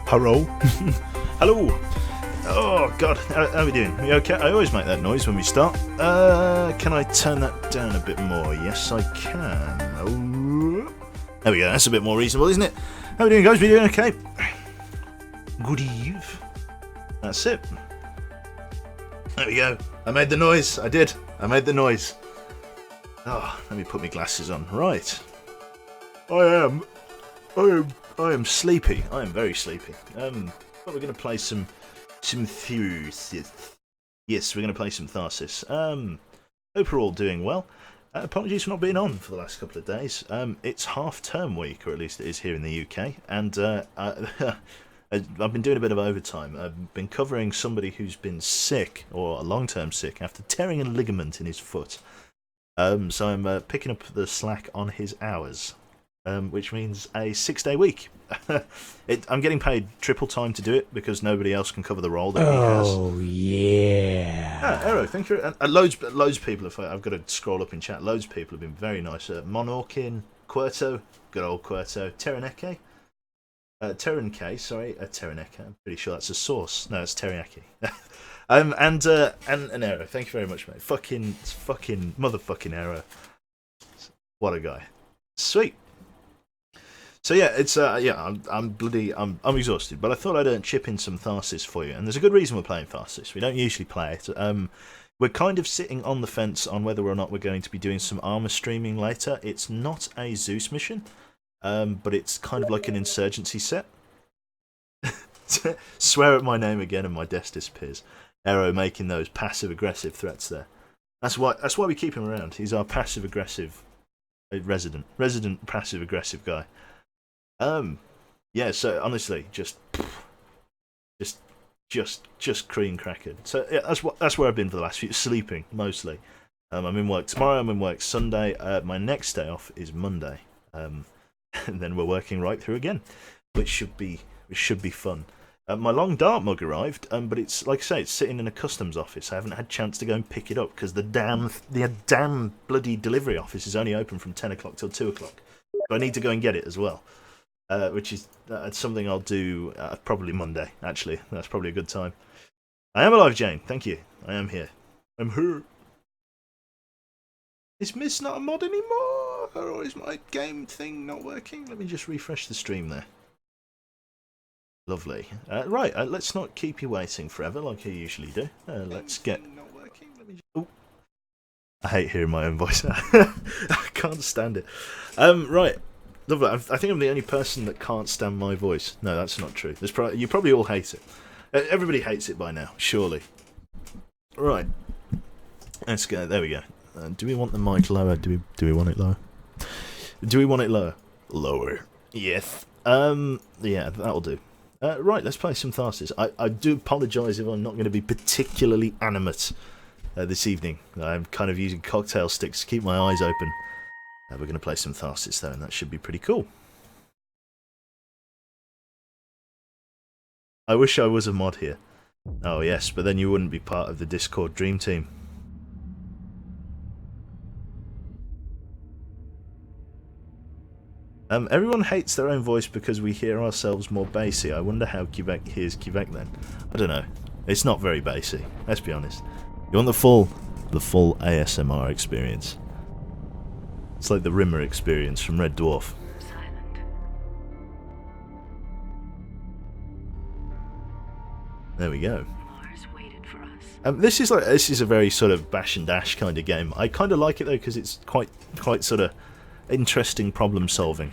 Hello. Hello. Oh God, how are we doing? You okay? I always make that noise when we start. Can I turn that down a bit more? Yes, I can. Oh. There we go. That's a bit more reasonable, isn't it? How are we doing, guys? We doing okay? Good eve. That's it. There we go. I made the noise. I did. I made the noise. Oh, let me put my glasses on. Right. I am sleepy. I am very sleepy. But we're going to play some Tharsis. Yes, we're going to play some Tharsis. Hope we're all doing well. Apologies for not being on for the last couple of days. It's half-term week, or at least it is here in the UK, and I've been doing a bit of overtime. I've been covering somebody who's been sick, or long-term sick, after tearing a ligament in his foot. So I'm picking up the slack on his hours, which means a 6-day week. I'm getting paid triple time to do it because nobody else can cover the role that he has. Oh yeah. Arrow, thank you. Loads of people. I've got to scroll up in chat. Loads of people have been very nice. Monorkin, Querto, good old Querto, Terraneke. Terranke, sorry, Terraneke. I'm pretty sure that's a sauce. No, it's teriyaki. And Arrow, thank you very much, mate. Fucking motherfucking Arrow. What a guy. Sweet. So yeah, it's I'm exhausted, but I thought I'd chip in some Tharsis for you, and there's a good reason we're playing Tharsis. We don't usually play it. We're kind of sitting on the fence on whether or not we're going to be doing some armor streaming later. It's not a Zeus mission, but it's kind of like an insurgency set. Swear at my name again and my desk disappears. Arrow making those passive aggressive threats there. That's why we keep him around. He's our passive aggressive resident passive aggressive guy. Yeah, so honestly, just cream crackered. So yeah, that's where I've been for the last few, sleeping mostly. I'm in work tomorrow. I'm in work Sunday. My next day off is Monday, and then we're working right through again, which should be fun. My long dart mug arrived, but it's like I say, it's sitting in a customs office. I haven't had a chance to go and pick it up because the damn bloody delivery office is only open from 10 o'clock till 2 o'clock. So I need to go and get it as well. Which is something I'll do probably Monday, actually. That's probably a good time. I am alive, Jane. Thank you. I am here. I'm here. Is Miss not a mod anymore? Or is my game thing not working? Let me just refresh the stream there. Lovely. Right, let's not keep you waiting forever like I usually do. Let's get... Ooh. I hate hearing my own voice. I can't stand it. Right. Lovely. I think I'm the only person that can't stand my voice. No, that's not true. You probably all hate it. Everybody hates it by now, surely. Right. Let's go. There we go. Do we want the mic lower? Do we want it lower? Do we want it lower? Lower. Yes. Yeah, that'll do. Right, let's play some Tharsis. I do apologise if I'm not going to be particularly animate this evening. I'm kind of using cocktail sticks to keep my eyes open. We're going to play some Tharsis though, and that should be pretty cool. I wish I was a mod here. Oh yes, but then you wouldn't be part of the Discord Dream Team. Everyone hates their own voice because we hear ourselves more bassy. I wonder how Quebec hears Quebec then. I don't know. It's not very bassy, let's be honest. You want the full ASMR experience. It's like the Rimmer experience from Red Dwarf. There we go. This is a very sort of bash and dash kind of game. I kind of like it though because it's quite sort of interesting problem solving.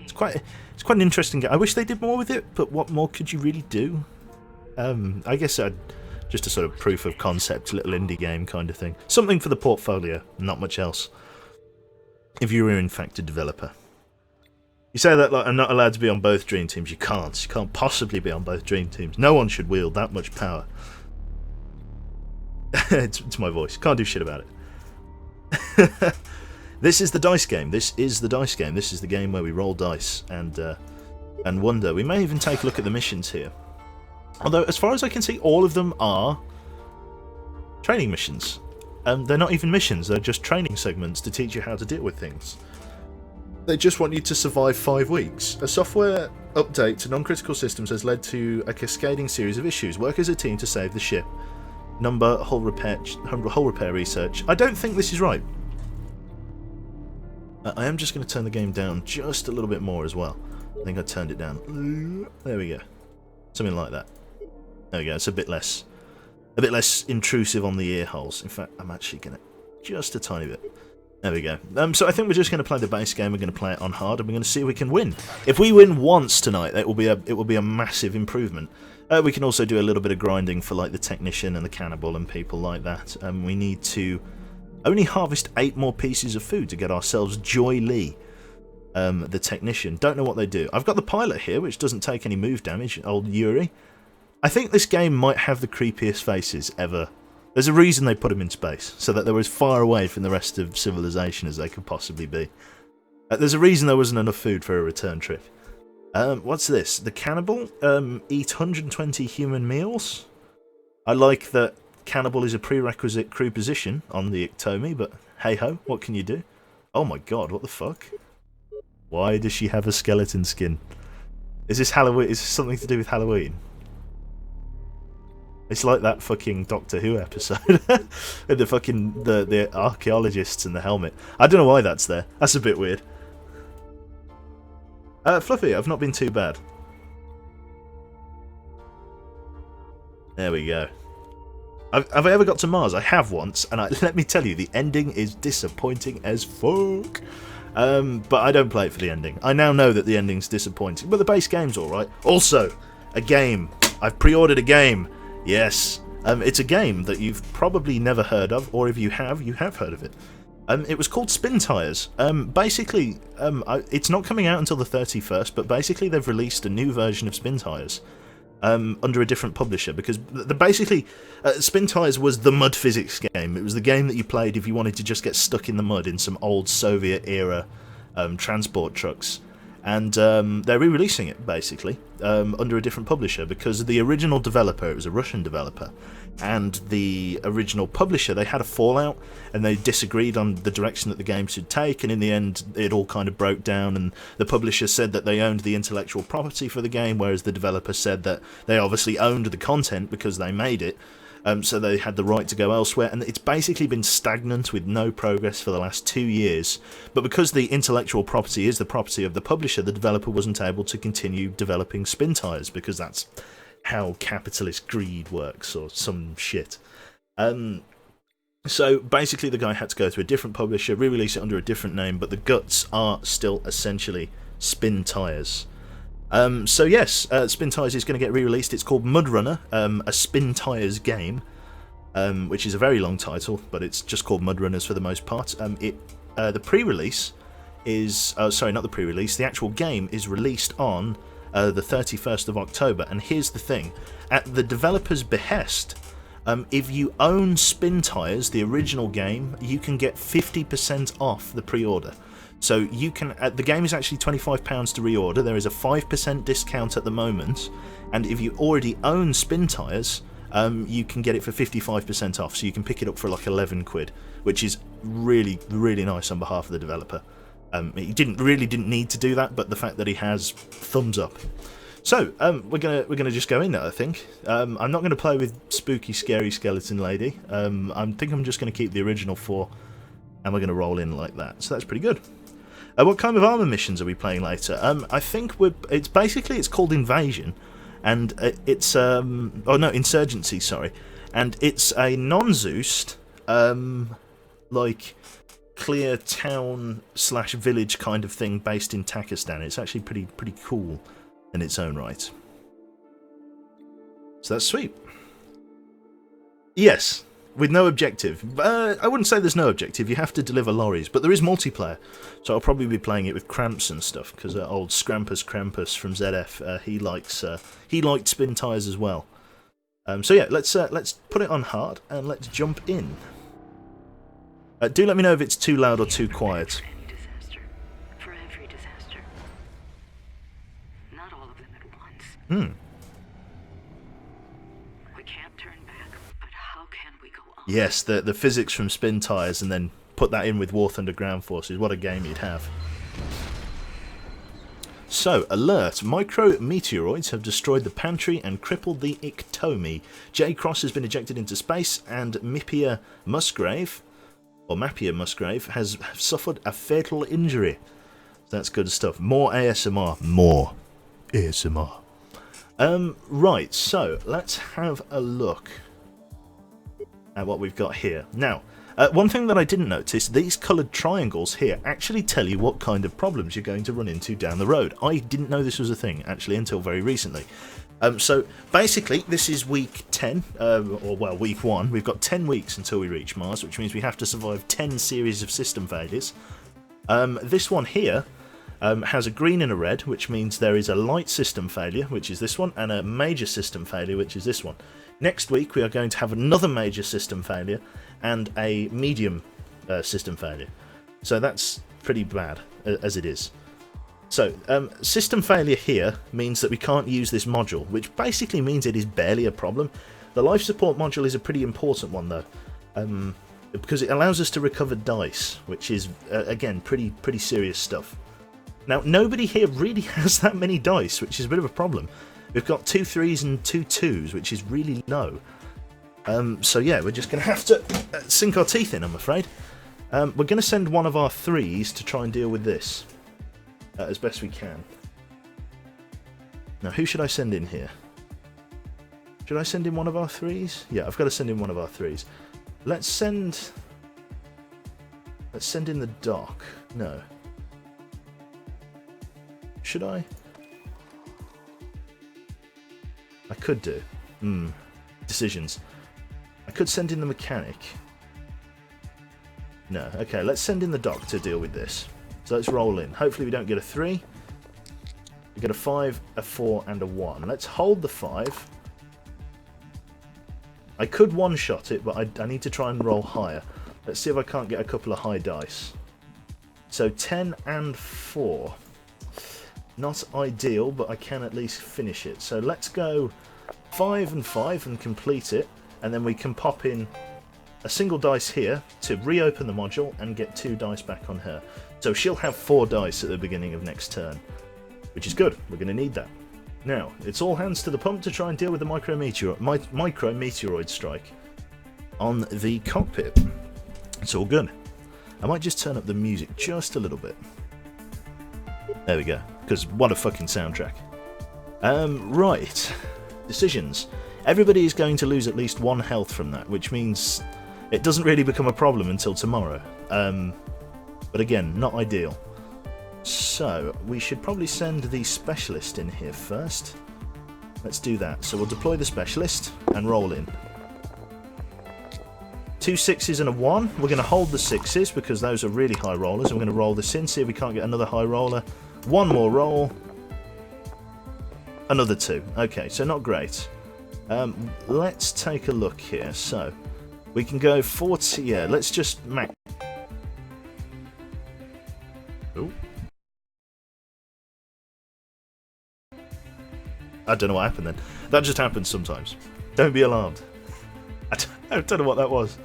It's quite an interesting game. I wish they did more with it, but what more could you really do? I guess just a sort of proof of concept, little indie game kind of thing. Something for the portfolio, not much else. If you were in fact a developer. You say that like I'm not allowed to be on both Dream Teams. You can't. You can't possibly be on both Dream Teams. No one should wield that much power. it's my voice. Can't do shit about it. This is the dice game. This is the dice game. This is the game where we roll dice and wonder. We may even take a look at the missions here. Although, as far as I can see, all of them are training missions. They're not even missions, they're just training segments to teach you how to deal with things. They just want you to survive 5 weeks. A software update to non-critical systems has led to a cascading series of issues. Work as a team to save the ship. Number, hull repair research. I don't think this is right. I am just going to turn the game down just a little bit more as well. I think I turned it down. There we go. Something like that. There we go. It's a bit less intrusive on the ear holes. In fact, I'm actually going to just a tiny bit. There we go. So I think we're just going to play the base game. We're going to play it on hard, and we're going to see if we can win. If we win once tonight, it will be a massive improvement. We can also do a little bit of grinding for like the technician and the cannibal and people like that. We need to only harvest 8 more pieces of food to get ourselves Joy Lee, the technician. Don't know what they do. I've got the pilot here, which doesn't take any move damage. Old Yuri. I think this game might have the creepiest faces ever. There's a reason they put him in space, so that they were as far away from the rest of civilization as they could possibly be. There's a reason there wasn't enough food for a return trip. What's this? The cannibal? Eat 120 human meals? I like that cannibal is a prerequisite crew position on the Iktomi, but hey-ho, what can you do? Oh my god, what the fuck? Why does she have a skeleton skin? Is this Halloween? Is this something to do with Halloween? It's like that fucking Doctor Who episode. the archaeologists and the helmet. I don't know why that's there. That's a bit weird. Fluffy, I've not been too bad. There we go. Have I ever got to Mars? I have once, and let me tell you, the ending is disappointing as fuck. But I don't play it for the ending. I now know that the ending's disappointing, but the base game's alright. Also, a game. I've pre-ordered a game. Yes, it's a game that you've probably never heard of, or if you have heard of it. It was called Spin Tires. Basically, it's not coming out until the 31st, but basically they've released a new version of Spin Tires under a different publisher, because basically Spin Tires was the mud physics game. It was the game that you played if you wanted to just get stuck in the mud in some old Soviet-era transport trucks. And they're re-releasing it, basically, under a different publisher, because the original developer, it was a Russian developer, and the original publisher, they had a fallout, and they disagreed on the direction that the game should take, and in the end, it all kind of broke down, and the publisher said that they owned the intellectual property for the game, whereas the developer said that they obviously owned the content because they made it, so they had the right to go elsewhere, and it's basically been stagnant with no progress for the last 2 years. But because the intellectual property is the property of the publisher, the developer wasn't able to continue developing Spin Tires, because that's how capitalist greed works, or some shit. So basically the guy had to go to a different publisher, re-release it under a different name, but the guts are still essentially Spin Tires. So yes, Spin Tires is going to get re-released. It's called Mud Runner, a Spin Tires game, which is a very long title, but it's just called Mud Runners for the most part. The pre-release is... sorry, not the pre-release. The actual game is released on the 31st of October. And here's the thing. At the developer's behest, if you own Spin Tires, the original game, you can get 50% off the pre-order. So you can. The game is actually £25 to reorder. There is a 5% discount at the moment, and if you already own Spin Tires, you can get it for 55% off. So you can pick it up for like 11 quid, which is really, really nice on behalf of the developer. He didn't need to do that, but the fact that he has, thumbs up. So we're gonna just go in there. I think I'm not going to play with spooky, scary skeleton lady. I think I'm just going to keep the original 4, and we're going to roll in like that. So that's pretty good. What kind of armor missions are we playing later? I think it's called Invasion, and it's Insurgency, sorry, and it's a non-Zeused, like clear town / village kind of thing based in Takistan. It's actually pretty cool in its own right. So that's sweet. Yes. With no objective. I wouldn't say there's no objective, you have to deliver lorries, but there is multiplayer, so I'll probably be playing it with Cramps and stuff, because old Scrampus Krampus from ZF, he liked Spin Tires as well. So yeah, let's put it on hard, and let's jump in. Do let me know if it's too loud or too quiet. For every disaster. Not all of them at once. Yes, the physics from Spin Tires, and then put that in with War Thunder Ground Forces. What a game you'd have. So, So, alert. Micro-meteoroids have destroyed the pantry and crippled the Iktomi. J. Cross has been ejected into space, and Mappier Musgrave has suffered a fatal injury. That's good stuff. More ASMR. More ASMR. Right, so let's have a look at what we've got here. Now, one thing that I didn't notice, these coloured triangles here actually tell you what kind of problems you're going to run into down the road. I didn't know this was a thing, actually, until very recently. So, basically, this is week 10, week 1. We've got 10 weeks until we reach Mars, which means we have to survive 10 series of system failures. This one here has a green and a red, which means there is a light system failure, which is this one, and a major system failure, which is this one. Next week, we are going to have another major system failure and a medium system failure. So that's pretty bad, as it is. So, system failure here means that we can't use this module, which basically means it is barely a problem. The life support module is a pretty important one, though, because it allows us to recover dice, which is, again, pretty serious stuff. Now, nobody here really has that many dice, which is a bit of a problem. We've got 2 3s and 2 2s, which is really low. So yeah, we're just going to have to sink our teeth in, I'm afraid. We're going to send one of our 3s to try and deal with this as best we can. Now, who should I send in here? Should I send in one of our 3s? Yeah, I've got to send in one of our 3s. Let's send in the doc. No. Should I? I could do. Decisions. I could send in the mechanic. No. Okay, let's send in the doc to deal with this. So let's roll in. Hopefully we don't get a 3. We get a 5, a 4, and a 1. Let's hold the 5. I could one-shot it, but I need to try and roll higher. Let's see if I can't get a couple of high dice. So 10 and 4. Not ideal, but I can at least finish it. So let's go 5 and 5 and complete it, and then we can pop in a single dice here to reopen the module and get 2 dice back on her. So she'll have 4 dice at the beginning of next turn, which is good. We're going to need that. Now, it's all hands to the pump to try and deal with the micro-meteoroid strike on the cockpit. It's all good. I might just turn up the music just a little bit. There we go, because what a fucking soundtrack. Right. Decisions. Everybody is going to lose at least 1 health from that, which means it doesn't really become a problem until tomorrow. But again, not ideal. So, we should probably send the specialist in here first. Let's do that. So we'll deploy the specialist and roll in. 2 6s and a 1. We're going to hold the 6s because those are really high rollers. We're going to roll this in, see if we can't get another high roller. 1 more roll. Another 2. Okay, so not great. Let's take a look here. So, we can go 40. Yeah, let's just max. Ooh. I don't know what happened then. That just happens sometimes. Don't be alarmed. I don't know what that was.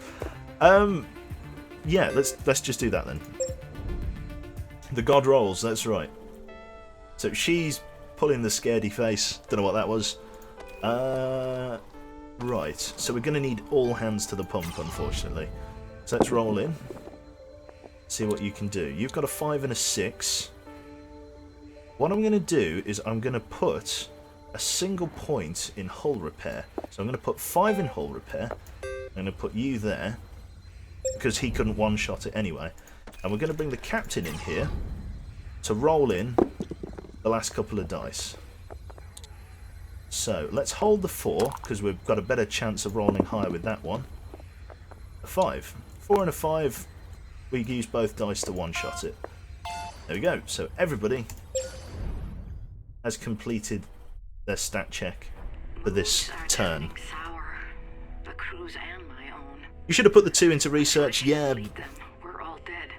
Yeah, let's just do that then. The god rolls, that's right. So she's pulling the scaredy face. Don't know what that was. Right, so we're going to need all hands to the pump, unfortunately. So let's roll in. See what you can do. You've got a 5 and a 6. What I'm going to do is I'm going to put a single point in hull repair. So I'm going to put 5 in hull repair. I'm going to put you there, because he couldn't one-shot it anyway. And we're going to bring the captain in here to roll in the last couple of dice. So let's hold the 4, because we've got a better chance of rolling higher with that one. A 5. 4 and a 5. We use both dice to one-shot it. There we go. So everybody has completed their stat check for this turn. Sour. The crew's and my own. You should have put the 2 into research. Yeah. We're all dead.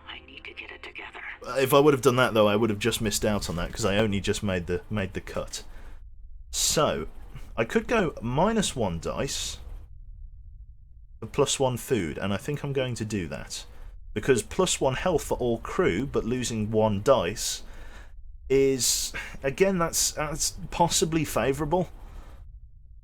I need to get it together. If I would have done that though, I would have just missed out on that because I only just made the cut. So I could go -1 dice for +1 food, and I think I'm going to do that because +1 health for all crew, but losing 1 dice is, again, that's possibly favourable.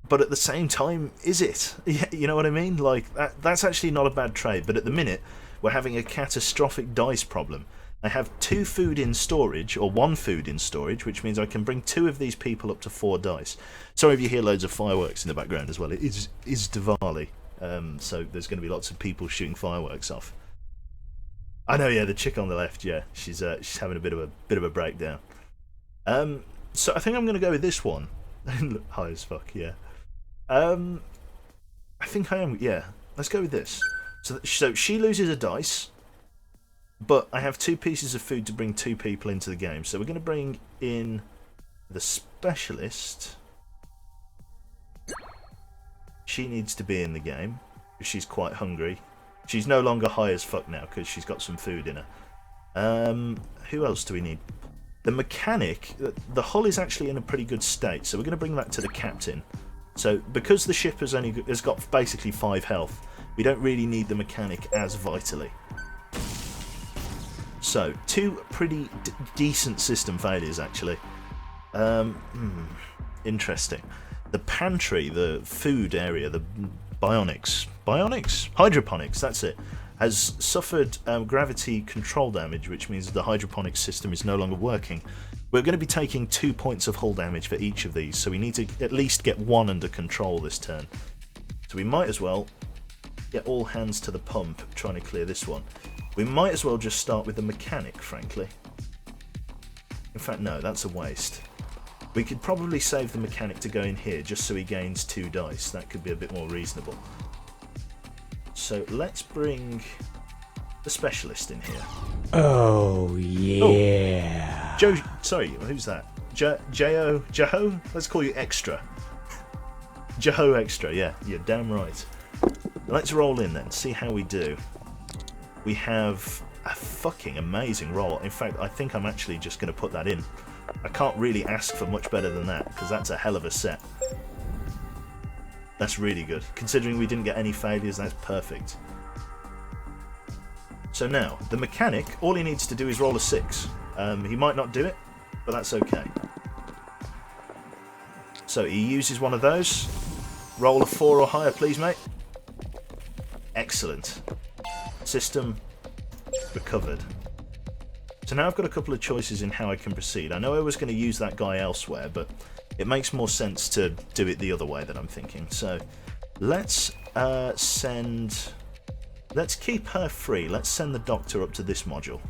But at the same time, is it? You know what I mean? Like, that's actually not a bad trade. But at the minute, we're having a catastrophic dice problem. I have 2 food in storage, or 1 food in storage, which means I can bring 2 of these people up to 4 dice. Sorry if you hear loads of fireworks in the background as well. It is Diwali, so there's going to be lots of people shooting fireworks off. I know, yeah, the chick on the left, yeah, she's having a bit of a breakdown. So I think I'm going to go with this one. Look high as fuck, yeah. I think I am, yeah. Let's go with this. So she loses a dice. But I have 2 pieces of food to bring 2 people into the game. So we're going to bring in the specialist. She needs to be in the game. She's quite hungry. She's no longer high as fuck now because she's got some food in her. Who else do we need? The mechanic. The hull is actually in a pretty good state. So we're going to bring that to the captain. So because the ship has got basically 5 health, we don't really need the mechanic as vitally. So, 2 pretty decent system failures, actually. Interesting. The pantry, the food area, the hydroponics, that's it, has suffered gravity control damage, which means the hydroponics system is no longer working. We're going to be taking 2 points of hull damage for each of these, so we need to at least get 1 under control this turn. So we might as well get all hands to the pump trying to clear this one. We might as well just start with the mechanic, frankly. In fact, no, that's a waste. We could probably save the mechanic to go in here just so he gains 2 dice. That could be a bit more reasonable. So let's bring the specialist in here. Oh, yeah. Oh, Joe, sorry, who's that? Joho? Let's call you Extra. Joho Extra, yeah, you're damn right. Let's roll in then, see how we do. We have a fucking amazing roll. In fact, I think I'm actually just going to put that in. I can't really ask for much better than that, because that's a hell of a set. That's really good. Considering we didn't get any failures, that's perfect. So now, the mechanic, all he needs to do is roll a 6. He might not do it, but that's okay. So he uses one of those. Roll a 4 or higher, please, mate. Excellent. System recovered. So now I've got a couple of choices in how I can proceed. I know I was going to use that guy elsewhere, but it makes more sense to do it the other way that I'm thinking. So let's let's keep her free. Let's send the doctor up to this module.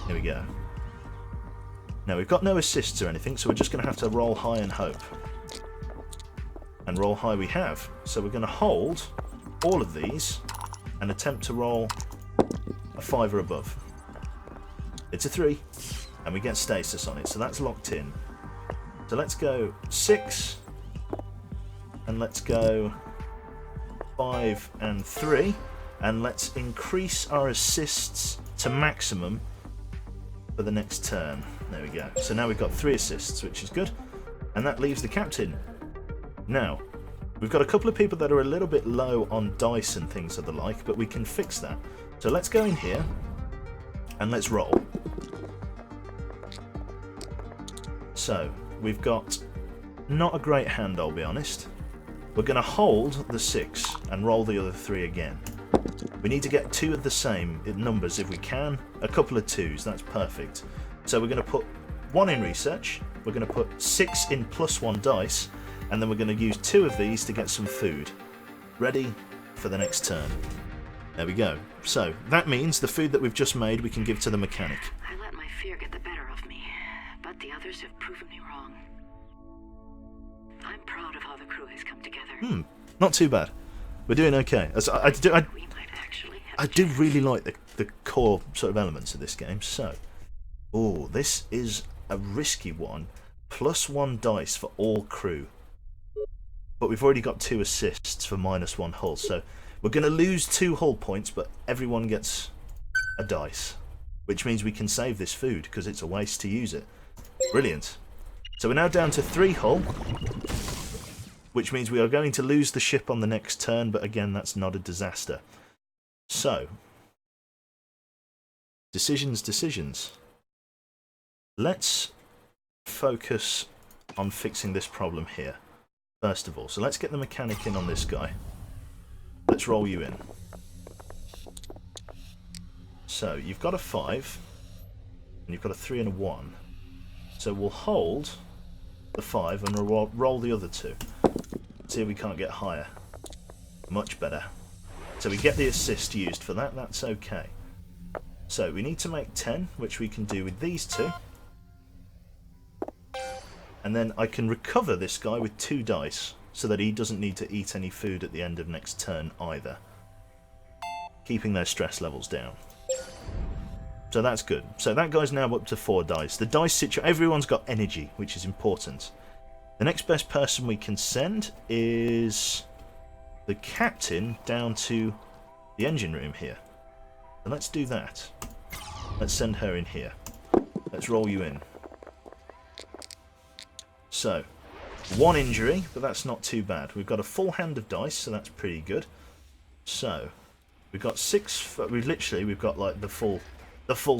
Here we go. Now we've got no assists or anything, so we're just going to have to roll high and hope. And roll high we have. So we're going to hold all of these and attempt to roll a 5 or above. It's a 3, and we get stasis on it, so that's locked in. So let's go 6, and let's go 5 and 3, and let's increase our assists to maximum for the next turn. There we go. So now we've got 3 assists, which is good, and that leaves the captain. Now, we've got a couple of people that are a little bit low on dice and things of the like, but we can fix that. So let's go in here and let's roll. So, we've got not a great hand, I'll be honest. We're going to hold the 6 and roll the other 3 again. We need to get 2 of the same numbers if we can. A couple of 2s, that's perfect. So we're going to put 1 in research, we're going to put 6 in +1 dice, and then we're going to use 2 of these to get some food. Ready for the next turn. There we go. So, that means the food that we've just made we can give to the mechanic. I let my fear get the better of me, but the others have proven me wrong. I'm proud of how the crew has come together. Not too bad. We're doing okay. I do really like the core sort of elements of this game. So, oh, this is a risky one. +1 dice for all crew. But we've already got 2 assists for -1 hull, so we're going to lose 2 hull points, but everyone gets a dice, which means we can save this food because it's a waste to use it. Brilliant. So we're now down to 3 hull, which means we are going to lose the ship on the next turn, but again, that's not a disaster. So, decisions. let's focus on fixing this problem here, first of all. So let's get the mechanic in on this guy. Let's roll you in. So you've got a 5, and you've got a 3 and a 1. So we'll hold the 5 and roll the other 2. See if we can't get higher. Much better. So we get the assist used for that, that's okay. So we need to make 10, which we can do with these 2. And then I can recover this guy with 2 dice, so that he doesn't need to eat any food at the end of next turn either. Keeping their stress levels down. So that's good. So that guy's now up to 4 dice. The dice situation, everyone's got energy, which is important. The next best person we can send is the captain down to the engine room here. So let's do that. Let's send her in here. Let's roll you in. So, 1 injury, but that's not too bad. We've got a full hand of dice, so that's pretty good. So, we've got 6. We've got like the full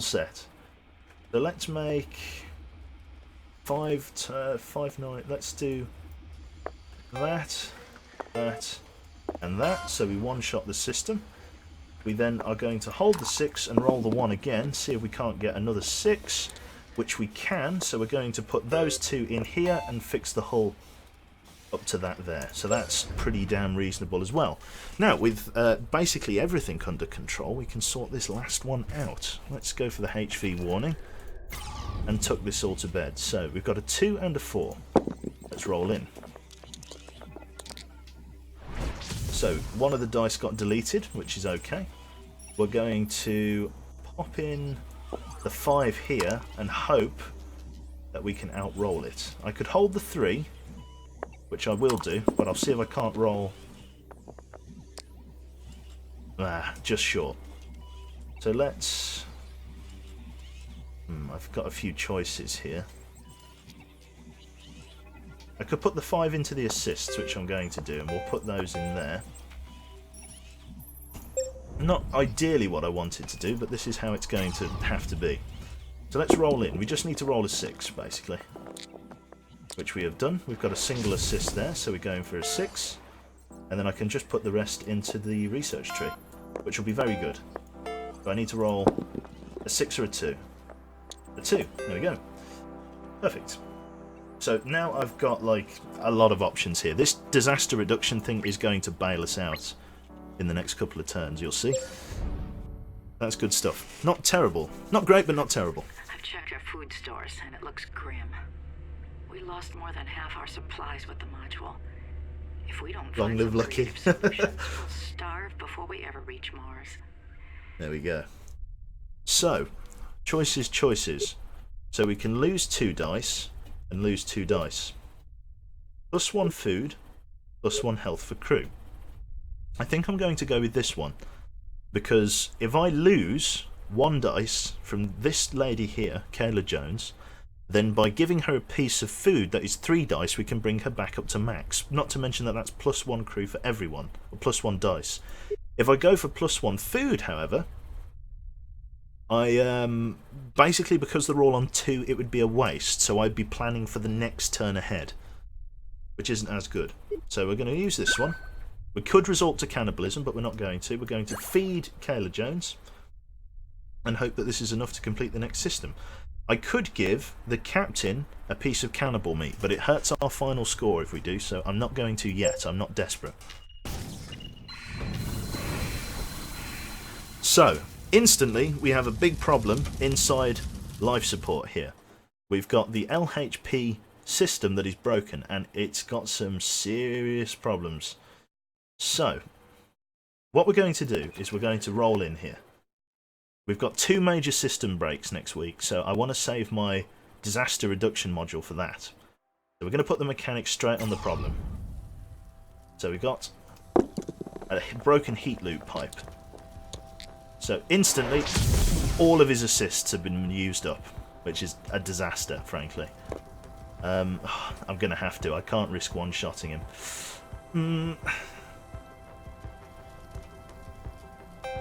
set. So let's make 5, 9. Let's do that, and that. So we one-shot the system. We then are going to hold the 6 and roll the 1 again. See if we can't get another 6. Which we can, so we're going to put those 2 in here and fix the hull up to that there. So that's pretty damn reasonable as well. Now, with basically everything under control, we can sort this last one out. Let's go for the HV warning and tuck this all to bed. So we've got a 2 and a 4. Let's roll in. So one of the dice got deleted, which is okay. We're going to pop in the 5 here and hope that we can outroll it. I could hold the 3, which I will do, but I'll see if I can't roll. Just short. So let's... I've got a few choices here. I could put the 5 into the assists, which I'm going to do, and we'll put those in there. Not ideally what I wanted to do, but this is how it's going to have to be. So let's roll in. We just need to roll a 6, basically. Which we have done. We've got a single assist there, so we're going for a 6. And then I can just put the rest into the research tree, which will be very good. So I need to roll a 6 or a 2. A 2. There we go. Perfect. So now I've got, like, a lot of options here. This disaster reduction thing is going to bail us out in the next couple of turns, you'll see. That's good stuff. Not terrible. Not great, but not terrible. I've checked our food stores, and it looks grim. We lost more than half our supplies with the module. If we don't Long find live some lucky. creative solutions, we'll starve before we ever reach Mars. There we go. So, choices. So we can lose 2 dice and lose 2 dice. +1 food, +1 health for crew. I think I'm going to go with this one, because if I lose 1 dice from this lady here, Kayla Jones, then by giving her a piece of food that is 3 dice, we can bring her back up to max. Not to mention that that's +1 crew for everyone, or +1 dice. If I go for +1 food, however, I basically, because they're all on 2, it would be a waste, so I'd be planning for the next turn ahead, which isn't as good. So we're going to use this one. We could resort to cannibalism, but we're not going to. We're going to feed Kayla Jones and hope that this is enough to complete the next system. I could give the captain a piece of cannibal meat, but it hurts our final score if we do, so I'm not going to yet. I'm not desperate. So, instantly, we have a big problem inside life support here. We've got the LHP system that is broken, and it's got some serious problems. So, what we're going to do is we're going to roll in here. We've got 2 major system breaks next week, so I want to save my disaster reduction module for that. So we're going to put the mechanics straight on the problem. So we've got a broken heat loop pipe. So instantly, all of his assists have been used up, which is a disaster, frankly. I'm going to have to. I can't risk one-shotting him.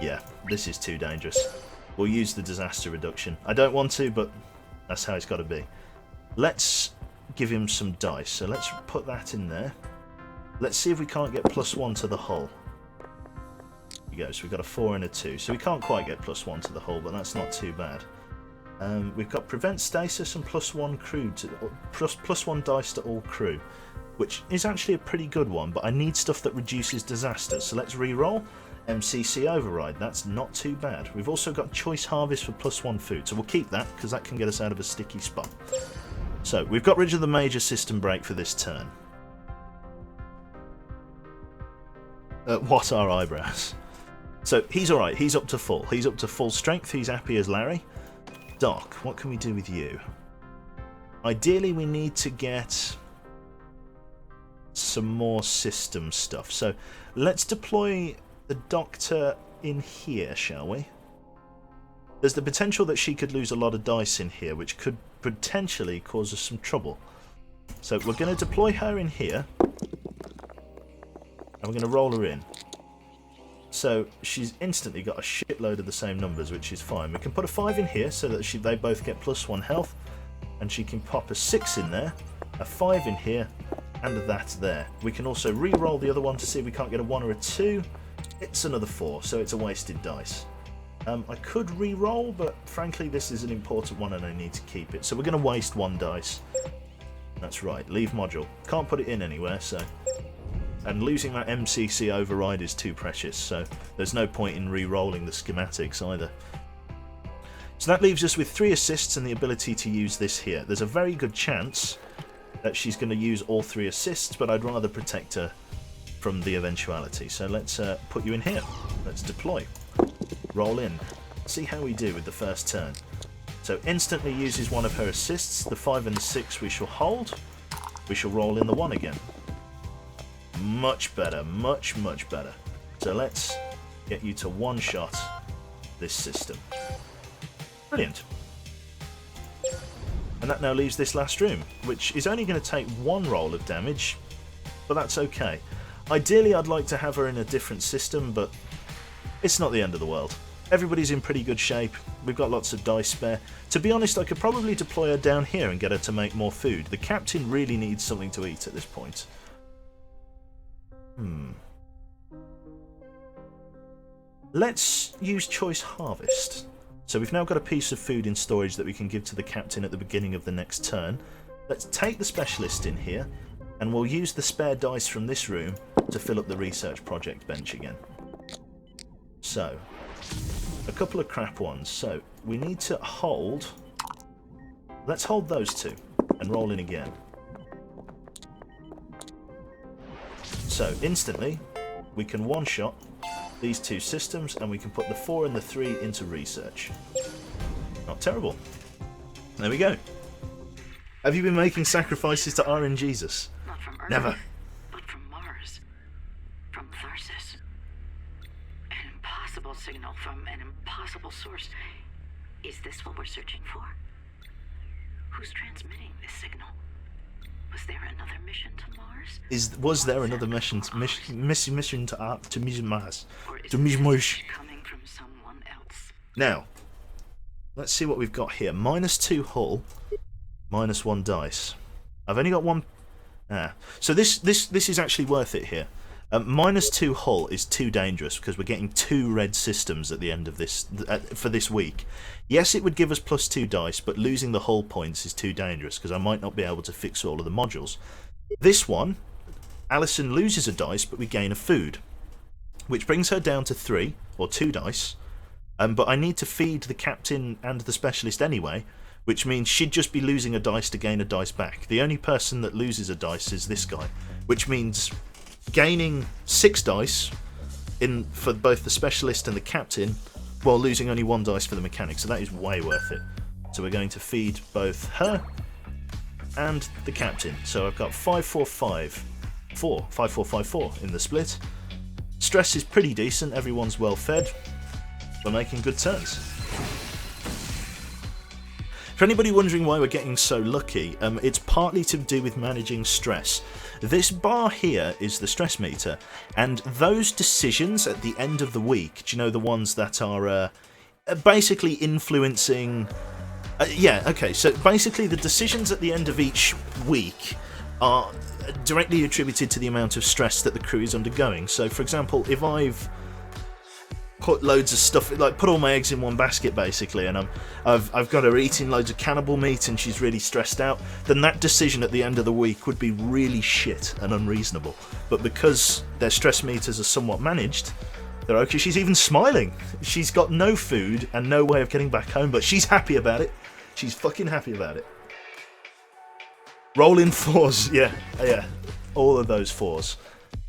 Yeah, this is too dangerous. We'll use the disaster reduction. I don't want to, but That's how it's got to be. Let's give him some dice. So let's put that in there. Let's see if we can't get +1 to the hull. Here we go. So we've got a 4 and a 2. So we can't quite get +1 to the hull, but that's not too bad. We've got prevent stasis and +1 crew to +1 dice to all crew, which is actually a pretty good one. But I need stuff that reduces disasters. So let's re-roll. MCC override. That's not too bad. We've also got choice harvest for +1 food, so we'll keep that because that can get us out of a sticky spot. So we've got rid of the major system break for this turn. What are eyebrows? So he's alright, he's up to full. He's up to full strength, he's happy as Larry. Doc, what can we do with you? Ideally we need to get some more system stuff. So let's deploy the doctor in here, shall we? There's the potential that she could lose a lot of dice in here, which could potentially cause us some trouble. So we're going to deploy her in here. And we're going to roll her in. So she's instantly got a shitload of the same numbers, which is fine. We can put a 5 in here so that they both get +1 health. And she can pop a 6 in there, a 5 in here, and that there. We can also re-roll the other one to see if we can't get a 1 or a 2. It's another 4, so it's a wasted dice. I could re-roll, but frankly this is an important one and I need to keep it. So we're going to waste 1 dice. That's right, leave module. Can't put it in anywhere, so... And losing that MCC override is too precious, so there's no point in re-rolling the schematics either. So that leaves us with 3 assists and the ability to use this here. There's a very good chance that she's going to use all 3 assists, but I'd rather protect her from the eventuality. So let's put you in here. Let's deploy. Roll in. See how we do with the first turn. So instantly uses one of her assists. The 5 and the 6 we shall hold. We shall roll in the 1 again. Much better, much better. So let's get you to one-shot this system. Brilliant. And that now leaves this last room, which is only going to take 1 roll of damage, but that's okay. Ideally I'd like to have her in a different system, but it's not the end of the world. Everybody's in pretty good shape, we've got lots of dice spare. To be honest, I could probably deploy her down here and get her to make more food. The captain really needs something to eat at this point. Let's use choice harvest. So we've now got a piece of food in storage that we can give to the captain at the beginning of the next turn. Let's take the specialist in here, and we'll use the spare dice from this room to fill up the research project bench again. So, a couple of crap ones. So, we need to hold... Let's hold those 2, and roll in again. So, instantly, we can one-shot these 2 systems, and we can put the 4 and the 3 into research. Not terrible. There we go. Have you been making sacrifices to RNGesus? Not from Earth, Never. but from Mars. From Tharsis. An impossible signal from an impossible source. Is this what we're searching for? Who's transmitting this signal? Was there another mission to Mars? Was there another mission to Mars? Or is To this Mars. coming from someone else? Now, let's see what we've got here. -2 hull, -1 dice. I've only got 1. So this is actually worth it here. -2 hull is too dangerous because we're getting 2 red systems at the end of this for this week. Yes, it would give us +2 dice, but losing the hull points is too dangerous because I might not be able to fix all of the modules. This one, Alison loses a dice, but we gain a food, which brings her down to 3 or 2 dice. But I need to feed the captain and the specialist anyway, which means she'd just be losing a dice to gain a dice back. The only person that loses a dice is this guy, which means gaining 6 dice for both the specialist and the captain while losing only 1 dice for the mechanic, so that is way worth it. So we're going to feed both her and the captain. So I've got 5-4-5-4 in the split. Stress is pretty decent, everyone's well fed. We're making good turns. For anybody wondering why we're getting so lucky, it's partly to do with managing stress. This bar here is the stress meter, and those decisions at the end of the week, do you know, the ones that are basically influencing Yeah, okay, so basically the decisions at the end of each week are directly attributed to the amount of stress that the crew is undergoing. So, for example, if I've put loads of stuff, like put all my eggs in one basket basically, and I've got her eating loads of cannibal meat and she's really stressed out, then that decision at the end of the week would be really shit and unreasonable. But because their stress meters are somewhat managed, they're okay. She's even smiling. She's got no food and no way of getting back home, but she's happy about it. She's fucking happy about it. Roll in 4s, yeah, all of those 4s.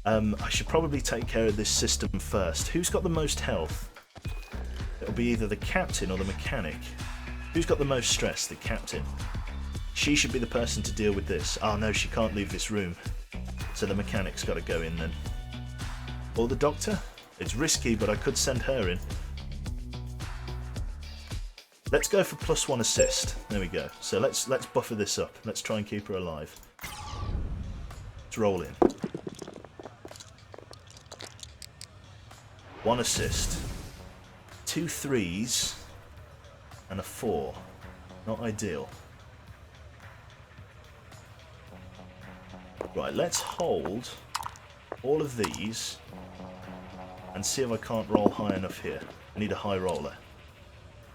I should probably take care of this system first. Who's got the most health? It'll be either the captain or the mechanic. Who's got the most stress? The captain. She should be the person to deal with this. Oh no, she can't leave this room. So the mechanic's got to go in then. Or the doctor? It's risky, but I could send her in. Let's go for +1 assist. There we go. So let's buffer this up. Let's try and keep her alive. Let's roll in. 1 assist. 2 3s and a 4. Not ideal. Right, let's hold all of these and see if I can't roll high enough here. I need a high roller.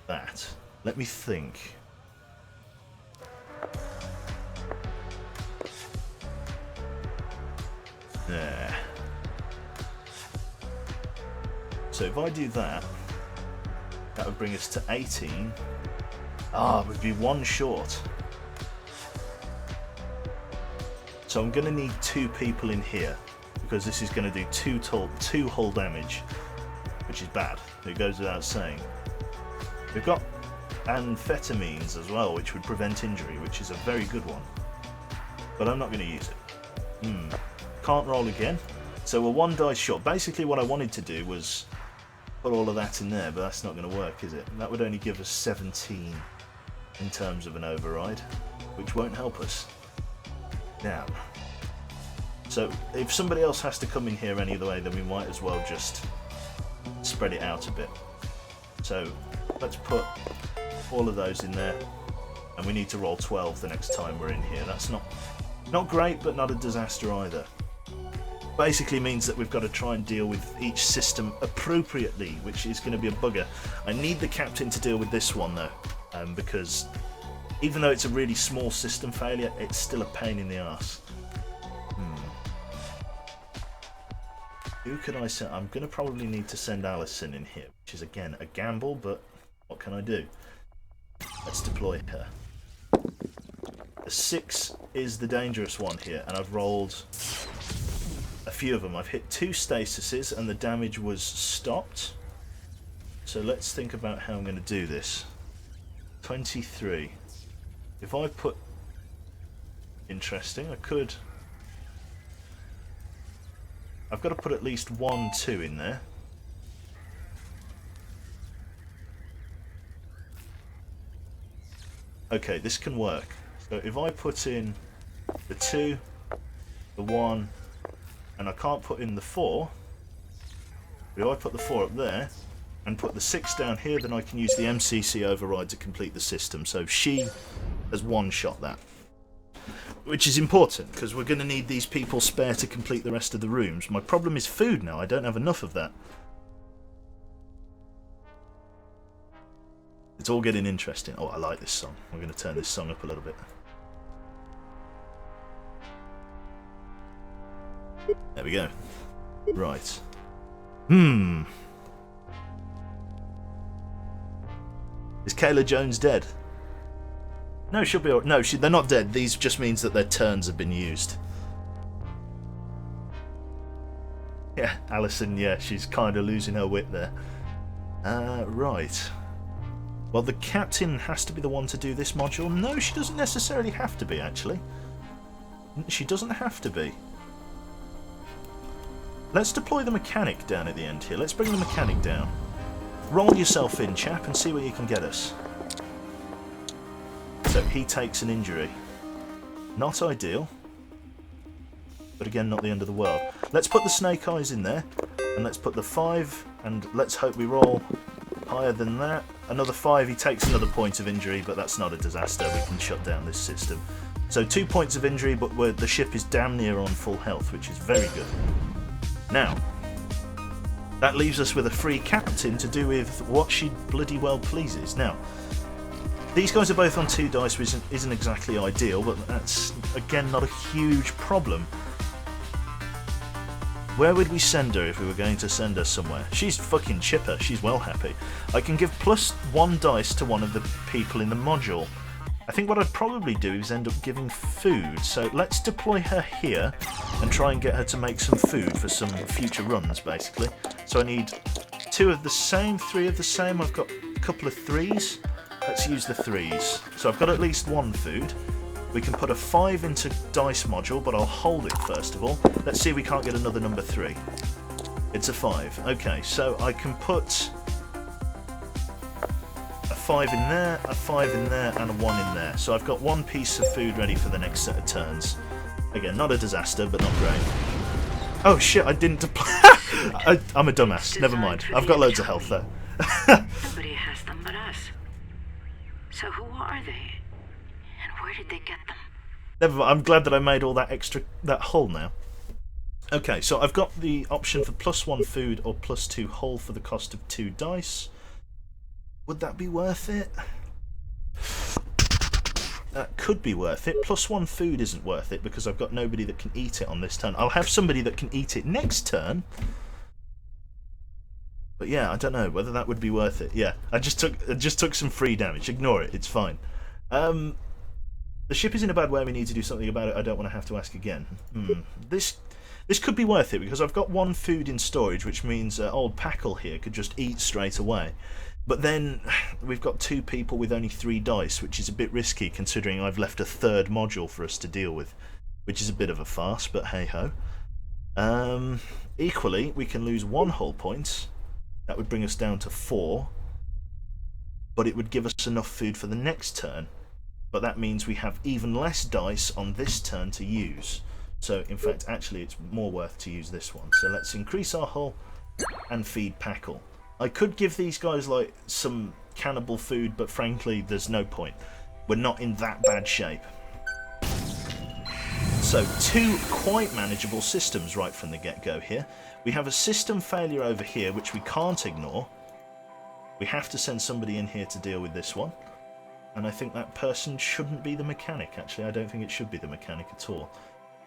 That. Let me think. There. So if I do that, that would bring us to 18. Ah, it would be 1 short. So I'm going to need 2 people in here, because this is going to do 2 hull damage, which is bad. It goes without saying. We've got amphetamines as well, which would prevent injury, which is a very good one. But I'm not going to use it. Can't roll again. So we're 1 dice short. Basically what I wanted to do was put all of that in there, but that's not going to work, is it? That would only give us 17 in terms of an override, which won't help us. Damn. So if somebody else has to come in here any other way, then we might as well just spread it out a bit. So let's put all of those in there, and we need to roll 12 the next time we're in here. That's not great, but not a disaster either. Basically means that we've got to try and deal with each system appropriately, which is going to be a bugger. I need the captain to deal with this one though, because even though it's a really small system failure, it's still a pain in the arse. Who could I send? I'm going to probably need to send Alison in here, which is again a gamble, but what can I do? Let's deploy her. The 6 is the dangerous one here, and I've rolled a few of them. I've hit 2 stasises and the damage was stopped. So let's think about how I'm going to do this. 23. If I put... Interesting, I could... I've got to put at least 1, 2 in there. Okay, this can work. So if I put in the 2, the 1, and I can't put in the 4, but if I put the 4 up there and put the 6 down here, then I can use the MCC override to complete the system. So she has 1-shot that, which is important because we're going to need these people spare to complete the rest of the rooms. My problem is food now. I don't have enough of that. It's all getting interesting. Oh, I like this song. I'm going to turn this song up a little bit. There we go. Right. Is Kayla Jones dead? No, she'll be... No, they're not dead. These just means that their turns have been used. Yeah, Alison, yeah, she's kind of losing her wit there. Right. Well, the captain has to be the one to do this module. No, she doesn't necessarily have to be, actually. She doesn't have to be. Let's deploy the mechanic down at the end here. Let's bring the mechanic down. Roll yourself in, chap, and see where you can get us. So he takes an injury. Not ideal. But again, not the end of the world. Let's put the snake eyes in there. And let's put the 5, and let's hope we roll Higher than that. Another 5. He takes another point of injury, but that's not a disaster. We can shut down this system. So 2 points of injury, but the ship is damn near on full health, which is very good. Now, that leaves us with a free captain to do with what she bloody well pleases. Now, these guys are both on 2 dice, which isn't exactly ideal, but that's, again, not a huge problem. Where would we send her if we were going to send her somewhere? She's fucking chipper. She's well happy. I can give +1 dice to one of the people in the module. I think what I'd probably do is end up giving food. So let's deploy her here and try and get her to make some food for some future runs, basically. So I need 2 of the same, 3 of the same. I've got a couple of 3s. Let's use the 3s. So I've got at least 1 food. We can put a 5 into dice module, but I'll hold it first of all. Let's see if we can't get another number 3. It's a 5. Okay, so I can put a 5 in there, a 5 in there, and a 1 in there. So I've got 1 piece of food ready for the next set of turns. Again, not a disaster, but not great. Oh shit, I didn't deploy. I'm a dumbass. Never mind. I've got loads of health though. Nobody has them but us. So who are they? Where did they get them? Never mind. I'm glad that I made all that hull now. Okay, so I've got the option for +1 food or +2 hull for the cost of 2 dice. Would that be worth it? That could be worth it. +1 food isn't worth it because I've got nobody that can eat it on this turn. I'll have somebody that can eat it next turn. But yeah, I don't know whether that would be worth it. Yeah, I just took some free damage. Ignore it. It's fine. The ship is in a bad way. We need to do something about it. I don't want to have to ask again. This could be worth it because I've got 1 food in storage, which means old Packle here could just eat straight away. But then we've got 2 people with only 3 dice, which is a bit risky considering I've left a 3rd module for us to deal with, which is a bit of a farce, but hey ho. Equally, we can lose 1 hull point. That would bring us down to 4, but it would give us enough food for the next turn. But that means we have even less dice on this turn to use. So, in fact, actually, it's more worth to use this one. So let's increase our hull and feed Packle. I could give these guys, like, some cannibal food, but frankly, there's no point. We're not in that bad shape. So, 2 quite manageable systems right from the get-go here. We have a system failure over here, which we can't ignore. We have to send somebody in here to deal with this one. And I think that person shouldn't be the mechanic, actually. I don't think it should be the mechanic at all.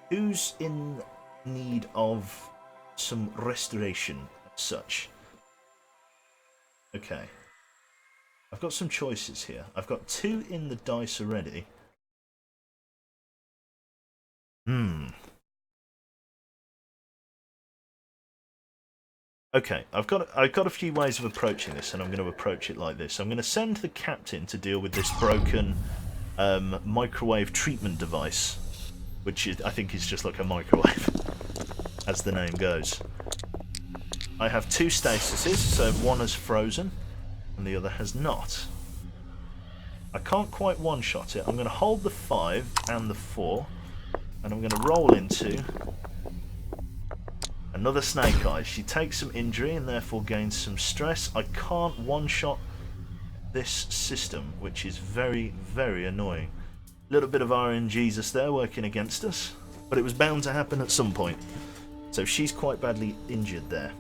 Who's in need of some restoration as such? Okay. I've got some choices here. I've got 2 in the dice already. Okay, I've got a few ways of approaching this, and I'm going to approach it like this. I'm going to send the captain to deal with this broken microwave treatment device, which I think is just like a microwave, as the name goes. I have 2 stasises, so one has frozen, and the other has not. I can't quite one-shot it. I'm going to hold the 5 and the 4, and I'm going to roll into another Snake Eyes. She takes some injury and therefore gains some stress. I can't one-shot this system, which is very, very annoying. A little bit of RNGesus there working against us, but it was bound to happen at some point. So she's quite badly injured there.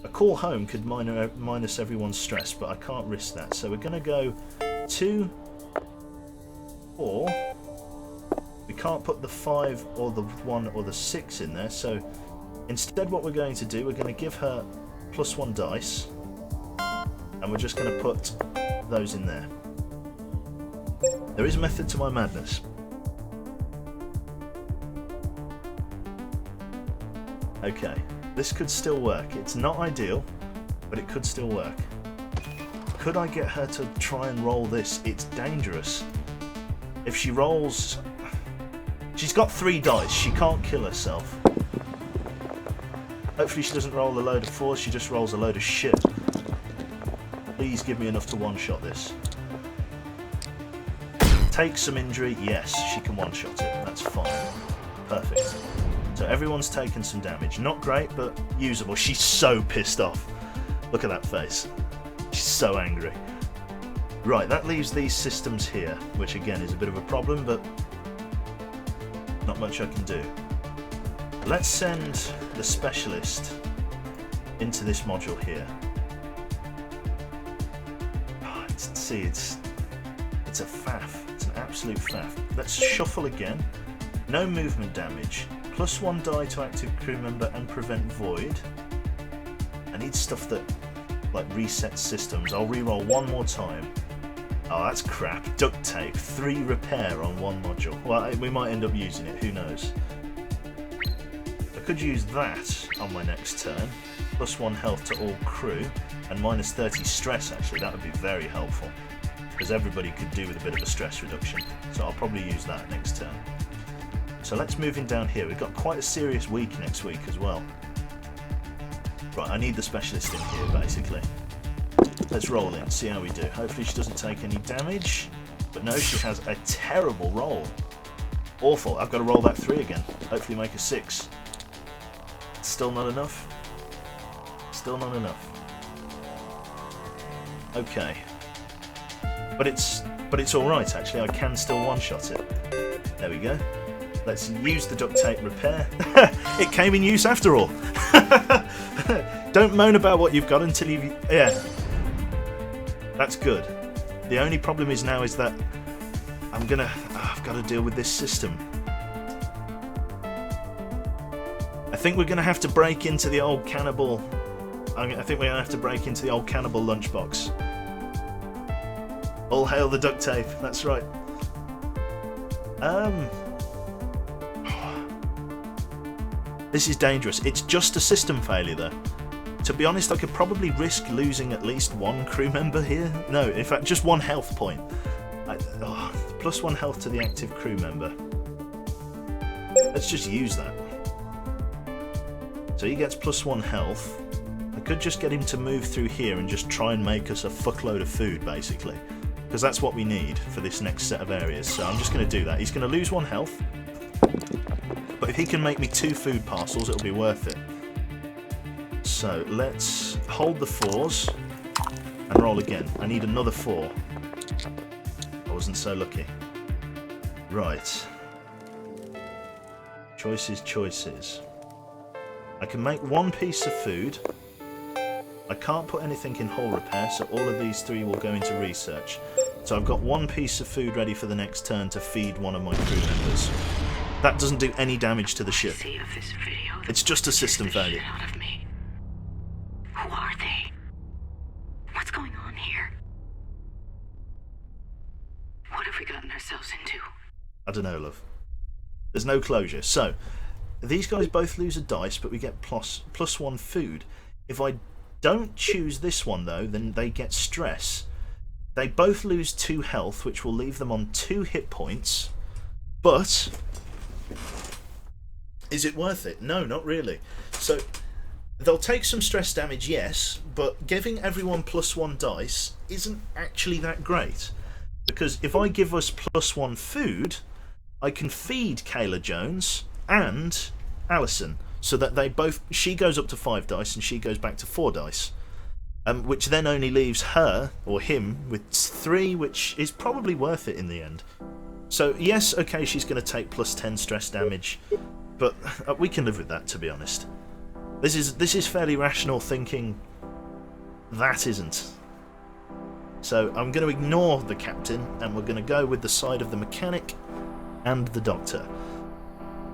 A call home could minus everyone's stress, but I can't risk that. So we're going to go 2, 4. We can't put the 5 or the 1 or the 6 in there, so instead what we're going to do, we're going to give her +1 dice, and we're just going to put those in there. There is a method to my madness. Okay, this could still work. It's not ideal, but it could still work. Could I get her to try and roll this? It's dangerous. If she rolls... She's got 3 dice. She can't kill herself. Hopefully she doesn't roll a load of 4s. She just rolls a load of shit. Please give me enough to one-shot this. Take some injury. Yes, she can one-shot it. That's fine. Perfect. So everyone's taken some damage. Not great, but usable. She's so pissed off. Look at that face. so angry. Right, that leaves these systems here, which again is a bit of a problem, but not much I can do. Let's send the specialist into this module here. Oh, see, it's a faff. It's an absolute faff. Let's shuffle again. No movement damage. +1 die to active crew member and prevent void. I need stuff that like resets systems. I'll re-roll one more time. Oh, that's crap. Duct tape. 3 repair on one module. Well, we might end up using it. Who knows? I could use that on my next turn. +1 health to all crew. And -30 stress, actually. That would be very helpful. Because everybody could do with a bit of a stress reduction. So I'll probably use that next turn. So let's move in down here. We've got quite a serious week next week as well. Right, I need the specialist in here, basically. Let's roll in, see how we do. Hopefully she doesn't take any damage. But no, she has a terrible roll. Awful. I've got to roll that 3 again. Hopefully make a 6. Still not enough. Still not enough. Okay. But it's alright, actually. I can still one-shot it. There we go. Let's use the duct tape repair. It came in use after all. Don't moan about what you've got until you've... Yeah. That's good. The only problem is now is that I've got to deal with this system. I think we're going to have to break into the old cannibal... I think we're going to have to break into the old cannibal lunchbox. All hail the duct tape. That's right. This is dangerous. It's just a system failure, though. To be honest, I could probably risk losing at least 1 crew member here. No, in fact, just 1 health point. +1 health to the active crew member. Let's just use that. So he gets +1 health. I could just get him to move through here and just try and make us a fuckload of food, basically. Because that's what we need for this next set of areas. So I'm just going to do that. He's going to lose 1 health. But if he can make me 2 food parcels, it'll be worth it. So let's hold the 4s and roll again. I need another 4. I wasn't so lucky. Right. Choices, choices. I can make 1 piece of food. I can't put anything in hull repair, so all of these 3 will go into research. So I've got 1 piece of food ready for the next turn to feed one of my crew members. That doesn't do any damage to the ship. It's just a system failure. Who are they? What's going on here? What have we gotten ourselves into? I don't know, love. There's no closure. So, these guys both lose a dice, but we get +1 food. If I don't choose this one, though, then they get stress. They both lose 2 health, which will leave them on 2 hit points. But is it worth it? No, not really. So they'll take some stress damage, yes, but giving everyone +1 dice isn't actually that great. Because if I give us +1 food, I can feed Kayla Jones and Alison, so that she goes up to 5 dice and she goes back to 4 dice. Which then only leaves her, or him, with 3, which is probably worth it in the end. So yes, okay, she's going to take +10 stress damage, but we can live with that, to be honest. This is fairly rational thinking. That isn't. So I'm going to ignore the captain, and we're going to go with the side of the mechanic and the doctor.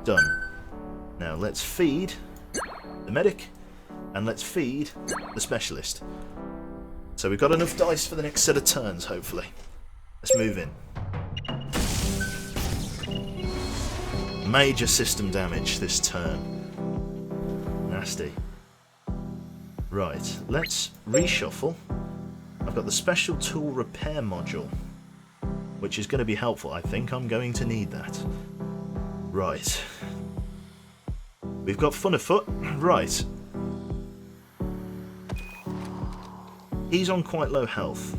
Done. Now let's feed the medic, and let's feed the specialist. So we've got enough dice for the next set of turns, hopefully. Let's move in. Major system damage this turn. Nasty. Right, let's reshuffle. I've got the special tool repair module, which is going to be helpful. I think I'm going to need that. Right. We've got fun afoot. Right. He's on quite low health,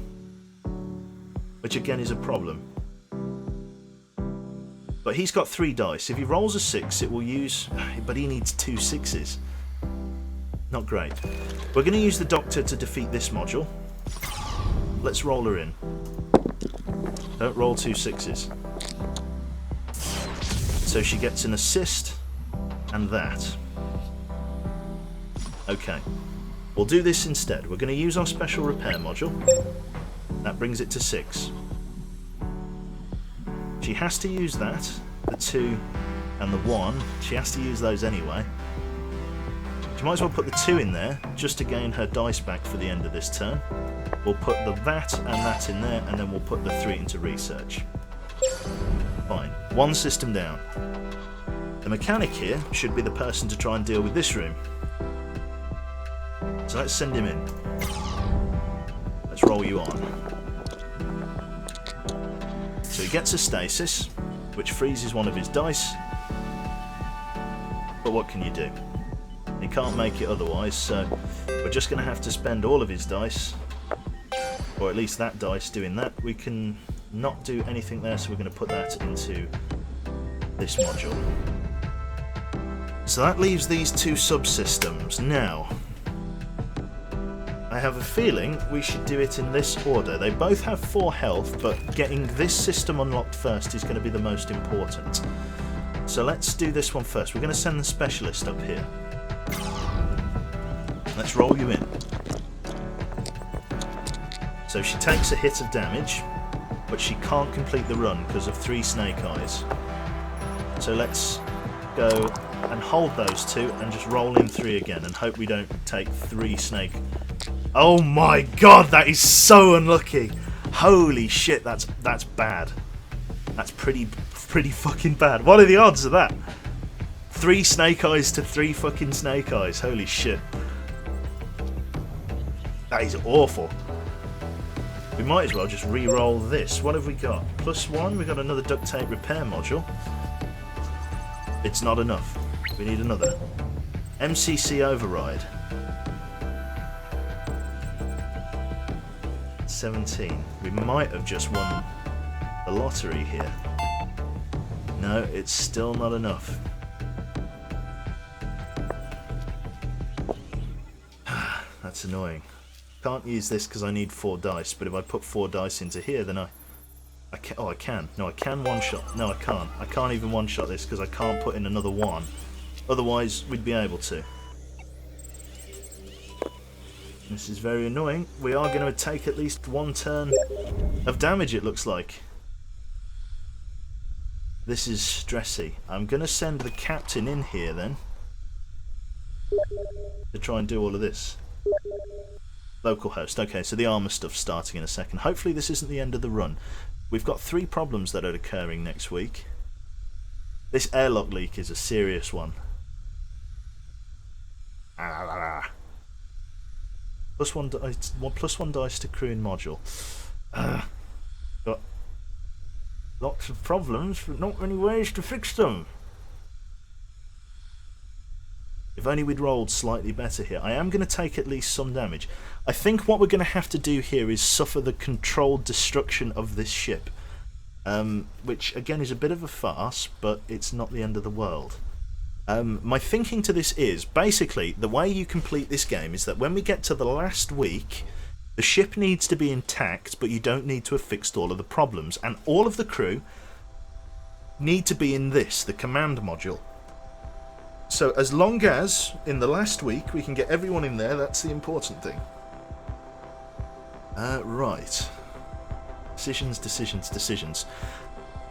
which again is a problem. But he's got 3 dice. If he rolls a 6, it will use... But he needs 2 6s. Not great. We're going to use the doctor to defeat this module. let's roll her in. Don't roll 2 6s. So she gets an assist and that. Okay. We'll do this instead. We're going to use our special repair module. That brings it to 6. She has to use that, the 2 and the 1. She has to use those anyway. She might as well put the 2 in there, just to gain her dice back for the end of this turn. We'll put the that and that in there, and then we'll put the 3 into research. Fine. 1 system down. The mechanic here should be the person to try and deal with this room. So let's send him in. Let's roll you on. So he gets a stasis, which freezes one of his dice. But what can you do? He can't make it otherwise, so we're just going to have to spend all of his dice, or at least that dice doing that. We can not do anything there, so we're going to put that into this module. So that leaves these 2 subsystems. Now, I have a feeling we should do it in this order. They both have 4 health, but getting this system unlocked first is going to be the most important. So let's do this one first. We're going to send the specialist up here. Let's roll you in. So she takes a hit of damage, but she can't complete the run because of 3 snake eyes. So let's go and hold those 2 and just roll in 3 again and hope we don't take 3 snake. Oh my god, that is so unlucky. Holy shit, that's bad. That's pretty fucking bad. What are the odds of that? 3 snake eyes to 3 fucking snake eyes. Holy shit. That is awful. We might as well just re-roll this. What have we got? +1, we got another duct tape repair module. It's not enough. We need another. MCC override. 17. We might have just won the lottery here. No, it's still not enough. That's annoying. Can't use this because I need 4 dice, but if I put 4 dice into here, then I can. Oh, I can. No, I can one-shot. No, I can't. I can't even one-shot this because I can't put in another 1. Otherwise, we'd be able to. This is very annoying. We are going to take at least 1 turn of damage, it looks like. This is stressy. I'm going to send the captain in here then to try and do all of this. Local host. Okay, so the armour stuff's starting in a second. Hopefully this isn't the end of the run. We've got 3 problems that are occurring next week. This airlock leak is a serious one. +1 dice, +1 dice to crew in module. Got lots of problems, but not many ways to fix them. If only we'd rolled slightly better here. I am going to take at least some damage. I think what we're going to have to do here is suffer the controlled destruction of this ship. Which, again, is a bit of a farce, but it's not the end of the world. My thinking to this is, basically, the way you complete this game is that when we get to the last week, the ship needs to be intact, but you don't need to have fixed all of the problems. And all of the crew need to be in this, the command module. So as long as, in the last week, we can get everyone in there, that's the important thing. Right. Decisions, decisions, decisions.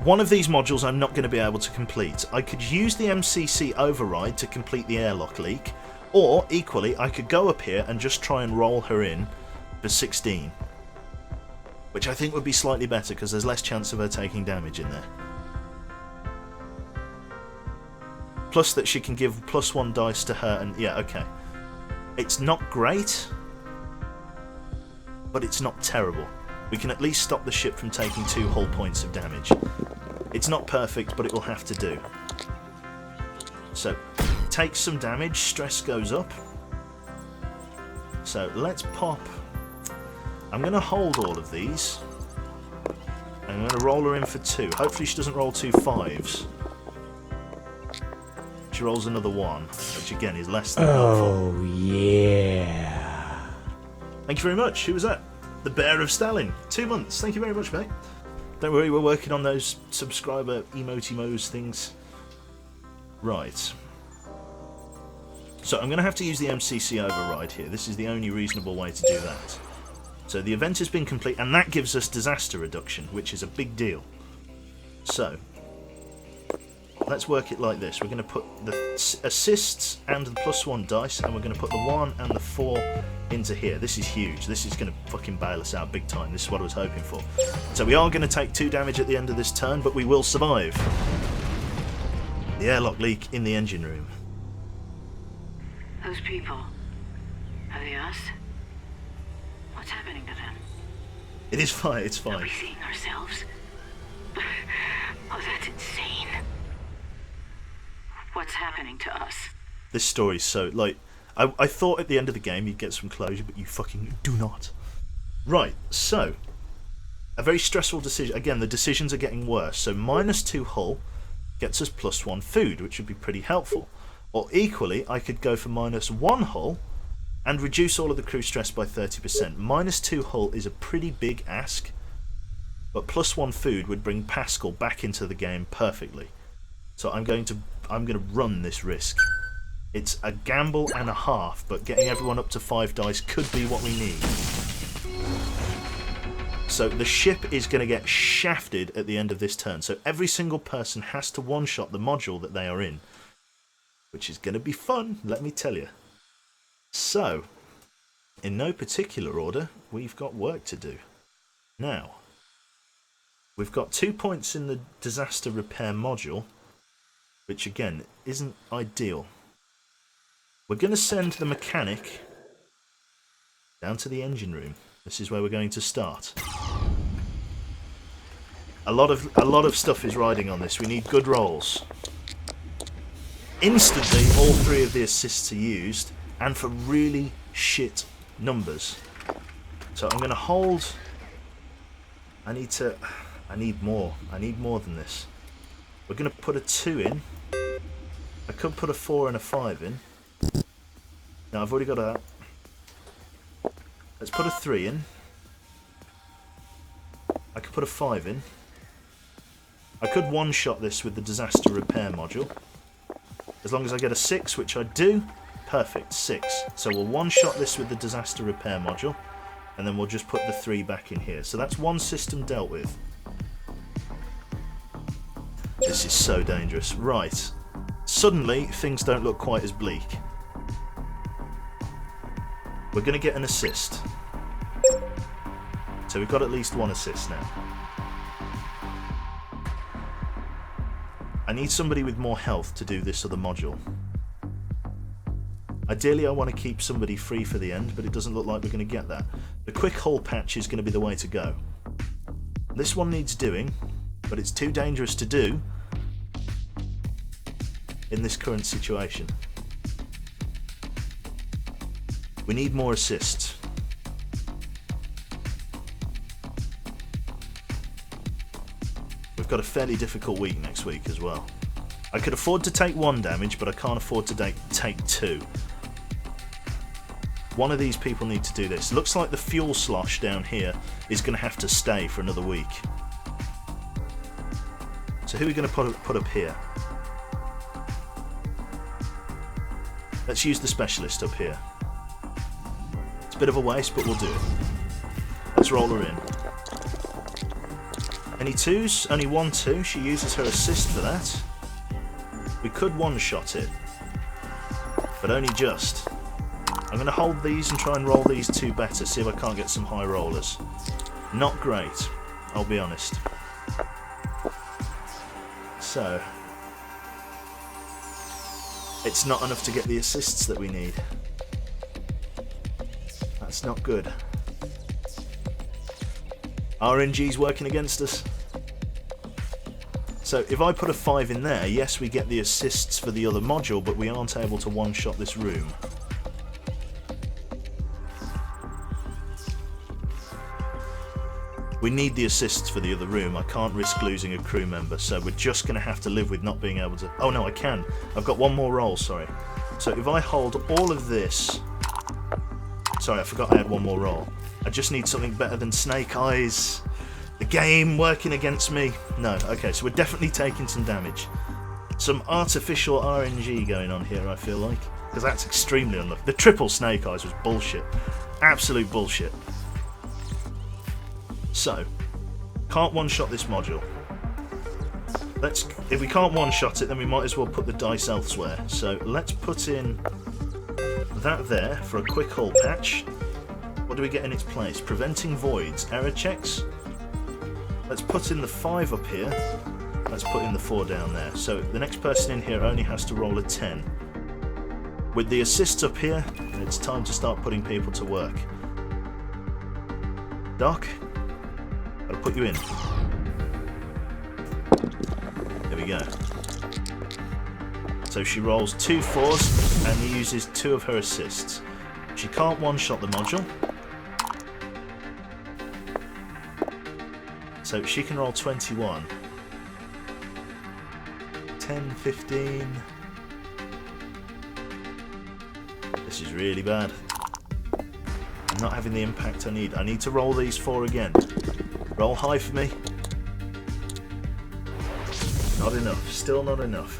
One of these modules I'm not going to be able to complete. I could use the MCC override to complete the airlock leak, or, equally, I could go up here and just try and roll her in for 16. Which I think would be slightly better, because there's less chance of her taking damage in there. Plus that she can give +1 dice to her, and yeah, okay. It's not great, but it's not terrible. We can at least stop the ship from taking 2 hull points of damage. It's not perfect, but it will have to do. So, takes some damage, stress goes up. So, let's pop... I'm going to hold all of these. I'm going to roll her in for 2. Hopefully she doesn't roll 2 5s. She rolls another 1, which again is less than helpful. Oh, yeah. Thank you very much. Who was that? The Bear of Stalin. 2 months. Thank you very much, mate. Don't worry, we're working on those subscriber emotimos things. Right. So I'm going to have to use the MCC override here. This is the only reasonable way to do that. So the event has been complete, and that gives us disaster reduction, which is a big deal. So, let's work it like this. We're going to put the assists and the +1 dice, and we're going to put the 1 and the 4 into here. This is huge. This is going to fucking bail us out big time. This is what I was hoping for. So we are going to take 2 damage at the end of this turn, but we will survive. The airlock leak in the engine room. Those people. Are they us? What's happening to them? It is fine, it's Are fine. we seeing ourselves? Oh, that's insane. What's happening to us? This story's so, like, I thought at the end of the game you'd get some closure, but you fucking do not. Right, so, a very stressful decision. Again, the decisions are getting worse. So -2 hull gets us +1 food, which would be pretty helpful. Or equally, I could go for -1 hull and reduce all of the crew stress by 30%. -2 hull is a pretty big ask, but +1 food would bring Pascal back into the game perfectly. So I'm going to run this risk. It's a gamble and a half, but getting everyone up to 5 dice could be what we need. So the ship is going to get shafted at the end of this turn. So every single person has to one-shot the module that they are in, which is going to be fun, let me tell you. So, in no particular order, we've got work to do. Now, we've got 2 points in the disaster repair module, which again isn't ideal. We're going to send the mechanic down to the engine room. This is where we're going to start. A lot of stuff is riding on this. We need good rolls. Instantly, all 3 of the assists are used, and for really shit numbers. So I'm going to hold. I need more. I need more than this. We're going to put a 2 in. I could put a 4 and a 5 in. No, I've already got that. Let's put a 3 in. I could put a 5 in. I could one-shot this with the disaster repair module. As long as I get a 6, which I do, perfect, 6. So we'll one-shot this with the disaster repair module, and then we'll just put the 3 back in here. So that's one system dealt with. This is so dangerous. Right. Suddenly, things don't look quite as bleak. We're going to get an assist. So we've got at least 1 assist now. I need somebody with more health to do this other module. Ideally, I want to keep somebody free for the end, but it doesn't look like we're going to get that. The quick hull patch is going to be the way to go. This one needs doing, but it's too dangerous to do in this current situation. We need more assists. We've got a fairly difficult week next week as well. I could afford to take 1 damage, but I can't afford to take 2. One of these people need to do this. Looks like the fuel slosh down here is going to have to stay for another week. So who are we going to put up here? Let's use the specialist up here. It's a bit of a waste, but we'll do it. Let's roll her in. Any 2s? Only 1 2. She uses her assist for that. We could one-shot it, but only just. I'm going to hold these and try and roll these 2 better, see if I can't get some high rollers. Not great, I'll be honest. So, it's not enough to get the assists that we need. That's not good. RNG's working against us. So if I put a 5 in there, yes, we get the assists for the other module, but we aren't able to one-shot this room. We need the assists for the other room. I can't risk losing a crew member, so we're just going to have to live with not being able to... Oh no, I can. I've got 1 more roll, sorry. So if I hold all of this... Sorry, I forgot I had 1 more roll. I just need something better than Snake Eyes. The game working against me. No, okay, so we're definitely taking some damage. Some artificial RNG going on here, I feel like. Because that's extremely unlucky. The triple Snake Eyes was bullshit. Absolute bullshit. So, can't one-shot this module. If we can't one-shot it, then we might as well put the dice elsewhere. So let's put in that there for a quick hull patch. What do we get in its place? Preventing voids, error checks. Let's put in the 5 up here. Let's put in the 4 down there. So the next person in here only has to roll a 10. With the assists up here, it's time to start putting people to work. Doc, I'll put you in. There we go. So she rolls 2 4s and uses 2 of her assists. She can't one-shot the module. So she can roll 21. 10, 15. This is really bad. I'm not having the impact I need. I need to roll these 4 again. Roll high for me. Not enough. Still not enough.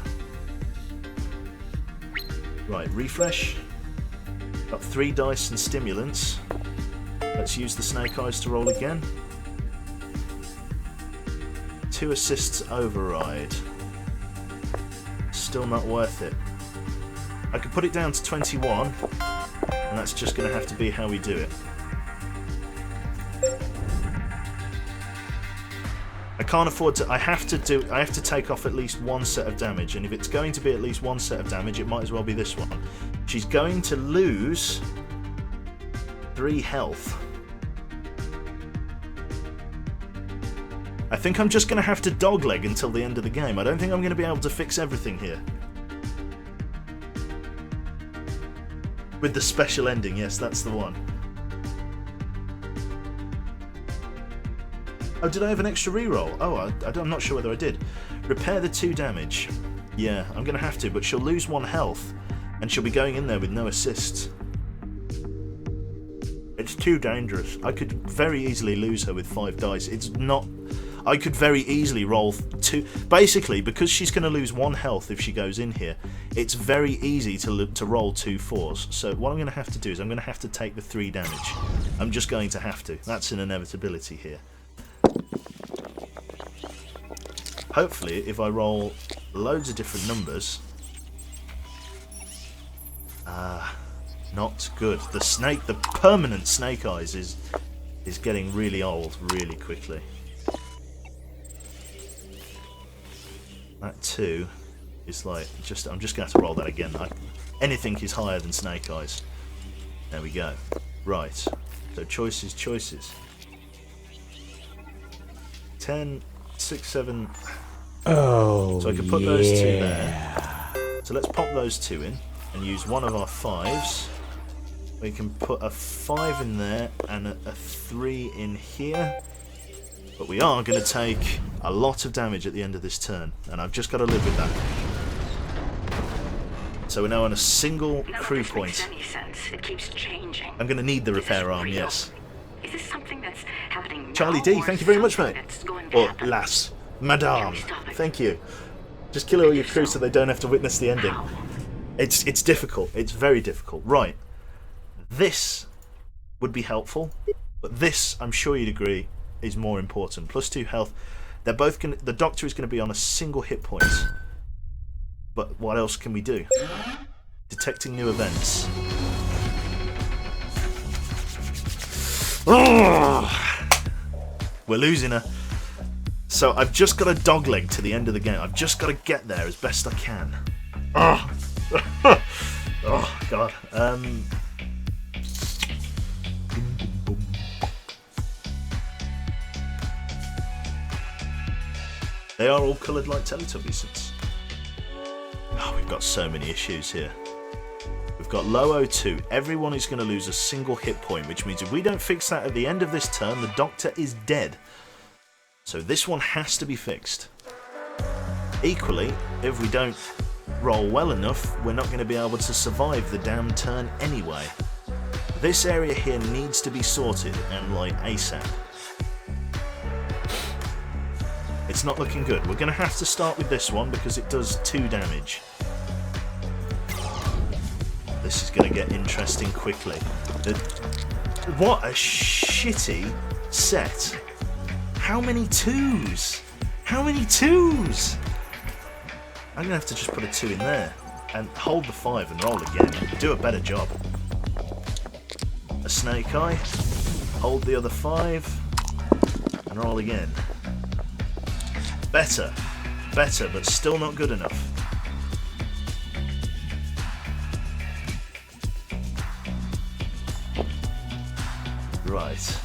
Right, refresh. Got 3 dice and stimulants. Let's use the Snake Eyes to roll again. 2 assists override. Still not worth it. I could put it down to 21, and that's just going to have to be how we do it. I can't afford to. I have to take off at least 1 set of damage, and if it's going to be at least 1 set of damage, it might as well be this one. She's going to lose 3 health. I think I'm just going to have to dogleg until the end of the game. I don't think I'm going to be able to fix everything here. With the special ending, yes, that's the one. Oh, did I have an extra reroll? Oh, I'm not sure whether I did. Repair the 2 damage. Yeah, I'm going to have to, but she'll lose 1 health, and she'll be going in there with no assists. It's too dangerous. I could very easily lose her with 5 dice. It's not... I could very easily roll 2... Basically, because she's going to lose 1 health if she goes in here, it's very easy to roll 2 4s. So what I'm going to have to do is I'm going to have to take the 3 damage. I'm just going to have to. That's an inevitability here. Hopefully, if I roll loads of different numbers... not good. The permanent Snake Eyes is getting really old really quickly. That 2 is like, I'm just going to have to roll that again. Anything is higher than Snake Eyes. There we go. Right. So choices. 10, 6, 7. Oh, so I can put those 2 there. So let's pop those 2 in and use one of our 5s. We can put a 5 in there and a 3 in here. But we are going to take a lot of damage at the end of this turn, and I've just got to live with that. So we're now on a single crew point. Makes any sense. It keeps changing. I'm going to need the repair arm, yes. Is this something that's happening Charlie now, D, or thank you very much, mate. that's going to Or happen? lass, madame, Stop it. thank you. Just kill all your crew so they don't have to witness the ending. How? It's difficult. It's very difficult. Right. This would be helpful, but this, I'm sure you'd agree, is more important. Plus 2 health. They're both going. The Doctor is going to be on a single hit point. But what else can we do? Detecting new events. Oh! We're losing her. So I've just got a dogleg to the end of the game. I've just got to get there as best I can. Oh, oh God. They are all coloured like Teletubbies. Oh, we've got so many issues here. We've got low O2. Everyone is going to lose a single hit point, which means if we don't fix that at the end of this turn, the Doctor is dead. So this one has to be fixed. Equally, if we don't roll well enough, we're not going to be able to survive the damn turn anyway. This area here needs to be sorted and like ASAP. It's not looking good. We're going to have to start with this one because it does 2 damage. This is going to get interesting quickly. What a shitty set. How many 2s? How many 2s? I'm going to have to just put a 2 in there and hold the 5 and roll again. Do a better job. A snake eye. Hold the other 5 and roll again. Better. Better, but still not good enough. Right.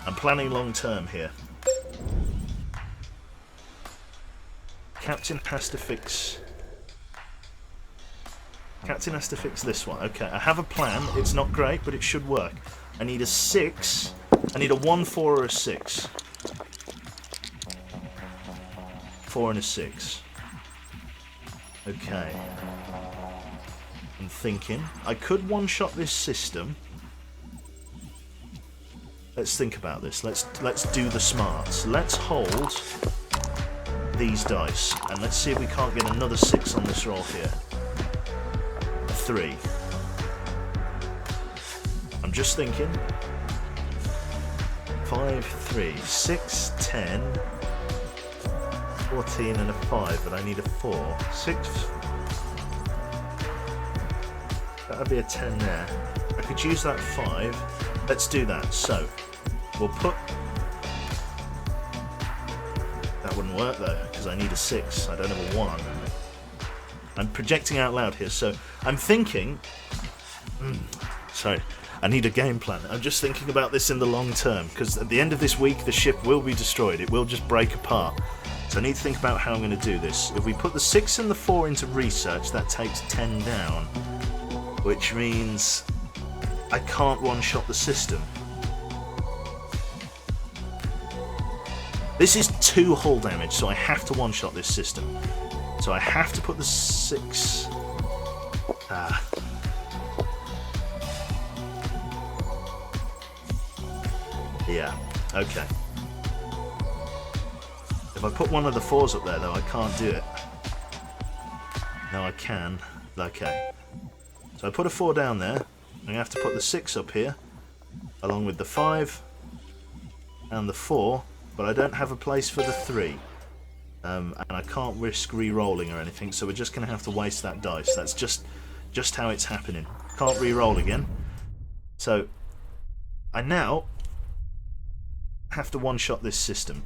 I'm planning long term here. Captain has to fix... Captain has to fix this one. Okay, I have a plan. It's not great, but it should work. I need a 6. I need a 1, 4 or a 6. 4 and a 6. Okay. I'm thinking. I could one-shot this system. Let's think about this. Let's do the smarts. Let's hold these dice. And let's see if we can't get another 6 on this roll here. 3. I'm just thinking. 5, 3, 6, 10, 14 and a 5, but I need a 4. 6. That'd be a 10 there. I could use that 5. Let's do that. So, we'll put... That wouldn't work though, because I need a 6. I don't have a 1. I'm projecting out loud here, so I'm thinking... sorry, I need a game plan. I'm just thinking about this in the long term, because at the end of this week the ship will be destroyed. It will just break apart. So I need to think about how I'm going to do this. If we put the 6 and the 4 into research, that takes 10 down, which means I can't one-shot the system. This is 2 hull damage, so I have to one-shot this system. So I have to put the 6... Yeah, okay. If I put one of the 4s up there, though, I can't do it. No, I can. Okay. So I put a 4 down there. I'm going to have to put the 6 up here, along with the 5 and the 4, but I don't have a place for the 3. And I can't risk re-rolling or anything, so we're just going to have to waste that dice. That's just how it's happening. Can't re-roll again. So I now have to one-shot this system.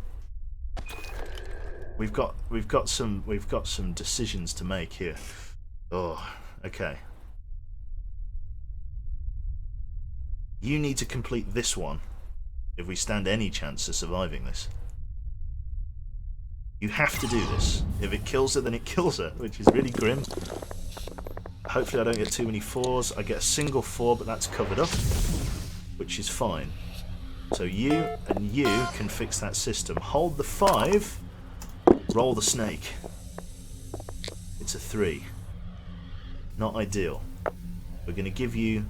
We've got some decisions to make here. Oh, okay. You need to complete this one if we stand any chance of surviving this. You have to do this. If it kills her, then it kills her, which is really grim. Hopefully I don't get too many 4s. I get a single 4, but that's covered up, which is fine. So you and you can fix that system. Hold the 5, roll the snake. It's a 3. Not ideal. We're going to give you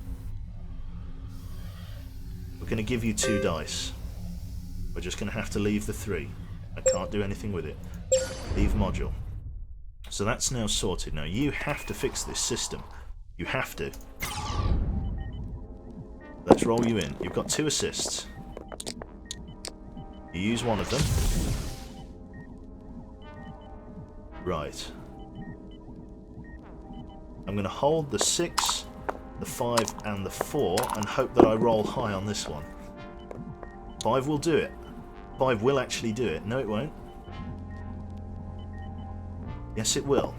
2 dice. We're just going to have to leave the 3. I can't do anything with it. Leave module. So that's now sorted. Now you have to fix this system. You have to. Let's roll you in. You've got 2 assists. You use one of them. Right. I'm going to hold the 6, the 5 and the 4 and hope that I roll high on this one. 5 will do it. 5 will actually do it. No, it won't. Yes, it will.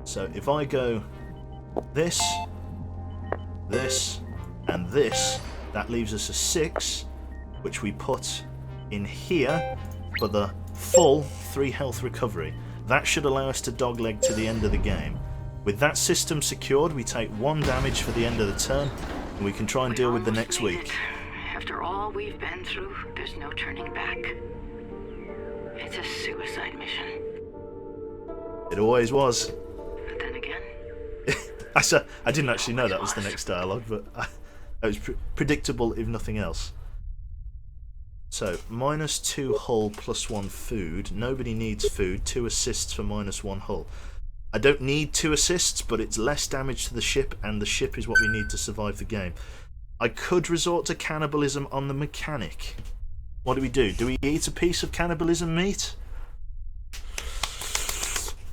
So if I go this, this, and this, that leaves us a 6, which we put in here for the full 3 health recovery. That should allow us to dogleg to the end of the game. With that system secured, we take 1 damage for the end of the turn, and we can try and deal with the next week. After all we've been through, there's no turning back. It's a suicide mission. It always was. But then again, I didn't actually know that was the next dialogue, but it was predictable if nothing else. So, -2 hull, +1 food. Nobody needs food. 2 assists for -1 hull. I don't need 2 assists, but it's less damage to the ship, and the ship is what we need to survive the game. I could resort to cannibalism on the mechanic. What do? Do we eat a piece of cannibalism meat?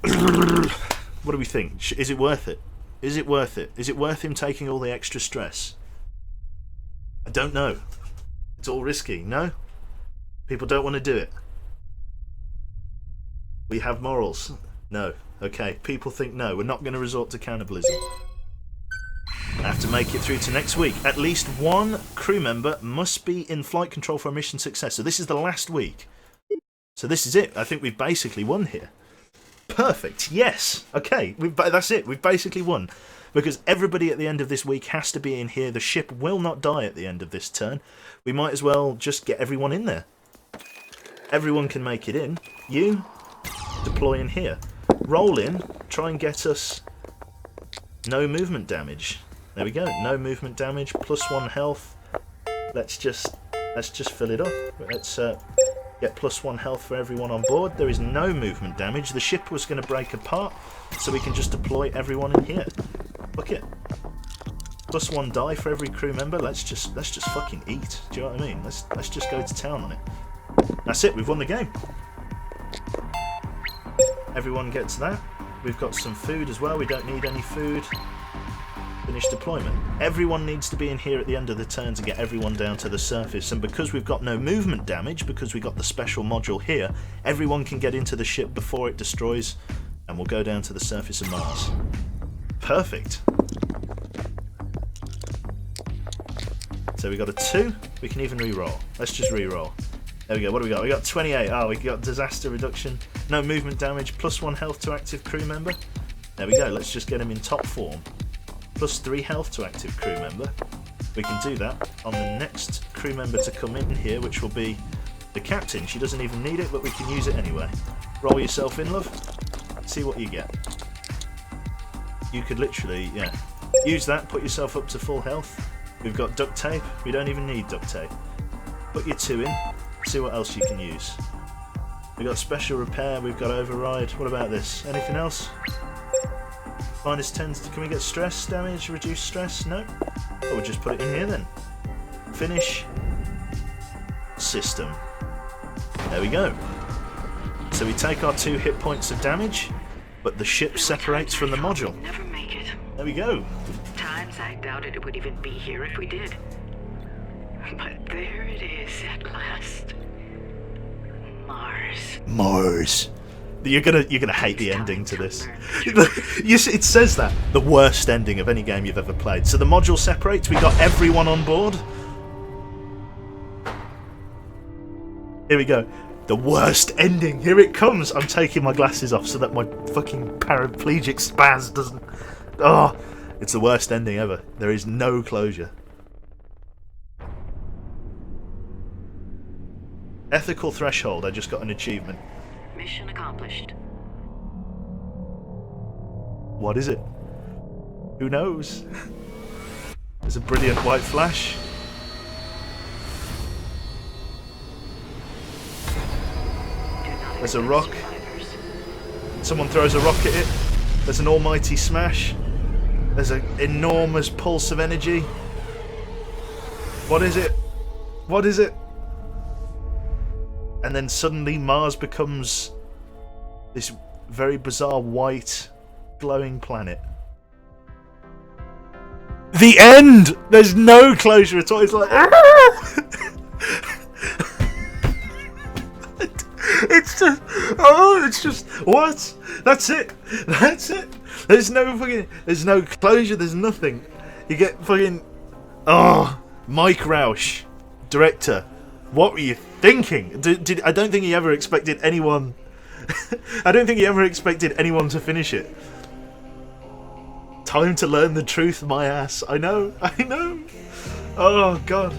What do we think? Is it worth it? Is it worth it? Is it worth him taking all the extra stress? I don't know. It's all risky, no? People don't want to do it. We have morals. No. Okay, people think no. We're not going to resort to cannibalism. I have to make it through to next week. At least one crew member must be in flight control for a mission success. So this is the last week. So this is it. I think we've basically won here. Perfect. Yes. Okay. That's it. We've basically won. Because everybody at the end of this week has to be in here. The ship will not die at the end of this turn. We might as well just get everyone in there. Everyone can make it in. You deploy in here. Roll in. Try and get us no movement damage. There we go. No movement damage. +1 health. Let's just fill it up. Let's get +1 health for everyone on board. There is no movement damage. The ship was going to break apart, so we can just deploy everyone in here. Look it. +1 die for every crew member. Let's just fucking eat. Do you know what I mean? Let's just go to town on it. That's it. We've won the game. Everyone gets that. We've got some food as well. We don't need any food. Finish deployment. Everyone needs to be in here at the end of the turn to get everyone down to the surface, and because we've got no movement damage, because we got the special module here, everyone can get into the ship before it destroys, and we'll go down to the surface of Mars. Perfect. So we got a 2. We can even re-roll. Let's just re-roll. There we go. What do we got? We got 28. Oh, we got disaster reduction. No movement damage. +1 health to active crew member. There we go. Let's just get him in top form. +3 health to active crew member. We can do that on the next crew member to come in here, which will be the captain. She doesn't even need it, but we can use it anyway. Roll yourself in, love. See what you get. You could literally, yeah, use that, put yourself up to full health. We've got duct tape. We don't even need duct tape. Put your 2 in. See what else you can use. We've got special repair. We've got override. What about this? Anything else? -10. Can we get stress damage? Reduce stress? No? Oh, we'll just put it in here then. Finish. System. There we go. So we take our 2 hit points of damage, but the ship separates from the module. never make it. There we go. Times I doubted it would even be here if we did. But there it is at last. Mars. Mars. You're gonna hate the ending to this. It says that the worst ending of any game you've ever played. So the module separates. We got everyone on board. Here we go. The worst ending. Here it comes. I'm taking my glasses off so that my fucking paraplegic spaz doesn't. Oh, it's the worst ending ever. There is no closure. Ethical threshold. I just got an achievement. Mission accomplished. What is it? Who knows? There's a brilliant white flash. There's a rock. Someone throws a rock at it. There's an almighty smash. There's an enormous pulse of energy. What is it? What is it? And then suddenly Mars becomes this very bizarre white glowing planet. The end! There's no closure at all. It's like it's just what? That's it. That's it. There's no closure, there's nothing. You get fucking Mike Roush, director. What were you thinking? I don't think he ever expected anyone. I don't think he ever expected anyone to finish it. Time to learn the truth, my ass. I know. Oh god.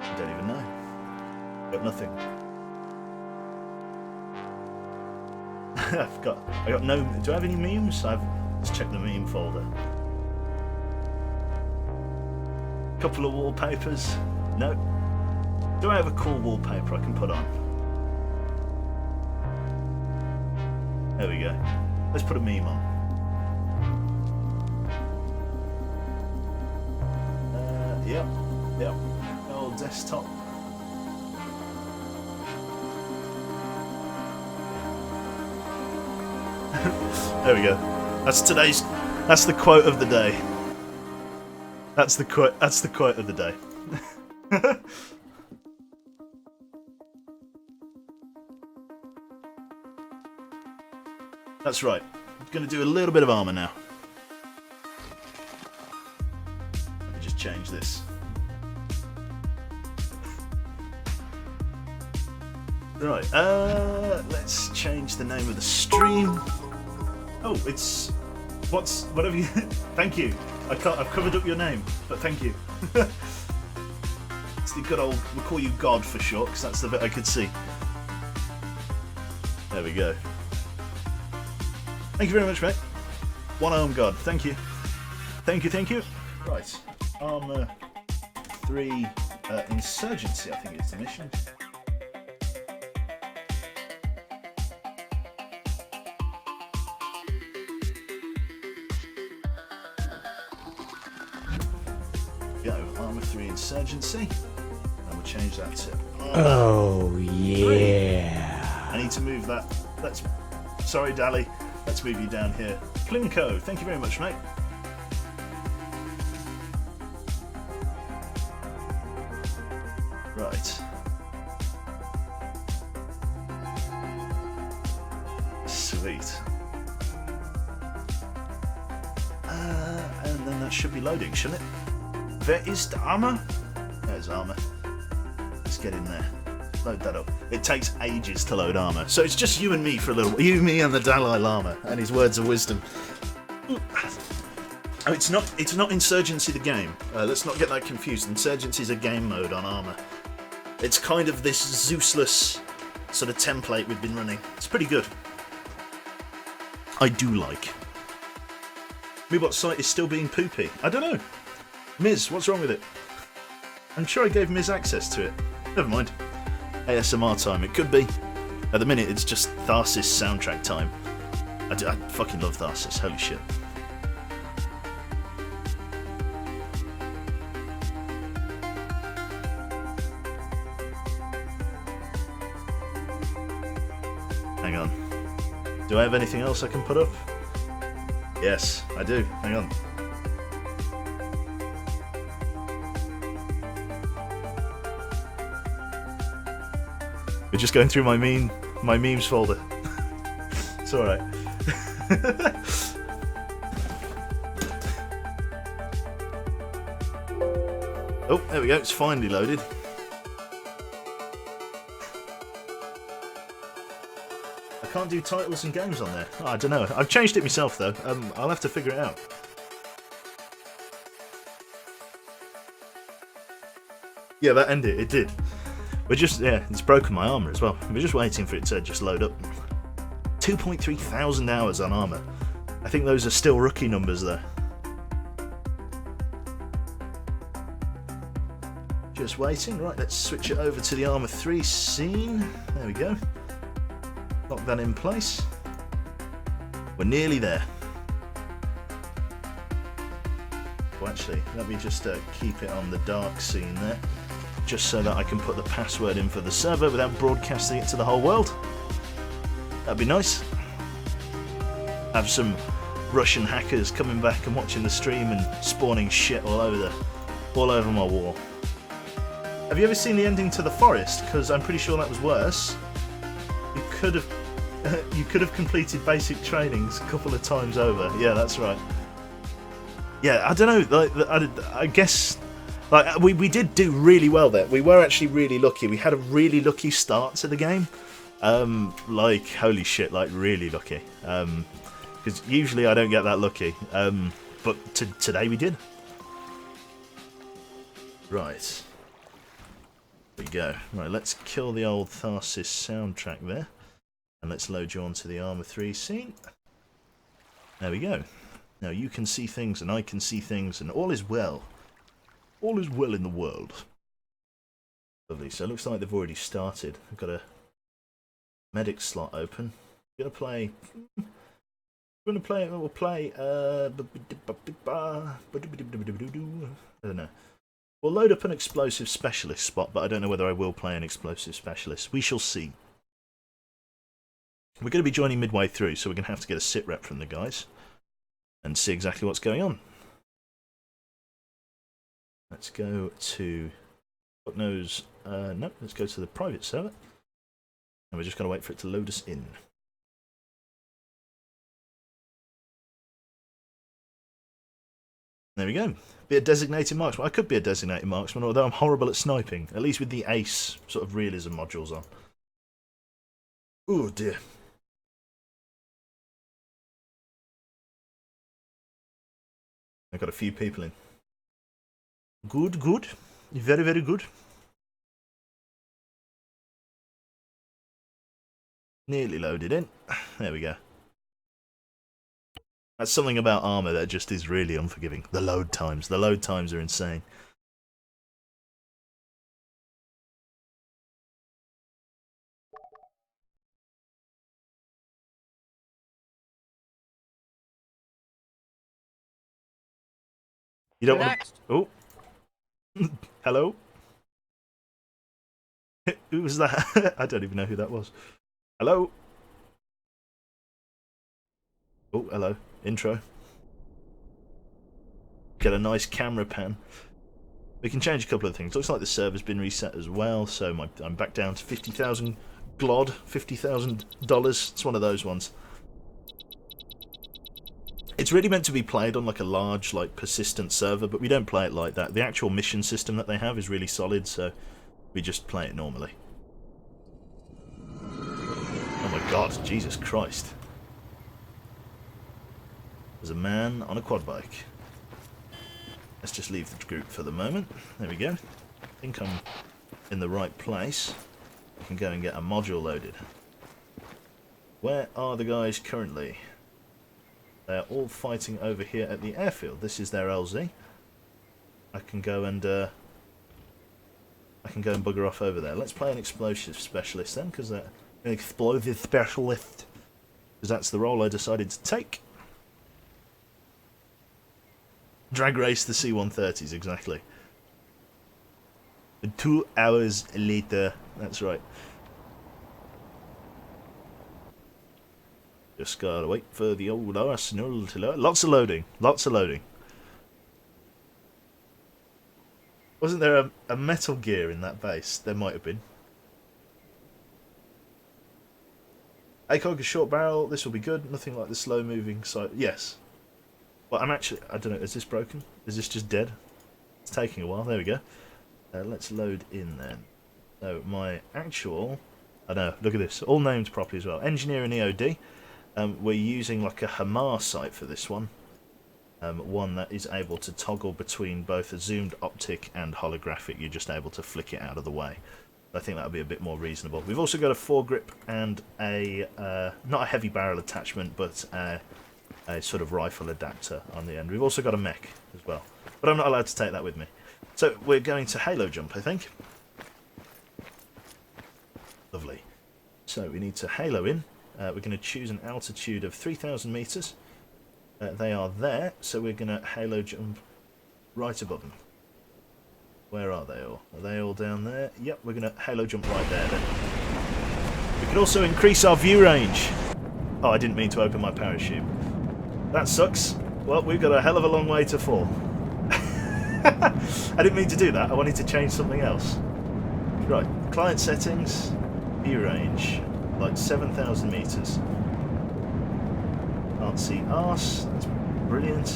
I don't even know. Got nothing. I got no. Do I have any memes? Let's check the meme folder. Couple of wallpapers. No. Do I have a cool wallpaper I can put on? There we go. Let's put a meme on. Yep. Old desktop. There we go. That's the quote of the day. That's the quote of the day. That's right. I'm going to do a little bit of armor now. Let me just change this. Right, let's change the name of the stream. Oh, it's... whatever you... Thank you. I've covered up your name, but thank you. It's the good old... We'll call you God for short, because that's the bit I could see. There we go. Thank you very much, mate. One-armed God. Thank you. Thank you. Right. Armour 3 Insurgency, I think is the mission. Go. Armour 3 Insurgency. And we'll change that to... Oh, yeah. I need to move that. So Sorry, Dally. Let's move you down here. Plimco, thank you very much, mate. Right. Sweet. And then that should be loading, shouldn't it? Where is the armor? There's armor. Let's get in there. Load that up. It takes ages to load armor. So it's just you and me for a little. You, me, and the Dalai Lama and his words of wisdom. Oh, it's not Insurgency the game. Let's not get that confused. Insurgency is a game mode on armor. It's kind of this Zeusless sort of template we've been running. It's pretty good. I do like. Moobot's site is still being poopy. I don't know. Miz, what's wrong with it? I'm sure I gave Miz access to it. Never mind. ASMR time. It could be. At the minute, it's just Tharsis soundtrack time. I fucking love Tharsis. Holy shit. Hang on. Do I have anything else I can put up? Yes, I do. Hang on. We're just going through my memes folder. It's alright. Oh, there we go. It's finally loaded. I can't do titles and games on there. Oh, I don't know. I've changed it myself though. I'll have to figure it out. Yeah, that ended. It did. We're just, yeah, it's broken my armour as well. We're just waiting for it to just load up. 2.3 thousand hours on armour. I think those are still rookie numbers though. Just waiting. Right, let's switch it over to the Armour 3 scene. There we go. Lock that in place. We're nearly there. Well, actually, let me just keep it on the dark scene there. Just so that I can put the password in for the server without broadcasting it to the whole world. That'd be nice. Have some Russian hackers coming back and watching the stream and spawning shit all over my wall. Have you ever seen the ending to The Forest? Because I'm pretty sure that was worse. You could have completed basic trainings a couple of times over. Yeah, that's right. Yeah, I don't know. Like, I guess. Like we did do really well there. We were actually really lucky. We had a really lucky start to the game. Like holy shit, like really lucky. Because usually I don't get that lucky. But today we did. Right. There we go. Right, let's kill the old Tharsis soundtrack there. And let's load you onto the Armour 3 scene. There we go. Now you can see things and I can see things and all is well. All is well in the world. Lovely. So it looks like they've already started. I've got a medic slot open. We'll play. I don't know. We'll load up an explosive specialist spot, but I don't know whether I will play an explosive specialist. We shall see. We're going to be joining midway through, so we're going to have to get a sit rep from the guys and see exactly what's going on. Let's go to fuck knows. No, let's go to the private server, and we're just going to wait for it to load us in. There we go. Be a designated marksman. I could be a designated marksman, although I'm horrible at sniping. At least with the ace sort of realism modules on. Oh dear. I got a few people in. Good, good. Very, very good. Nearly loaded in. There we go. That's something about armor that just is really unforgiving. The load times. The load times are insane. You don't want to... Oh. Hello? Who was that? I don't even know who that was. Hello? Oh, hello. Intro. Get a nice camera pan. We can change a couple of things. Looks like the server's been reset as well, so I'm back down to 50,000 glod, $50,000. It's one of those ones. It's really meant to be played on like a large, like persistent server, but we don't play it like that. The actual mission system that they have is really solid, so we just play it normally. Oh my god, Jesus Christ. There's a man on a quad bike. Let's just leave the group for the moment. There we go. I think I'm in the right place. I can go and get a module loaded. Where are the guys currently? They're all fighting over here at the airfield. This is their LZ. I can go and bugger off over there. Let's play an explosive specialist then, because an explosive specialist, because that's the role I decided to take. Drag race the C-130s, exactly. 2 hours later, that's right. Just gotta wait for the old arsenal to load. Lots of loading, lots of loading. Wasn't there a Metal Gear in that base? There might have been. ACOG, a short barrel, this will be good. Nothing like the slow moving side. Yes. Well, I don't know, is this broken? Is this just dead? It's taking a while, there we go. Let's load in then. So my actual, I know, look at this, all named properly as well. Engineer and EOD. We're using like a Hamar site for this one. One that is able to toggle between both a zoomed optic and holographic. You're just able to flick it out of the way. I think that would be a bit more reasonable. We've also got a foregrip and a, not a heavy barrel attachment, but a sort of rifle adapter on the end. We've also got a mech as well, but I'm not allowed to take that with me. So we're going to halo jump, I think. Lovely. So we need to halo in. We're going to choose an altitude of 3,000 meters. They are there, so we're going to halo jump right above them. Where are they all? Are they all down there? Yep, we're going to halo jump right there then. We can also increase our view range. Oh, I didn't mean to open my parachute. That sucks. Well, we've got a hell of a long way to fall. I didn't mean to do that. I wanted to change something else. Right, client settings, view range, like 7,000 meters. Can't see arse. That's brilliant.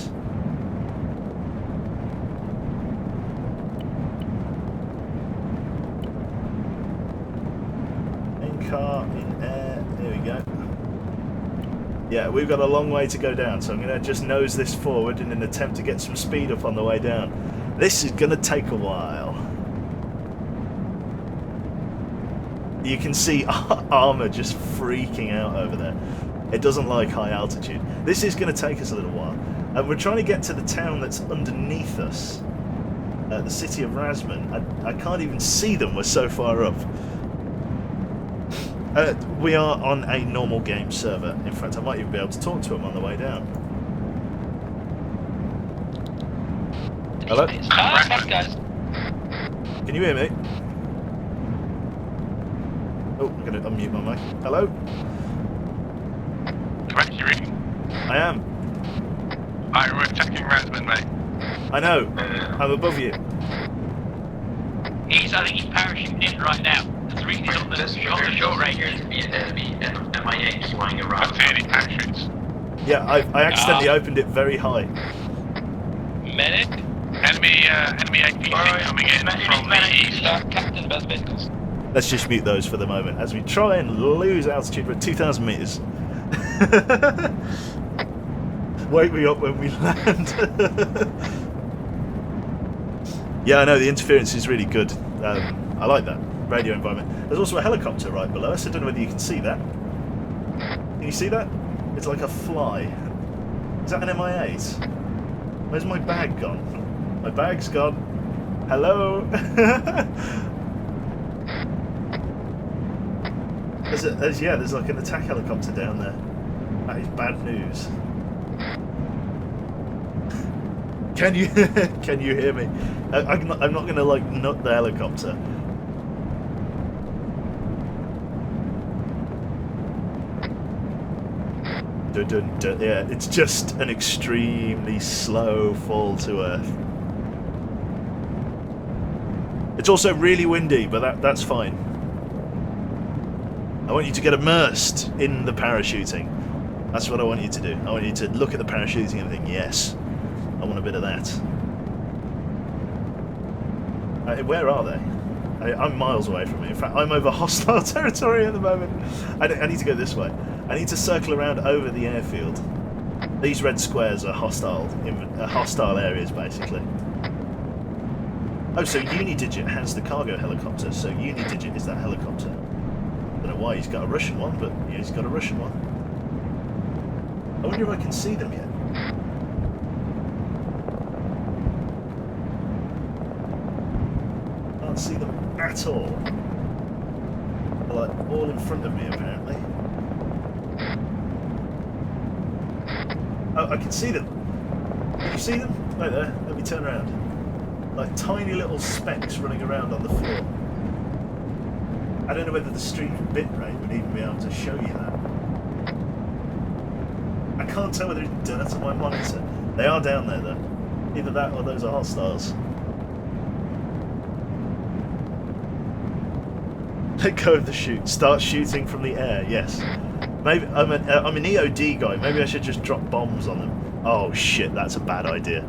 In car, in air. There we go. Yeah, we've got a long way to go down, so I'm going to just nose this forward in an attempt to get some speed up on the way down. This is going to take a while. You can see armour just freaking out over there. It doesn't like high altitude. This is going to take us a little while. And we're trying to get to the town that's underneath us. The city of Razman. I can't even see them, we're so far up. We are on a normal game server. In fact, I might even be able to talk to them on the way down. Hello? Guys. Can you hear me? Oh, I'm going to unmute my mic. Hello? Correct, you reading? I am. Alright, we're attacking Razman, mate. I know. I'm above you. I think he's parachuting in right now. That's the reason he's on the short range. MIA flying around. I don't see any parachutes. Yeah, I accidentally opened it very high. Medic? Enemy APC coming in from the east. Captain, best vehicles. Let's just mute those for the moment as we try and lose altitude. We're at 2,000 meters. Wake me up when we land. Yeah, I know, the interference is really good. I like that radio environment. There's also a helicopter right below us. I don't know whether you can see that. Can you see that? It's like a fly. Is that an Mi-8? Where's my bag gone? My bag's gone. Hello? There's like an attack helicopter down there. That is bad news. Can you hear me? I'm not gonna like nut the helicopter. Yeah, it's just an extremely slow fall to earth. It's also really windy, but that's fine. I want you to get immersed in the parachuting. That's what I want you to do. I want you to look at the parachuting and think, yes, I want a bit of that. Where are they? I'm miles away from it. In fact, I'm over hostile territory at the moment. I need to go this way. I need to circle around over the airfield. These red squares are hostile areas, basically. Oh, so Unidigit has the cargo helicopter. So Unidigit is that helicopter. I don't know why he's got a Russian one, but yeah, he's got a Russian one. I wonder if I can see them yet. Can't see them at all. They're like all in front of me, apparently. Oh, I can see them. Can you see them? Right there. Let me turn around. Like tiny little specks running around on the floor. I don't know whether the stream bitrate would even be able to show you that. I can't tell whether it's dirt on my monitor. They are down there though. Either that or those are hostiles. Let go of the shoot. Start shooting from the air. Yes. Maybe I'm an EOD guy. Maybe I should just drop bombs on them. Oh shit, that's a bad idea.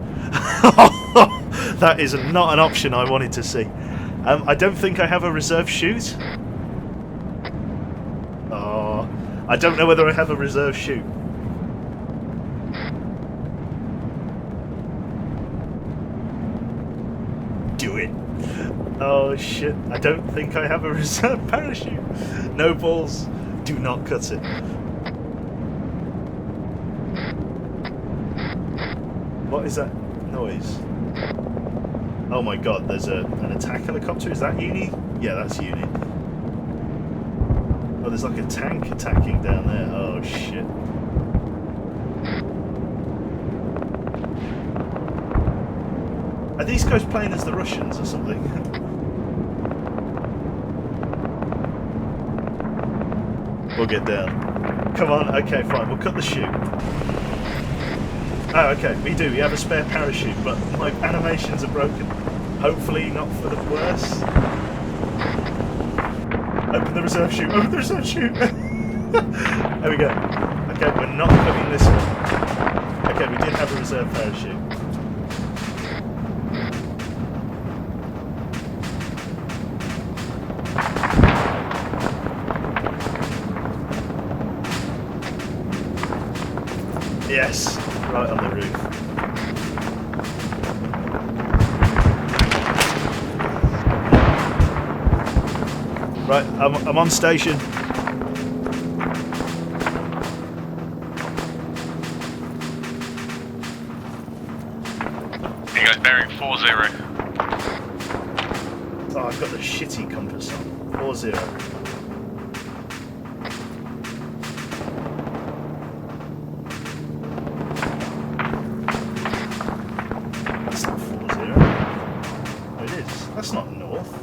That is not an option I wanted to see. I don't think I have a reserve shoot. Oh, I don't know whether I have a reserve shoot. Do it. Oh shit, I don't think I have a reserve parachute. No balls. Do not cut it. What is that noise? Oh my god, there's an attack helicopter. Is that Uni? Yeah, that's Uni. Oh, there's like a tank attacking down there. Oh shit. Are these guys playing as the Russians or something? We'll get down. Come on, okay, fine, we'll cut the chute. Oh, okay, we do. We have a spare parachute, but my animations are broken. Hopefully not for the worse. Open the reserve chute. Open the reserve chute. There we go. Okay, we're not cutting this one. Okay, we did have a reserve parachute. Yes, right on the roof. Right, I'm on station. You guys bearing 40. Oh, I've got the shitty compass on. 40. That's not 40. Oh, it is. That's not north.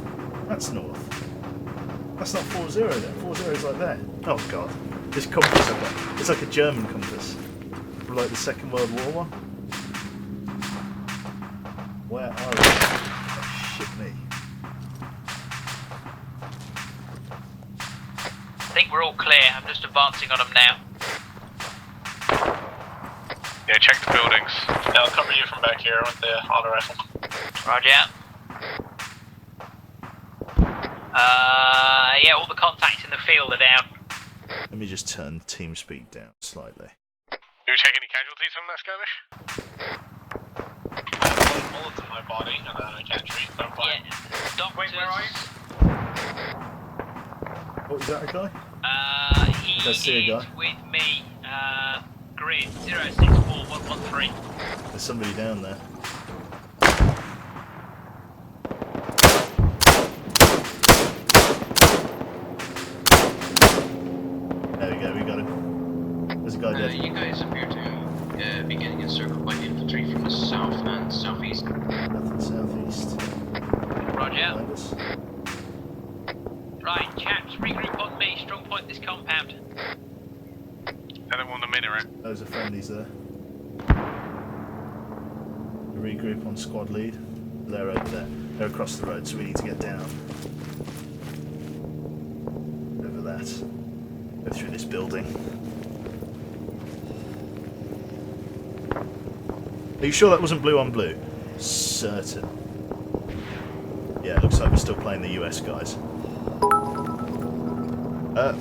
That's north. That's not 40 then. 40 is like that. Oh god. This compass I've got. It's like a German compass. From like the Second World War one. Where are we? Oh, shit me. I think we're all clear. I'm just advancing on them now. Yeah, check the buildings. Yeah, I'll cover you from back here with the auto rifle. Roger. Yeah, all the contacts in the field are down. Let me just turn TeamSpeak down slightly. Do you take any casualties from that skirmish? Bullets in my body and then I can't treat them. Yeah, doctors... Wait, where are you? What was that, a guy? He I see a guy. is with me. Grid 064113. There's somebody down there. There we go, we got him. There's a guy dead. You guys appear to be getting encircled by infantry from the south and southeast. Nothing southeast. Roger. Behind us. Right, chaps, regroup on me. Strong point this compound. They don't want a minute. Those are friendlies there. Regroup on squad lead. They're over there. They're across the road, so we need to get down. Over that. Go through this building. Are you sure that wasn't blue on blue? Certain. Yeah, it looks like we're still playing the US guys.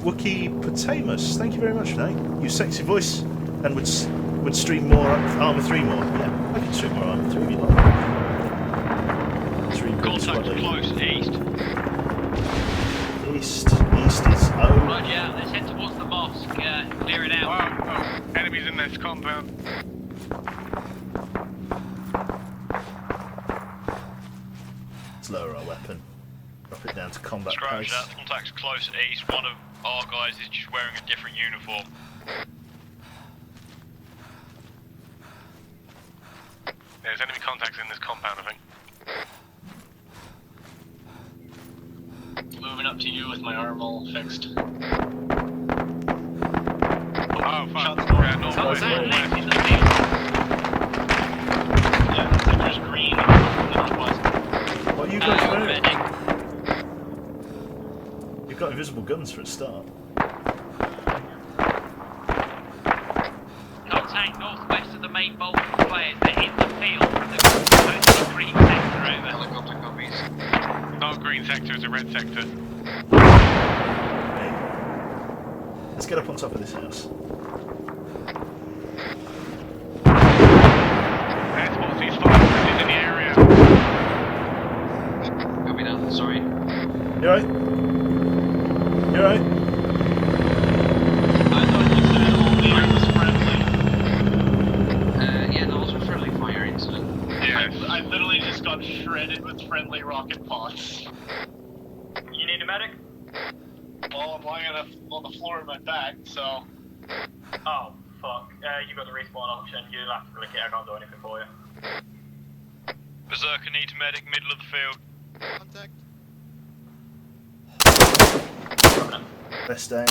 Wookie Potamus, thank you very much for that. Your sexy voice and would stream more Armour 3 more. Yeah, I can stream more Armour 3 if you like. Contact close, east. East is... Oh. Roger, let's head towards the mosque. Clear it out. Enemies in this compound. Let's lower our weapon. Drop it down to combat Scratch pace. that. Contacts close, east. One of our guys is just wearing a different uniform. There's enemy contacts in this compound, I think. Moving up to you with my arm all fixed. Oh, fuck. Yeah, no, So is that west. next in the field? Yeah, there's green in the northwest. What are you guys wearing? Medic. You've got invisible guns for a start. Contact northwest of the main bulk of players. They're in the field. The green sector over. Helicopter copies. Not green sector, it's a red sector. Hey. Let's get up on top of this house. Transport sees 5 in the area. Copy that, sorry. You alright? You alright? I thought you said only it was friendly. Yeah, that was a friendly fire incident. Yes. I literally just got shredded with friendly rocket pods. You need a medic? Well, I'm lying on the floor in my back, so... Oh, fuck. You got the respawn option. You'll have to click it. I can't do anything for you. Berserker needs medic, middle of the field. Contact. Best aim.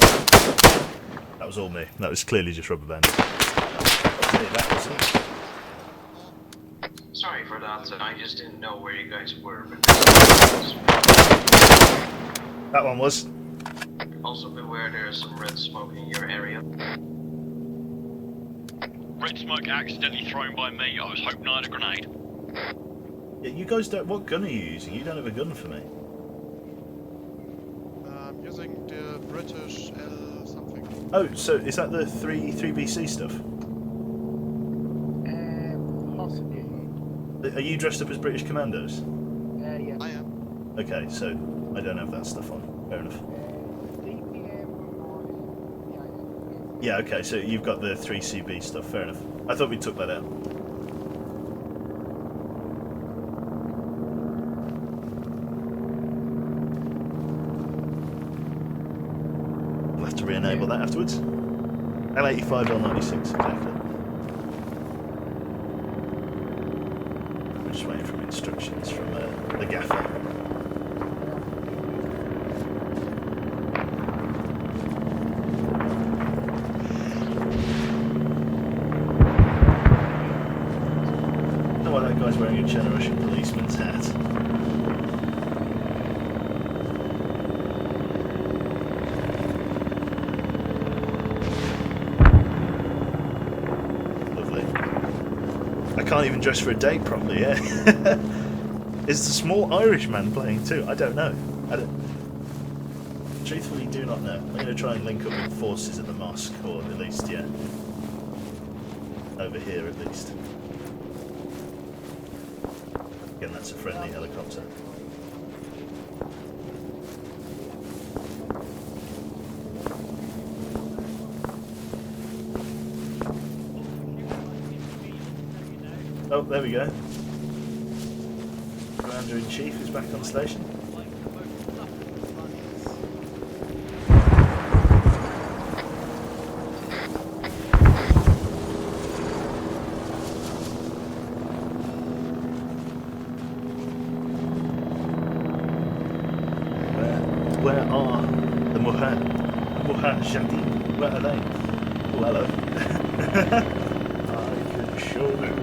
That was all me. That was clearly just rubber band. Okay, that was it. Sorry for that, I just didn't know where you guys were. But That one was. also beware there's some red smoke in your area. Red smoke accidentally thrown by me. I was hoping I had a grenade. Yeah, you guys don't. What gun are you using? You don't have a gun for me. I'm using the British L something. Oh, so is that the 3BC stuff? Possibly. Are you dressed up as British commandos? Yeah. I am. Okay, so I don't have that stuff on. Fair enough. 3 p.m. Yeah, okay, so you've got the 3CB stuff. Fair enough. I thought we took that out. We'll have to re-enable that afterwards. L85, L96, exactly. We're just waiting for instructions from the gaffer. I don't know why that guy's wearing a Russian policeman's hat. I can't even dress for a date properly, yeah. Is the small Irish man playing too? I don't know. Truthfully, do not know. I'm going to try and link up with forces at the mosque, or at least, yeah. Over here, at least. Again, that's a friendly helicopter. Oh, there we go. Commander-in-Chief is back on station. Where are the Mujahideen? Where are they? Oh, hello. I can show the way.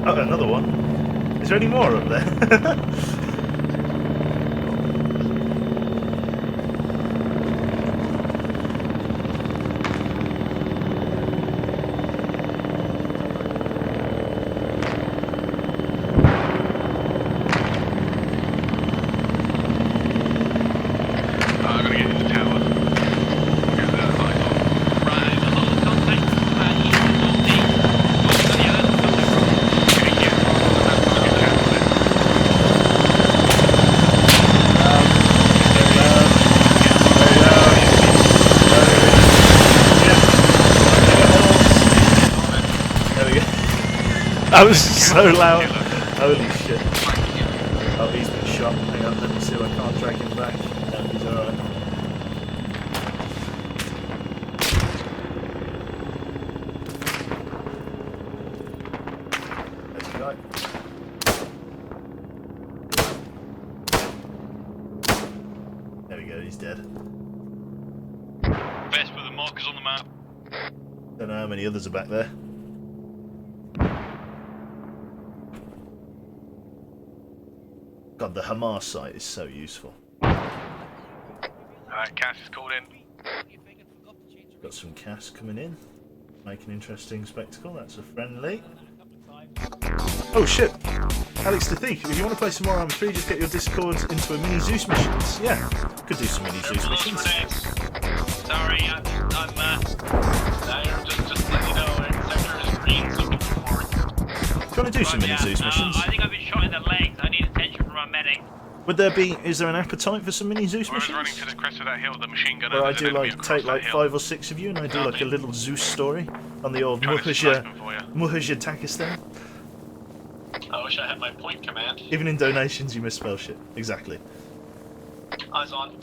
Oh, another one. Is there any more up there? I'm gonna get in the tower. Get the light on. Right, a lot of contact east and northeast. North on the other, something wrong. Can you get on the There we go. That was so loud. Holy shit. Oh, he's been shot. Hang on, let me see if I can't drag him back. No, he's alright. There's a guy. There we go, he's dead. Best with the markers on the map. Don't know how many others are back there. God, the Hamas site is so useful. Alright, Cass is called in. Got some CAS coming in. Make an interesting spectacle. That's a friendly. Oh shit! Alex the Thief, if you want to play some more Arma 3, just get your Discord into a mini Zeus missions. Yeah, could do some mini Zeus missions. Sorry, I'm just let you know, sector is green, looking for. Do you want to do some mini Zeus missions? I think I've been shot in the legs. I need attention from our medic. Would there be, is there an appetite for some mini Zeus Whoever's running missions? to the crest of that hill, the machine gunner. Where I there's do an enemy like, across take that like hill. 5 or 6 of you and I do like a little Zeus story on the old Trying to snipe them for you. Muhajir-Takistan. I wish I had my point command. Even in donations you misspell shit. Exactly. Eyes on.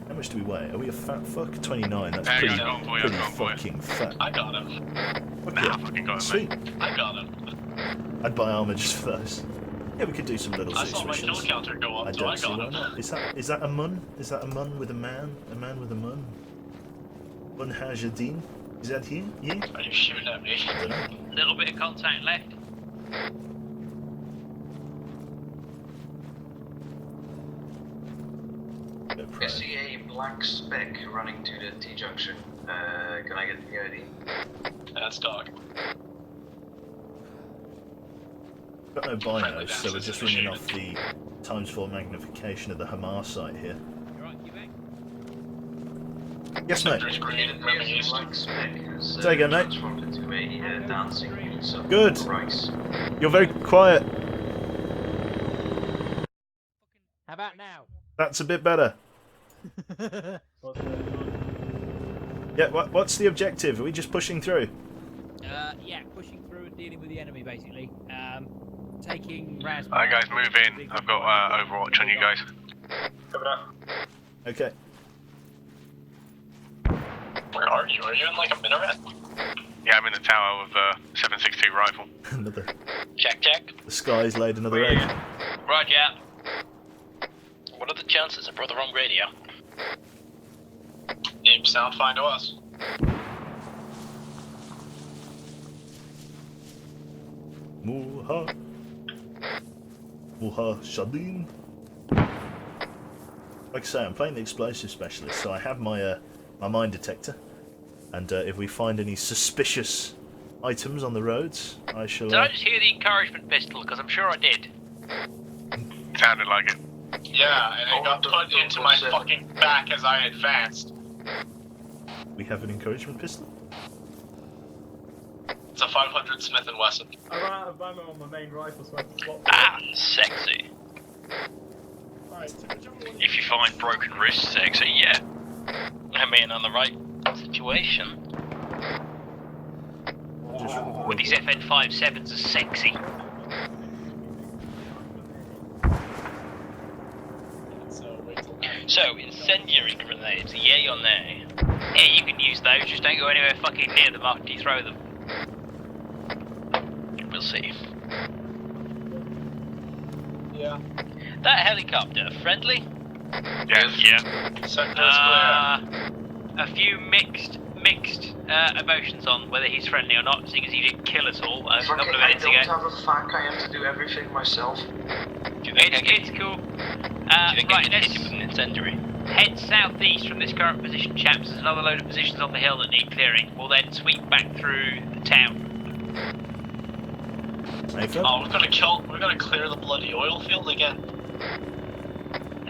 How much do we weigh? Are we a fat fuck? 29, that's Hang pretty, on, go on for you, pretty go on for you. fucking fat. I got him. Fuck Nah, yeah. I fucking got him, Sweet. I got him. I'd buy armor just for those. Yeah, we could do some little I Zeus saw my kill missions. counter go I up, so I don't see got why him. not. Is that a mun? Is that a mun with a man? A man with a mun? Munhajadeen? Is that he? Yeah? Are you shooting at me? I don't know. Little bit of contact left. Bit I prone. see a black speck running to the T-junction. Can I get the ID? That's dog. Got no Friendly binos, so we're access just to running shoot. off the ×4 magnification of the Hamas site here. You're right, Quebec. Yes, mate. Sector's green, It moving appears a east. black speck has Say again, mate. transformed into a dancing piece of Good. rice. You're very quiet. How about now? That's a bit better. Yeah, what's the objective? Are we just pushing through? Yeah, pushing through and dealing with the enemy basically. Taking Raz. Alright guys, move in. I've got Overwatch on you guys. Coming up. Okay. Where are you? Are you in like a minaret? Yeah, I'm in the tower with 7.62 rifle. Another. Check, check. The sky's laid another egg. Right, yeah. What are the chances I brought the wrong radio? Seems sound fine to us. Muha. Muha Shadin. Like I say, I'm playing the explosive specialist, so I have my my mine detector, and if we find any suspicious items on the roads, I shall. Did I just hear the encouragement pistol? Because I'm sure I did. Sounded like it. Yeah, and it got put into my fucking back as I advanced. We have an encouragement pistol. It's a 500 Smith & Wesson. I ran out of ammo on my main rifle, so I can swap. Ah, sexy. Right. If you find broken wrists sexy, yeah. I mean, on the right situation. With these FN57s are sexy. So, incendiary grenades, yay or nay? Hey, you can use those, just don't go anywhere fucking near them after you throw them. We'll see. Yeah. That helicopter, friendly? Yes. Yeah. Sector is clear. A few mixed emotions on whether he's friendly or not, seeing as he didn't kill us all a couple of minutes ago. I don't have a fac, I have to do everything myself. It's cool. Right, let's hit him with an incendiary. Head southeast from this current position, chaps. There's another load of positions on the hill that need clearing. We'll then sweep back through the town. Nathan? Oh, we're gonna clear the bloody oil field again.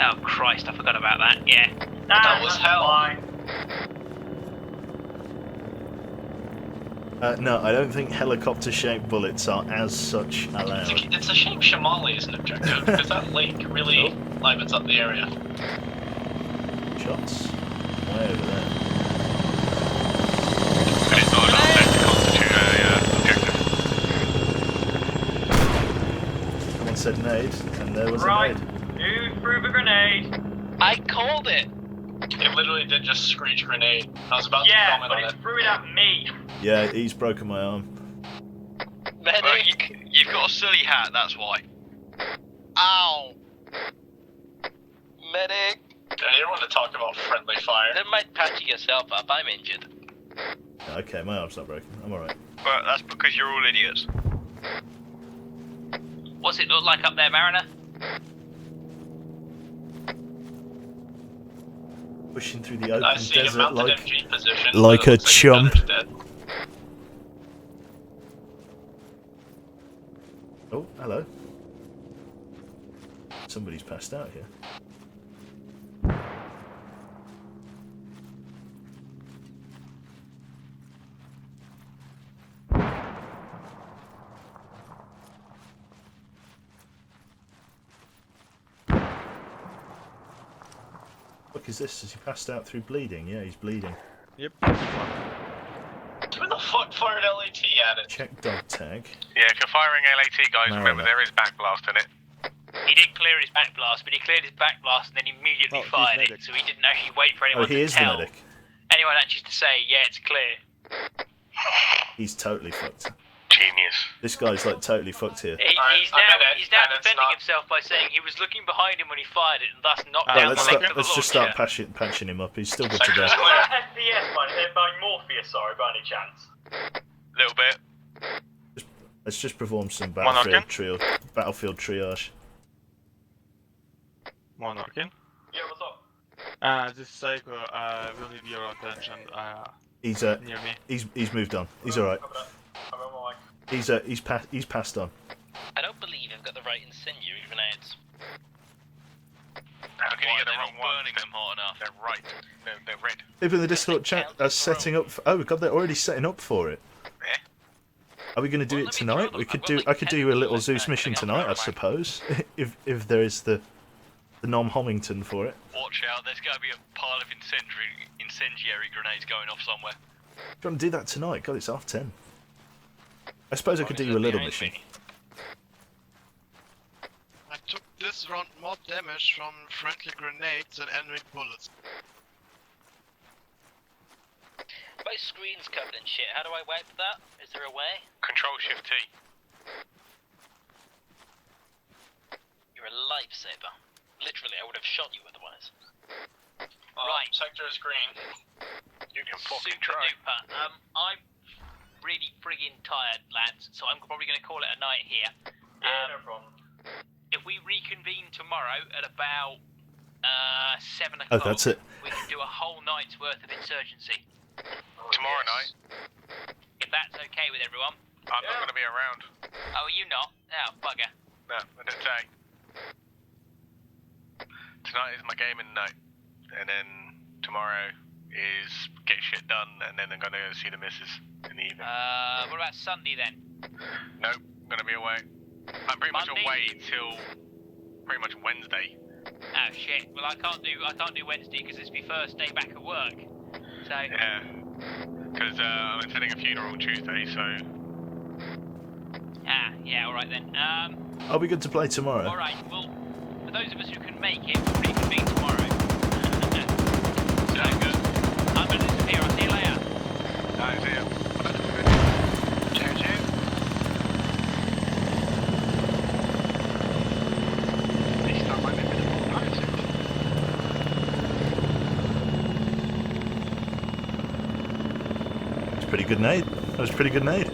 Oh Christ, I forgot about that. Yeah. That was hell. Fine. No, I don't think helicopter-shaped bullets are as such allowed. It's a shame Shamali isn't objective, because that lake really livens up the area. Shots. Way over there. And it's not enough then to constitute objective. Someone said nade, and there was Right. a nade. Who threw the grenade? I called it. It literally did just screech grenade. I was about to Yeah, comment but on it it. threw it at me. Yeah, he's broken my arm. Medic. You've got a silly hat, that's why. Ow! Medic. Yeah, you want to talk about friendly fire. Never mind patching yourself up. I'm injured. Okay, my arm's not broken. I'm alright. But that's because you're all idiots. What's it look like up there, Mariner? Pushing through the I open see a desert mounted like... MG position. like but it a looks chump. the gunner's dead. Oh, hello. Somebody's passed out here. What is this? Has he passed out through bleeding? Yeah, he's bleeding. Who the fuck fired LAT at it? Check dog tag. Yeah, if you're firing LAT, guys, remember there is backblast in it. He did clear his back blast, but he cleared his back blast and then immediately fired it, so he didn't actually wait for Oh, anyone he to is the tell medic. anyone actually to say, yeah, it's clear. He's totally fucked. Genius. This guy's like totally fucked here. He's I'm now in it, he's now and it's defending not- himself by saying he was looking behind him when he fired it and thus knocked Right, down let's the length start, of the let's just start launcher. patching him up. He's still good to go. Sector's clear. FPS by Morpheus, sorry, by any chance. Little bit. Let's just perform some Monarchin? battlefield triage. Monarchin. Yeah, what's up? This Psycho will need your attention He's near me. he's moved on. He's all right. I'm on my way. He's passed on. I don't believe I've got the right incendiary grenades. How can you get the wrong one? Burning them hot enough. They're right. They're red. People in the Discord chat are setting up. Oh god, they're already setting up for it. Yeah. Are we going to do it tonight? We could do. I could do a little Zeus mission tonight, I suppose, if there is the Nom Homington for it. Watch out, there's going to be a pile of incendiary grenades going off somewhere. Do you want to do that tonight? God, it's 10:30. I suppose I could do you a little mission. I took this round more damage from friendly grenades than enemy bullets. My screen's covered in shit. How do I wipe that? Is there a way? Control Shift T. You're a lifesaver. Literally, I would have shot you otherwise. Right. Sector is green. You can fucking Super try. duper. I'm really friggin' tired, lads, so I'm probably going to call it a night here. Yeah, no problem. If we reconvene tomorrow at about 7 o'clock, Oh, that's it. we can do a whole night's worth of insurgency. Tomorrow night. If that's okay with everyone. I'm not going to be around. Oh, are you not? Oh, bugger. No, I didn't say. Tonight is my gaming night. And then tomorrow is get shit done, and then I'm going to go see the missus in the evening. What about Sunday then? Nope, I'm going to be away. I'm pretty much Monday? away till pretty much Wednesday. Oh shit. Well, I can't do Wednesday because it's my first day back at work. So Yeah, because I'm attending a funeral on Tuesday, so... yeah, all right then. Are we good to play tomorrow? All right. Well, for those of us who can make it, we'll reconvene tomorrow. So good. I'm gonna disappear. I'll see you later. Bye, see ya. Ciao, ciao. Nächster Mal mit dem Polarsicht. It's pretty good nade. That was a pretty good nade.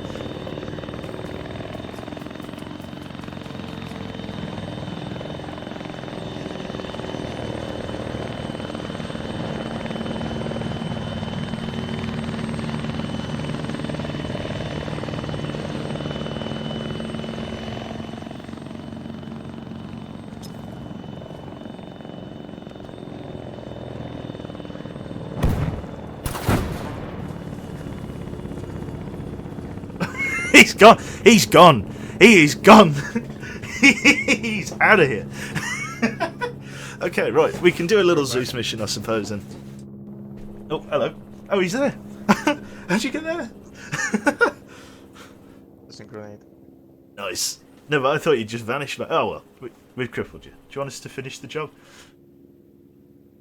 He's gone. He's gone. He is gone. He's out of here. Okay, right. We can do a little Zeus mission, I suppose, then. Oh, hello. Oh, he's there. How'd you get there? Just a grenade. Nice. No, but I thought you just vanished. Like, oh well, we've crippled you. Do you want us to finish the job?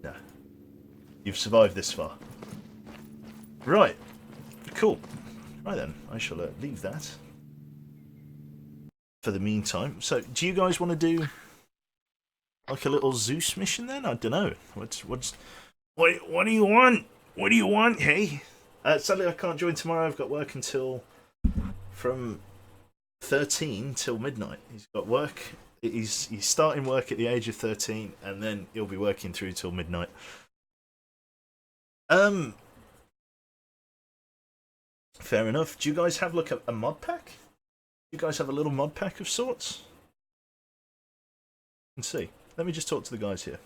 No. You've survived this far. Right. Cool. Right then, I shall leave that for the meantime. So, do you guys want to do like a little Zeus mission then? I don't know. What do you want? What do you want? Hey. Sadly, I can't join tomorrow. I've got work until from 13 till midnight. He's got work. He's starting work at the age of 13, and then he'll be working through till midnight. Fair enough. Do you guys have like a mod pack? Do you guys have a little mod pack of sorts? Let's see. Let me just talk to the guys here.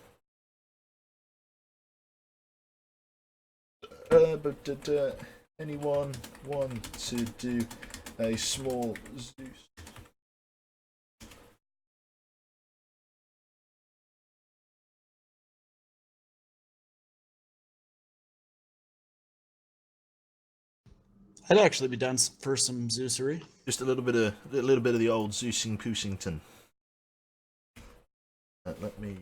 Anyone want to do a small Zeus? I'd actually be down for some Zeusery. Just a little bit of the old Zeusing Poosington. Let me.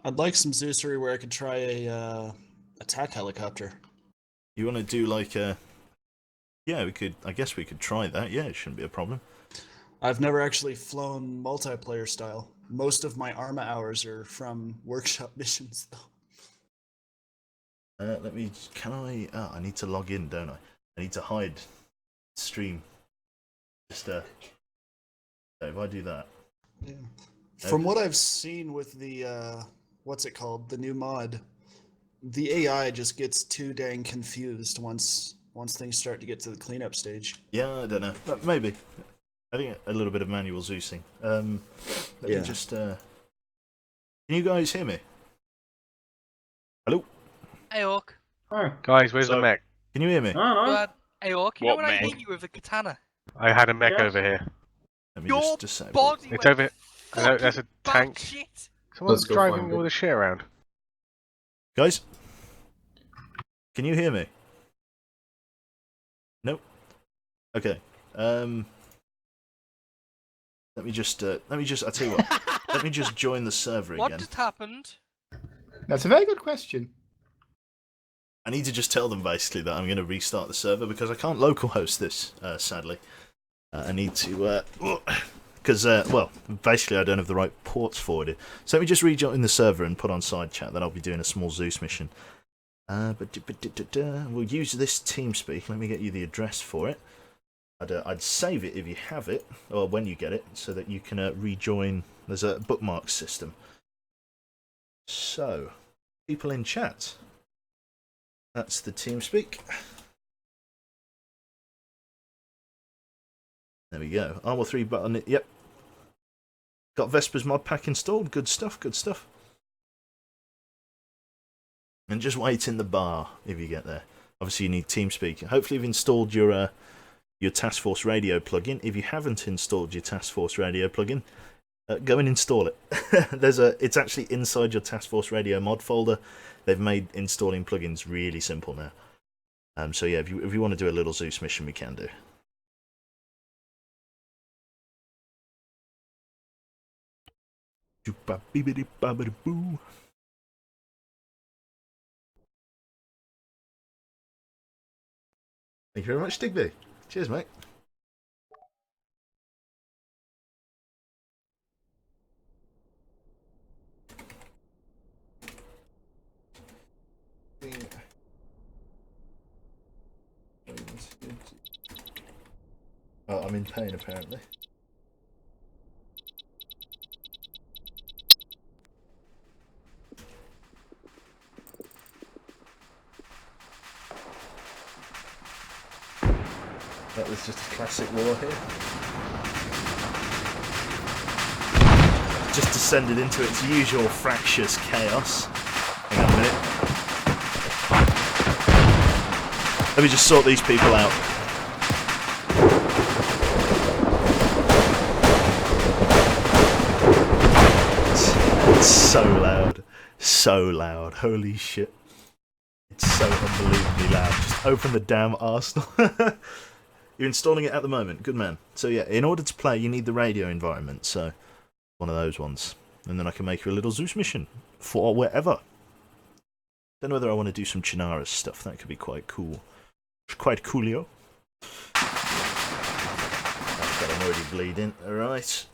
I'd like some Zeusery where I could try a attack helicopter. You want to do like a? Yeah, we could. I guess we could try that. Yeah, it shouldn't be a problem. I've never actually flown multiplayer style. Most of my Arma hours are from workshop missions, though. Let me. Can I? I need to log in, don't I? I need to hide stream. Just so if I do that. Yeah. From what I've seen with the what's it called? The new mod, the AI just gets too dang confused once things start to get to the cleanup stage. Yeah, I don't know. Maybe. I think a little bit of manual Zeusing. Let me just. Can you guys hear me? Hello. Hey, Orc. Hi. Guys, where's the mech? Can you hear me? Good. Hey, Orc. You know What when I mech? hit you with a katana? I had a mech Yes. over here. Let me Your just disable. body It's went over. I know, that's a fucking tank. shit. Someone's Let's go driving find all it. the shit around. Guys, can you hear me? Nope. Okay. Let me just. I tell you what. Let me just join the server What again. just happened? That's a very good question. I need to just tell them basically that I'm going to restart the server because I can't localhost this. Sadly, I need to. Because well, basically I don't have the right ports forwarded. So let me just rejoin the server and put on side chat that I'll be doing a small Zeus mission. We'll use this TeamSpeak. Let me get you the address for it. I'd save it if you have it, or when you get it, so that you can rejoin. There's a bookmark system. So, people in chat. That's the TeamSpeak. There we go. Armor 3 button. Yep. Got Vesper's mod pack installed. Good stuff. Good stuff. And just wait in the bar if you get there. Obviously, you need TeamSpeak. Hopefully, you've installed your Task Force Radio plugin. If you haven't installed your Task Force Radio plugin, go and install it. It's actually inside your Task Force Radio mod folder. They've made installing plugins really simple now. So yeah, if you want to do a little Zeus mission, we can do. Thank you very much, Digby. Cheers, mate. Oh, I'm in pain apparently. That was just a classic war here. Just descended into its usual fractious chaos. Hang on a minute. Let me just sort these people out. It's so loud. So loud. Holy shit. It's so unbelievably loud. Just open the damn Arsenal. You're installing it at the moment. Good man. So yeah, in order to play, you need the radio environment. So one of those ones. And then I can make you a little Zeus mission. For wherever. Don't know whether I want to do some Chinaris stuff. That could be quite cool. Quite coolio. I'm already bleeding. Alright.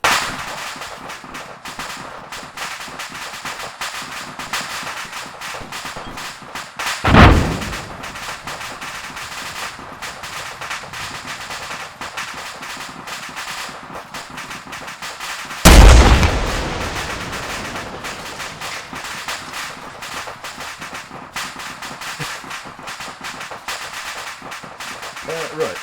Right.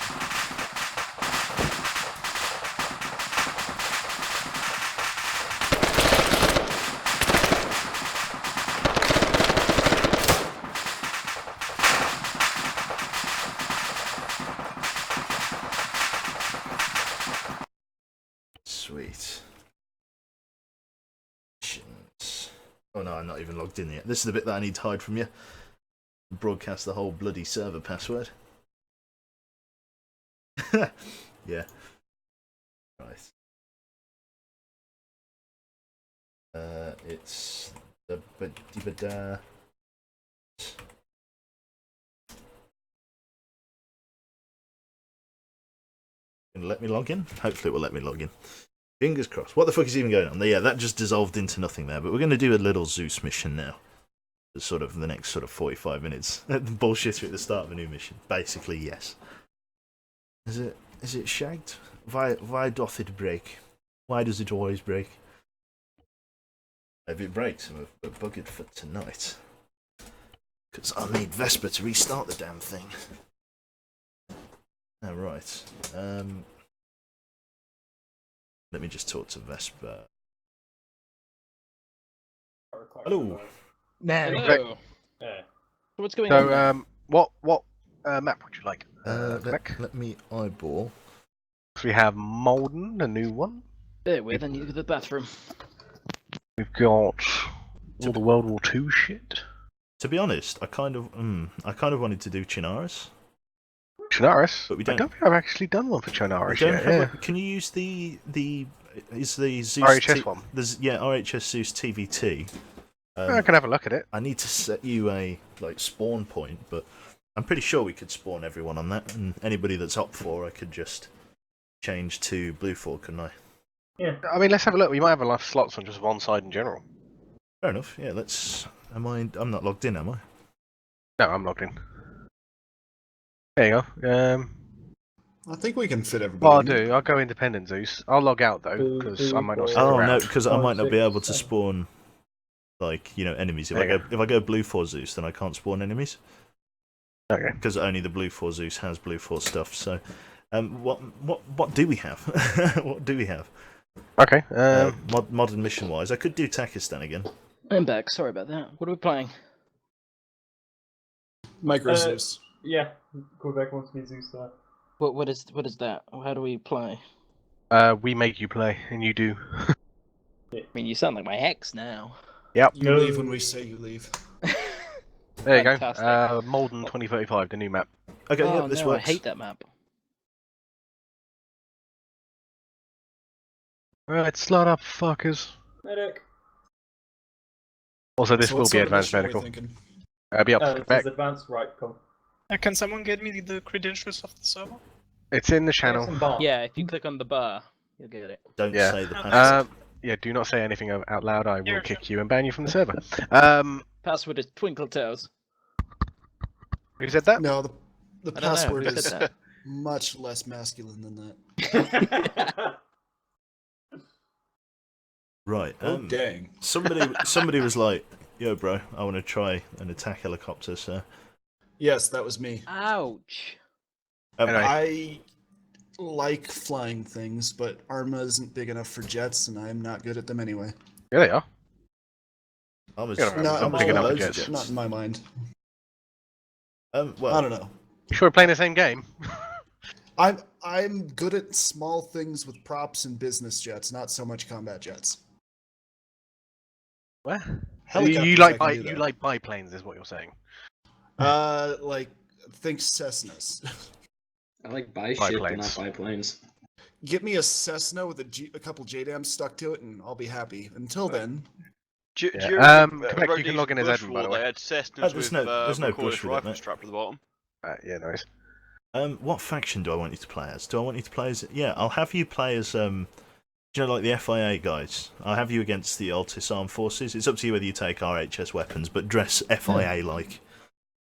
Sweet. Oh no, I'm not even logged in yet. This is the bit that I need to hide from you. Broadcast the whole bloody server password. Yeah. Right. It's the da. Gonna let me log in? Hopefully it will let me log in. Fingers crossed. What the fuck is even going on? Yeah, that just dissolved into nothing there, but we're gonna do a little Zeus mission now. Sort of the next sort of 45 minutes. Bullshit at the start of a new mission. Basically, yes. Is it shagged? Why doth it break? Why does it always break? If it breaks, I'm buggered for tonight. Because I'll need Vesper to restart the damn thing. Oh, right. Let me just talk to Vesper. Hello. No. Hello. Yeah. So what's going on? So, what map would you like? Let me eyeball. So we have Malden, a new one. There, with I need to go to the bathroom. We've got all the World War II shit. To be honest, I kind of wanted to do Chinaris. Chinaris? But we don't. I don't think I've actually done one for Chinaris Don't yet. have can you use the is the Zeus RHS one? There's RHS Zeus TVT. I can have a look at it. I need to set you a spawn point, but I'm pretty sure we could spawn everyone on that, and anybody that's up for, I could just change to Blue 4, couldn't I? Yeah. I mean, let's have a look. We might have enough slots on just one side in general. Fair enough. Yeah, let's. I'm not logged in, am I? No, I'm logged in. There you go. I think we can fit everybody. Well, I'll in. do. I'll go independent Zeus. I'll log out though, because I might not stick Oh around. no, because I might not be able to spawn enemies. If I go Blue 4 Zeus, then I can't spawn enemies. Okay. Because only the Blue 4 Zeus has Blue 4 stuff. So, what do we have? What do we have? Okay. Modern mission wise, I could do Takistan again. I'm back. Sorry about that. What are we playing? Micro Zeus. Yeah, Quebec wants me to do that. What is that? How do we play? We make you play, and you do. I mean, you sound like my ex now. Yep. You leave when we say you leave. There you go. Fantastic. Malden 2035, the new map. Okay, Oh, yeah, this no, works. I hate that map. Right, slot up, fuckers. Medic. Also, this So will what be sort of advanced mission are we medical. thinking? Be up to This Quebec. is advanced, right? Come. Can someone get me the credentials of the server? It's in the channel. Yeah, if you click on the bar, you'll get it. Don't Yeah. say the password. Yeah, do not say anything out loud. I will Sure, kick you and ban you from the server. Password is Twinkle Toes. Who said that? No, the I don't know, password who said is that? much less masculine than that. Right. Oh, dang. Somebody was like, "Yo, bro, I want to try an attack helicopter." So. Yes, that was me. Ouch. I like flying things, but Arma isn't big enough for jets, and I'm not good at them anyway. Yeah, they are. Arma's not big enough for loads of jets. Not in my mind. Well, I don't know. You sure we're playing the same game? I'm good at small things with props and business jets, not so much combat jets. What? Helicopters, You like I can do that. biplanes, is what you're saying. Like think Cessnas. I like buy shit, but not biplanes. Get me a Cessna with a couple JDAMs stuck to it, and I'll be happy. Until then. Quebec, you can log in as Bush Edmund, War, by the way. They had Cessnas there's with no recoilless bush with it, rifles mate. strapped to the bottom. Yeah, nice. What faction do I want you to play as? Do I want you to play as? Yeah, I'll have you play as. Do you know, like the FIA guys? I'll have you against the Altis Armed Forces. It's up to you whether you take RHS weapons, but dress FIA like.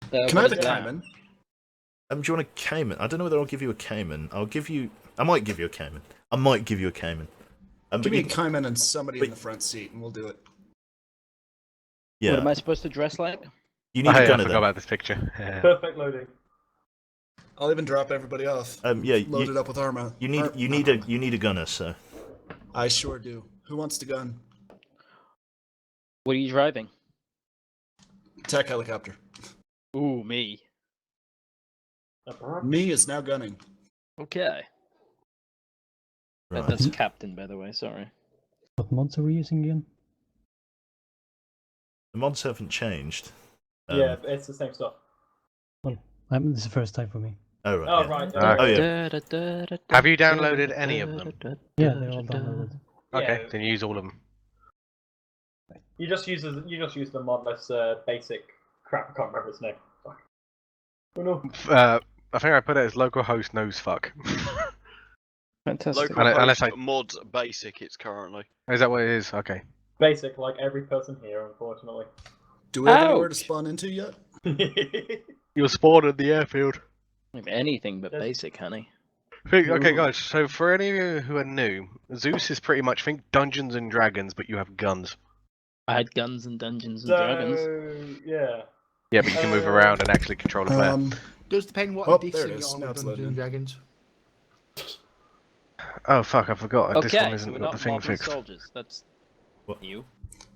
Can I have a Cayman? Do you want a Cayman? I don't know whether I'll give you a Cayman. I might give you a Cayman. I might give you a Cayman. Give me a Cayman and somebody in the front seat, and we'll do it. Yeah. What am I supposed to dress like? You need a gunner. I forgot about this picture. Perfect loading. I'll even drop everybody off. Load it up with Arma. You need a gunner, sir. I sure do. Who wants to gun? What are you driving? Tech helicopter. Ooh, me. Me is now gunning. Okay. Right. That's captain, by the way. Sorry. What mods are we using again? The mods haven't changed. Yeah, it's the same stuff. Well, this is the first time for me. Oh right. Oh yeah. right. Oh yeah. Have you downloaded any of them? Yeah, they're all downloaded. Okay, Yeah. then use all of them. You just use the modless basic crap. I can't remember its name. Fuck. Oh no. I think I put it as localhost knows fuck. Fantastic. Unless I... mod basic, it's currently. Is that what it is? Okay. Basic, like every person here, unfortunately. Do we have anywhere to spawn into yet? You'll spawn in the airfield. If anything but basic, honey. Okay, guys, so for any of you who are new, Zeus is pretty much, think Dungeons and Dragons, but you have guns. I had guns and Dungeons and Dragons. Yeah. Yeah, but you can move around and actually control a player. Does depend what Oh, edition there it you're is. on Now with it's Dungeons and loading. Dragons. Oh fuck, I forgot. This one Okay, so isn't we're got not the thing modern fixed. soldiers. That's new.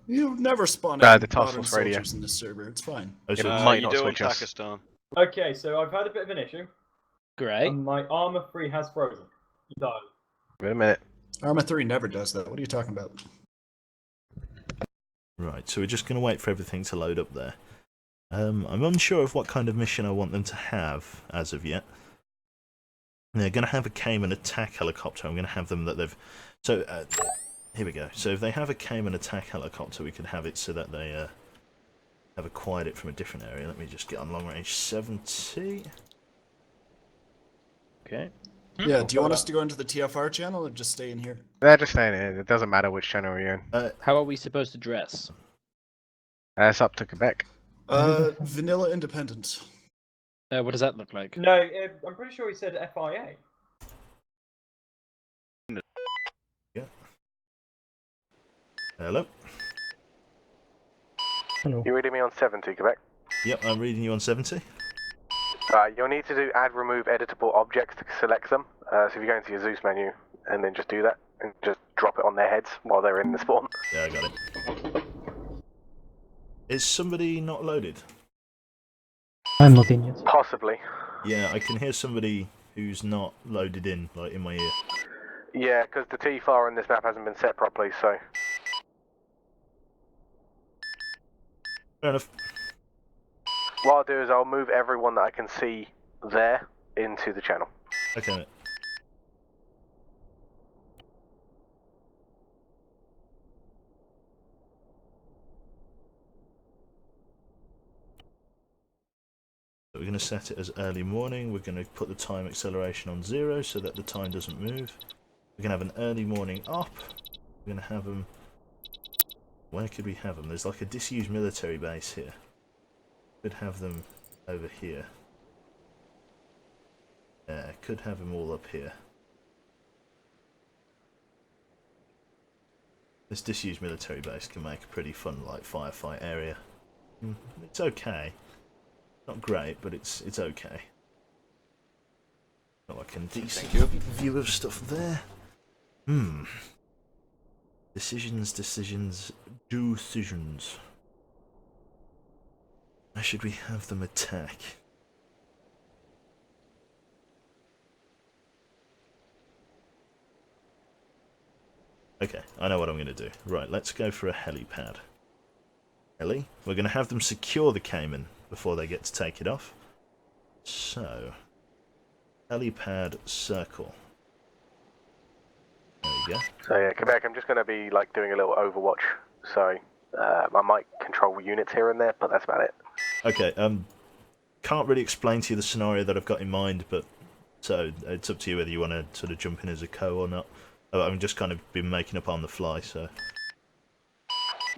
You've never spawned The out task modern force radio. soldiers in this server. It's fine. It might you not do on switch us. Pakistan. Okay, so I've had a bit of an issue. Great. And my armor 3 has frozen. He died. Wait a minute. Arma 3 never does that. What are you talking about? Right, so we're just going to wait for everything to load up there. I'm unsure of what kind of mission I want them to have as of yet. They're going to have a Cayman attack helicopter. I'm going to have them that they've... So, here we go. So if they have a Cayman attack helicopter, we could have it so that they have acquired it from a different area. Let me just get on long range 70. Okay. Yeah, do you want us to go into the TFR channel or just stay in here? They're just saying it. It doesn't matter which channel you're in. How are we supposed to dress? It's up to Quebec. Vanilla independent. What does that look like? No, I'm pretty sure he said FIA. Yeah. Hello? Hello. You reading me on 70, Quebec? Yep, I'm reading you on 70. You'll need to do add remove editable objects to select them. So if you go into your Zeus menu and then just do that and just drop it on their heads while they're in the spawn. Yeah, I got it. Is somebody not loaded? I'm not in yet. Possibly. Yeah, I can hear somebody who's not loaded in, like in my ear. Yeah, because the TFAR on this map hasn't been set properly, so... Fair enough. What I'll do is I'll move everyone that I can see there into the channel. Okay, mate. So we're going to to set it as early morning. We're going to put the time acceleration on 0 so that the time doesn't move. We're going to have an early morning op. We're going to have them... Where could we have them? There's like a disused military base here. Could have them over here. Yeah, could have them all up here. This disused military base can make a pretty fun, like, firefight area. It's okay. Not great, but it's okay. Got like a decent view of stuff there. Decisions. Where should we have them attack? Okay, I know what I'm going to do. Right, let's go for a helipad. Heli, we're going to have them secure the Cayman before they get to take it off. So, helipad circle. There you go. So yeah, Quebec, I'm just going to be like doing a little Overwatch. So I might control units here and there, but that's about it. Okay, can't really explain to you the scenario that I've got in mind, but so it's up to you whether you want to sort of jump in as a co or not. I've just kind of been making up on the fly, so...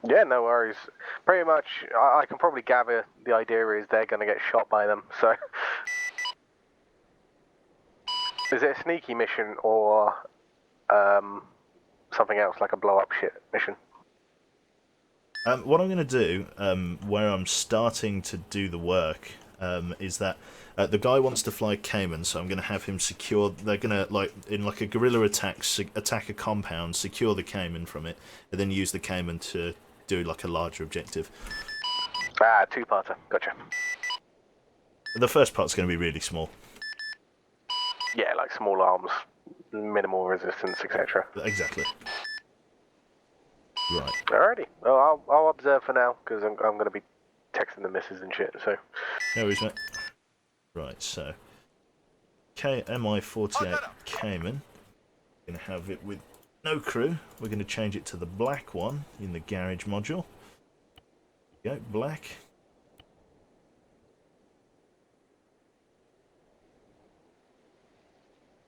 Yeah, no worries. Pretty much, I can probably gather the idea is they're going to get shot by them, so... Is it a sneaky mission or something else, like a blow-up shit mission? What I'm going to do, where I'm starting to do the work, is that the guy wants to fly Cayman, so I'm going to have him secure... They're going to, like, in like a guerrilla attack, attack a compound, secure the Cayman from it, and then use the Cayman to do like a larger objective. Ah, two-parter. Gotcha. The first part's going to be really small. Yeah, like small arms, minimal resistance, etc. Exactly. Right. Alrighty. Well, I'll observe for now, because I'm going to be texting the missus and shit, so... No worries, mate. Right, so... Mi-48 Cayman. Going to have it with no crew. We're going to change it to the black one in the garage module. Go, black.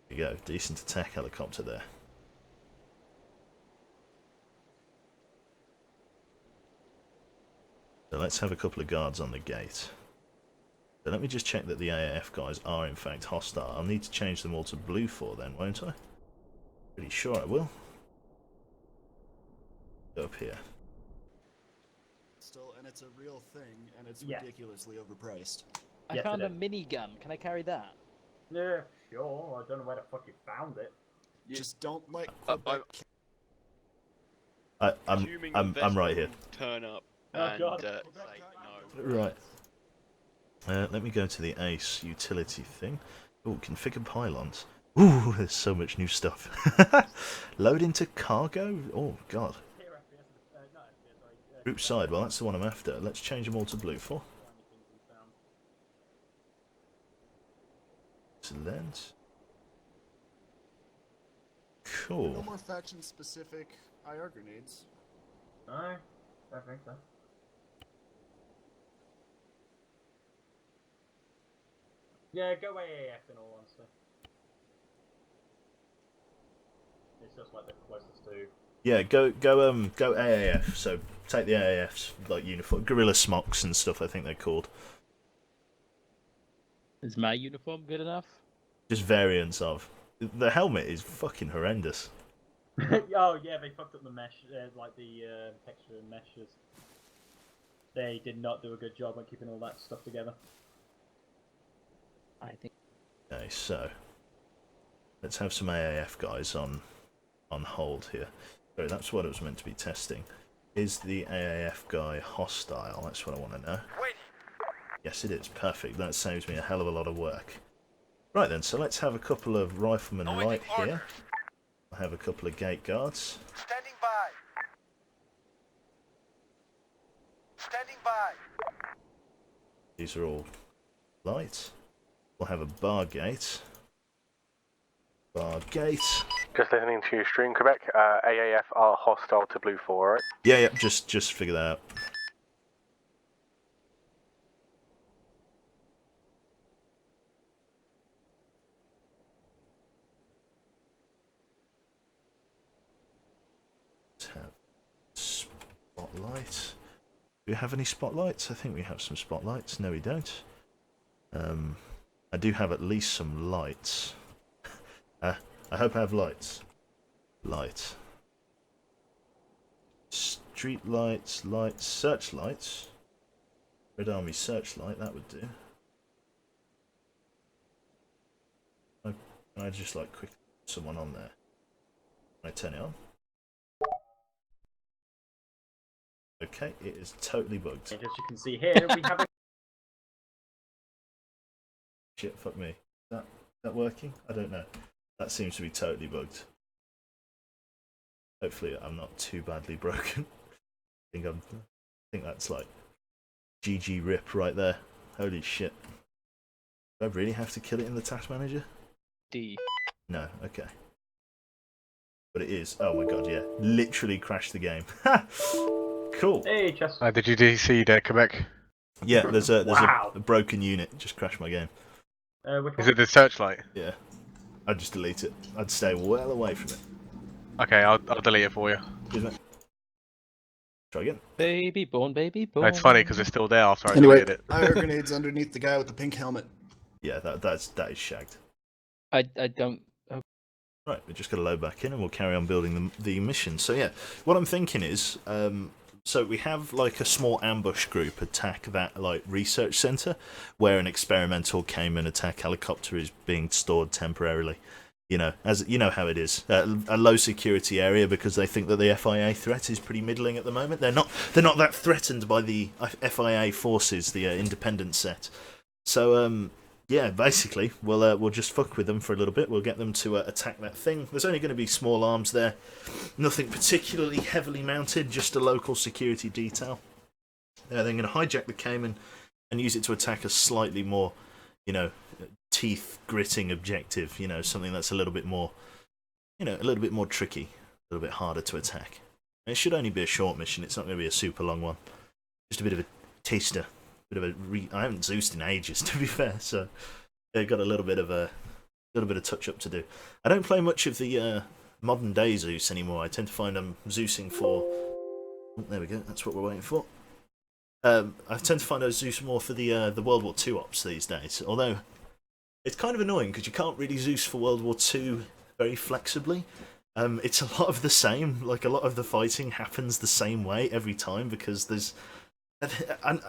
There you go, decent attack helicopter there. So let's have a couple of guards on the gate. So let me just check that the AAF guys are in fact hostile. I'll need to change them all to blue 4 then, won't I? Pretty sure I will. Go up here. Still, and it's a real thing, and it's ridiculously overpriced. I found a minigun. Can I carry that? Yeah, sure. I don't know where the fuck you found it. Just don't let I'm right here. Turn up and say no. Right. Let me go to the ACE utility thing. Oh, configure pylons. Ooh, there's so much new stuff. Load into cargo? Oh, God. Group side, well, that's the one I'm after. Let's change them all to blue 4. Excellent. Cool. No more faction-specific IR grenades. No, I don't think so. Yeah, go AAF in all honesty. It's just like the closest to... Yeah, go AAF. So take the AAF's like uniform, guerrilla smocks and stuff. I think they're called. Is my uniform good enough? Just variants of. The helmet is fucking horrendous. Oh yeah, they fucked up the mesh, like the texture and meshes. They did not do a good job on keeping all that stuff together. I think. Okay, so let's have some AAF guys on hold here. Sorry, that's what it was meant to be testing. Is the AAF guy hostile? That's what I want to know. Yes, it is. Perfect. That saves me a hell of a lot of work. Right then, so let's have a couple of riflemen right here. I'll have a couple of gate guards. Standing by. Standing by. These are all light. We'll have a bar gate. Bar gate. Just listening to your stream, Quebec. AAF are hostile to blue 4, right? Yeah, just figure that out. spotlight. Do we have any spotlights? I think we have some spotlights. No, we don't. I do have at least some lights. I hope I have lights. Light. Street lights, lights, searchlights. Red Army searchlight, that would do. Can I just like quickly put someone on there? Can I turn it on? Okay, it is totally bugged. As you can see here, we have a... Shit, fuck me. Is that working? I don't know. That seems to be totally bugged. Hopefully I'm not too badly broken. I think that's like GG rip right there. Holy shit. Do I really have to kill it in the task manager? D. No, okay. But it is. Oh my god, yeah. Literally crashed the game. Cool. Hey, Chess. Did you see there, Quebec? Yeah, there's Wow. a broken unit. Just crashed my game. Is it the searchlight? Yeah. I'd just delete it. I'd stay well away from it. Okay, I'll delete it for you. Isn't it? Try again. Baby born, baby born. It's funny because it's still there after I Anyway, deleted it. fire grenades underneath the guy with the pink helmet. Yeah, that is shagged. I don't. Oh. Right, we're just going to load back in and we'll carry on building the mission. So yeah, what I'm thinking is, so we have like a small ambush group attack that like research center where an experimental Cayman attack helicopter is being stored temporarily. You know, as you know how it is, a low security area because they think that the FIA threat is pretty middling at the moment. They're not that threatened by the FIA forces, the independent set. So yeah, basically we'll just fuck with them for a little bit. We'll get them to attack that thing. There's only going to be small arms there, nothing particularly heavily mounted, just a local security detail. They're going to hijack the Cayman and use it to attack a slightly more, you know, teeth gritting objective, you know, something that's a little bit more, you know, a little bit more tricky, a little bit harder to attack. And it should only be a short mission, it's not going to be a super long one. Just a bit of a taster, I haven't Zeused in ages, to be fair, so they've got a little bit of touch up to do. I don't play much of the modern day Zeus anymore. I tend to find I'm Zeusing for, oh, there we go, that's what we're waiting for. I tend to find I Zeus more for the World War II ops these days, although it's kind of annoying because you can't really Zeus for World War II very flexibly. It's a lot of the same, like a lot of the fighting happens the same way every time because there's... I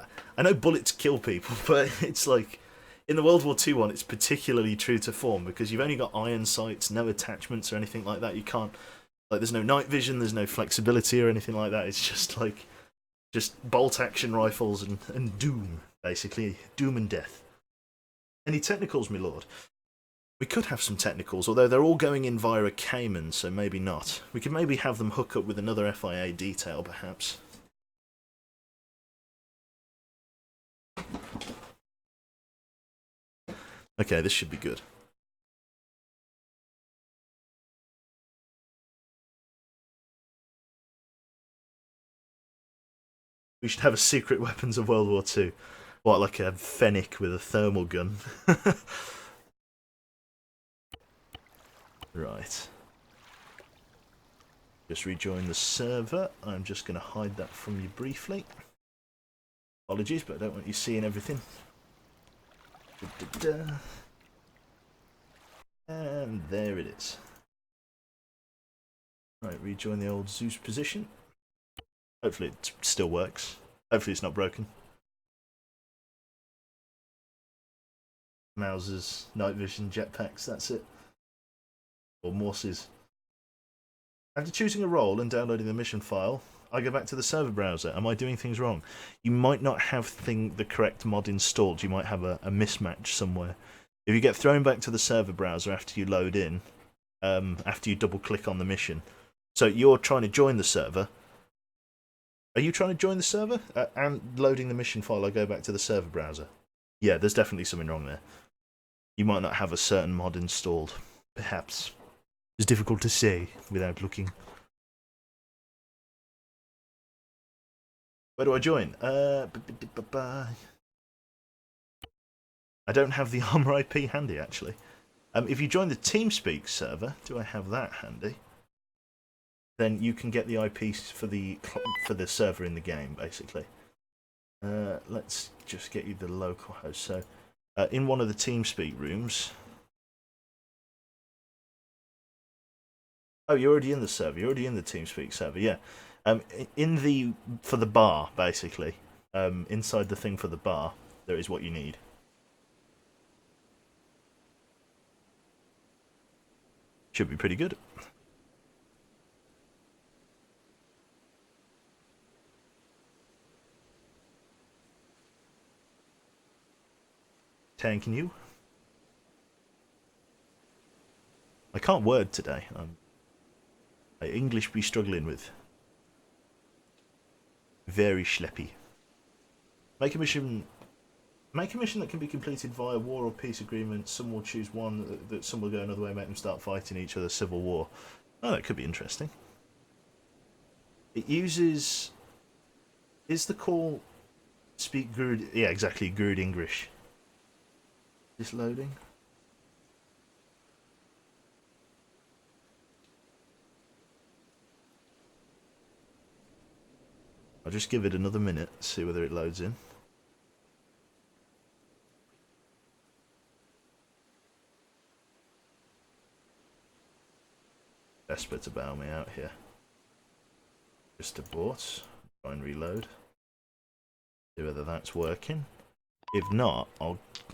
know bullets kill people, but it's like, in the World War II one, it's particularly true to form because you've only got iron sights, no attachments or anything like that. You can't, like, there's no night vision, there's no flexibility or anything like that. It's just like, just bolt action rifles and doom, basically. Doom and death. Any technicals, my lord? We could have some technicals, although they're all going in via a Cayman, so maybe not. We could maybe have them hook up with another FIA detail, perhaps. Okay, this should be good. We should have a secret weapons of World War II. What, like a Fennec with a thermal gun? Right. Just rejoin the server. I'm just going to hide that from you briefly. Apologies, but I don't want you seeing everything. And there it is. Right, rejoin the old Zeus position. Hopefully it still works. Hopefully it's not broken. Mausers, night vision, jetpacks, that's it. Or Morses. After choosing a role and downloading the mission file, I go back to the server browser. Am I doing things wrong? You might not have the correct mod installed. You might have a mismatch somewhere. If you get thrown back to the server browser after you load in, after you double click on the mission, so you're trying to join the server. Are you trying to join the server? And loading the mission file, I go back to the server browser. Yeah, there's definitely something wrong there. You might not have a certain mod installed. Perhaps. It's difficult to say without looking. Where do I join? I don't have the Armor IP handy, actually. If you join the TeamSpeak server, do I have that handy? then you can get the IPs for the server in the game, basically. Let's just get you the local host. So, in one of the TeamSpeak rooms. Oh, you're already in the server. You're already in the TeamSpeak server. Yeah. For the bar, basically. Inside the thing for the bar, there is what you need. Should be pretty good. Tanking you. I can't word today. My English be struggling with. Very schleppy. Make a mission that can be completed via war or peace agreement. Some will choose one, that some will go another way, make them start fighting each other, civil war. Oh, that could be interesting. It uses... Is the call... Speak good... Yeah, exactly, good English. Just loading. I'll just give it another minute, see whether it loads in. Desperate to bail me out here. Just abort. Try and reload. See whether that's working. If not,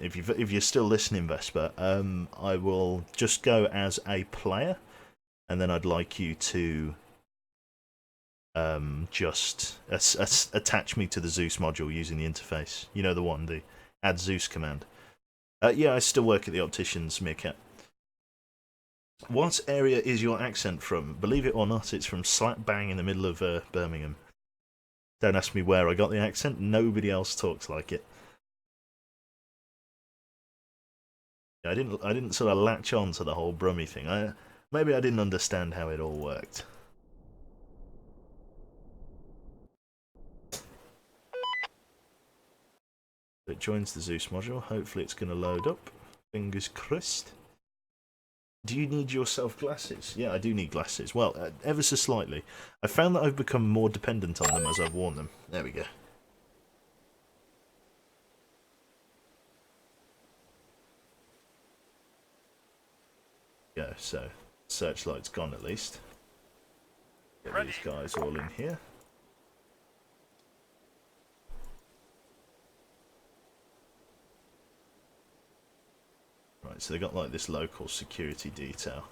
if you're still listening, Vesper, I will just go as a player, and then I'd like you to just attach me to the Zeus module using the interface. You know the one, the add Zeus command. Yeah, I still work at the opticians, Meerkat. What area is your accent from? Believe it or not, it's from slap bang in the middle of Birmingham. Don't ask me where I got the accent. Nobody else talks like it. Yeah, I didn't sort of latch on to the whole Brummy thing. Maybe I didn't understand how it all worked. It joins the Zeus module. Hopefully it's going to load up. Fingers crossed. Do you need yourself glasses? Yeah, I do need glasses. Well, ever so slightly. I found that I've become more dependent on them as I've worn them. There we go. Yeah, so searchlight's gone at least. Get these guys all in here. Right, so they got like this local security detail.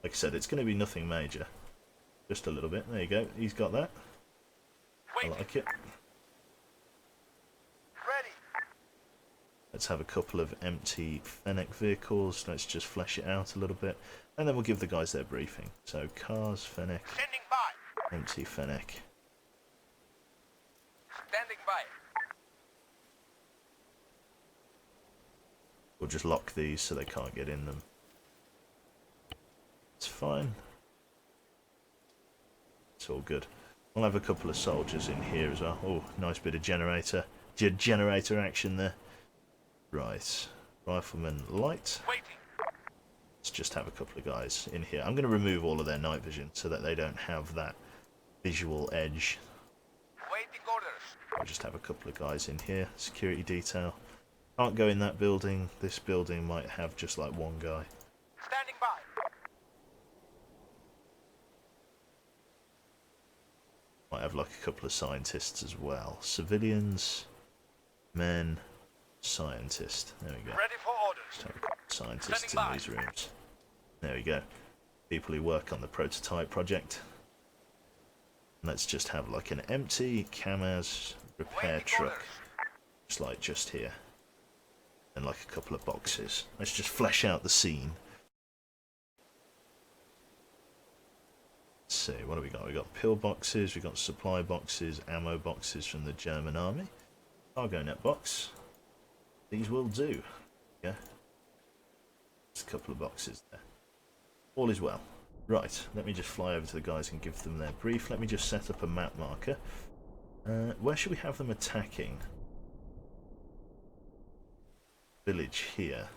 Like I said, it's going to be nothing major. Just a little bit. There you go. He's got that. I like it. Let's have a couple of empty Fennec vehicles. Let's just flesh it out a little bit. And then we'll give the guys their briefing. So, cars, Fennec. Empty Fennec. Standing by. We'll just lock these so they can't get in them. It's fine. It's all good. We'll have a couple of soldiers in here as well. Oh, nice bit of generator action there. Right. Rifleman light. Let's just have a couple of guys in here. I'm going to remove all of their night vision so that they don't have that visual edge. I'll just have a couple of guys in here. Security detail. Can't go in that building. This building might have just like one guy. Standing by. Might have like a couple of scientists as well. Civilians, men, scientist. There we go. Ready for orders. Just have a couple of scientists in these rooms. There we go. People who work on the prototype project. Let's just have like an empty Kamaz repair truck. Just here. And like a couple of boxes. Let's just flesh out the scene. Let's see, what do we got? We got pill boxes, we got supply boxes, ammo boxes from the German army. Cargo net box. These will do. Yeah. Just a couple of boxes there. All is well. Right, let me just fly over to the guys and give them their brief. Let me just set up a map marker. Where should we have them attacking? Village here.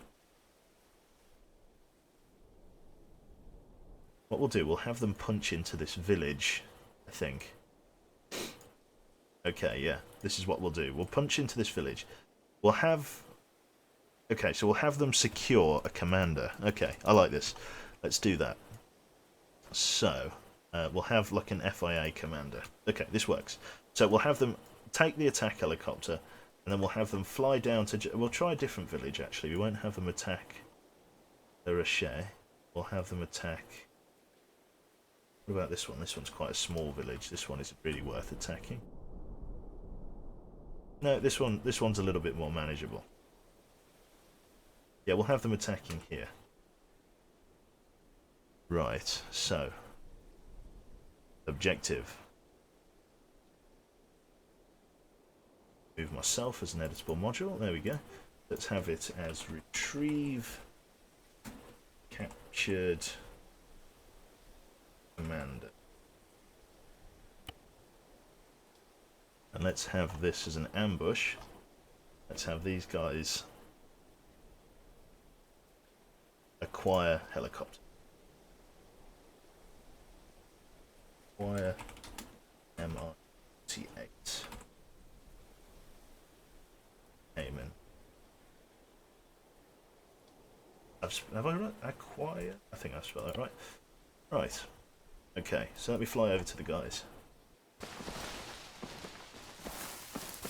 what we'll do, we'll have them punch into this village, I think. Okay, yeah, this is what we'll do. We'll punch into this village. We'll have... Okay, so we'll have them secure a commander. Okay, I like this. Let's do that. So, we'll have like an FIA commander. Okay, this works. So we'll have them take the attack helicopter, and then we'll have them fly down to... We'll try a different village, actually. We won't have them attack the Rocher. We'll have them attack... What about this one? This one's quite a small village. This one isn't really worth attacking. No, this one's a little bit more manageable. Yeah, we'll have them attacking here. Right, so... Objective. Move myself as an editable module. There we go. Let's have it as retrieve captured commander. And let's have this as an ambush. Let's have these guys acquire helicopter. Acquire MR-T8. Amen. Have I right? Acquire? I think I've spelled that right. Right. Okay, so let me fly over to the guys.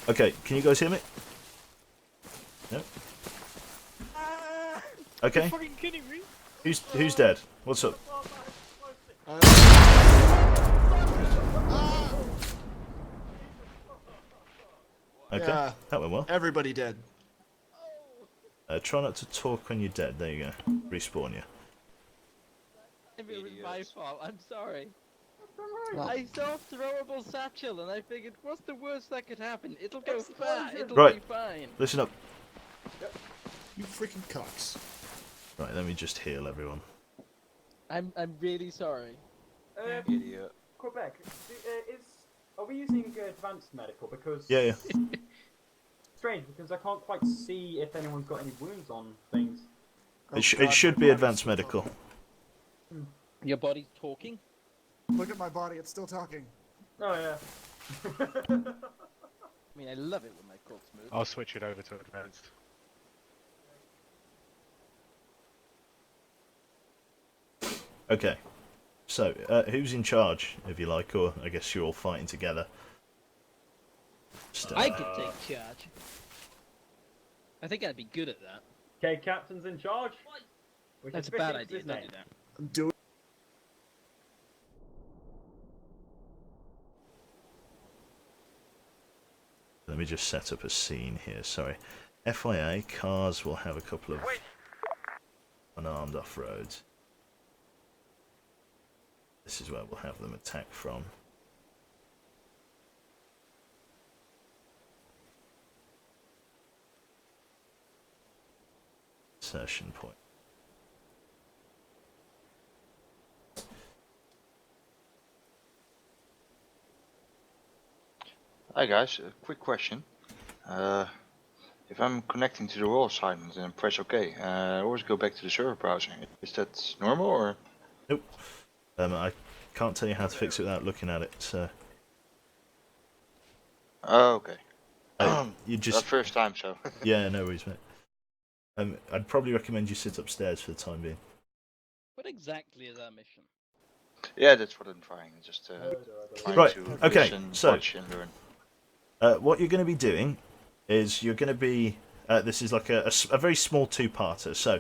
Okay, can you guys hear me? No? Okay. You're fucking kidding me? Who's dead? What's up? Okay, Yeah, that went well. everybody dead. Try not to talk when you're dead. There you go. Respawn you. It was my fault. I'm sorry. Well- I saw a throwable satchel and I figured, what's the worst that could happen? It'll go far. It'll Right. be fine. Listen up. You freaking cocks. Right, let me just heal everyone. I'm really sorry. Idiot. Quebec, are we using advanced medical? Because Yeah, yeah. strange, because I can't quite see if anyone's got any wounds on things. It should be advanced medical. Your body's talking? Look at my body, it's still talking. Oh yeah. I mean, I love it when my corpse moves. I'll switch it over to advanced. Okay. So, who's in charge, if you like, or I guess you're all fighting together. I could take charge. I think I'd be good at that. Okay, captain's in charge. Which That's is a bad Vickings, idea. isn't Don't it? do that. I'm doing. Let me just set up a scene here, sorry. FIA, cars will have a couple of unarmed off-roads. This is where we'll have them attack from. Insertion point. Hi guys, a quick question. If I'm connecting to the wall assignment and press OK, I always go back to the server browser. Is that normal or? Nope. I can't tell you how to fix it without looking at it, so... Oh, okay. You just... Not first time, so. Yeah, no worries, mate. I'd probably recommend you sit upstairs for the time being. What exactly is our mission? Yeah, that's what I'm trying. Just trying Right, to okay, listen, so... watch and learn. What you're going to be doing is you're going to be... this is like a very small two-parter. So,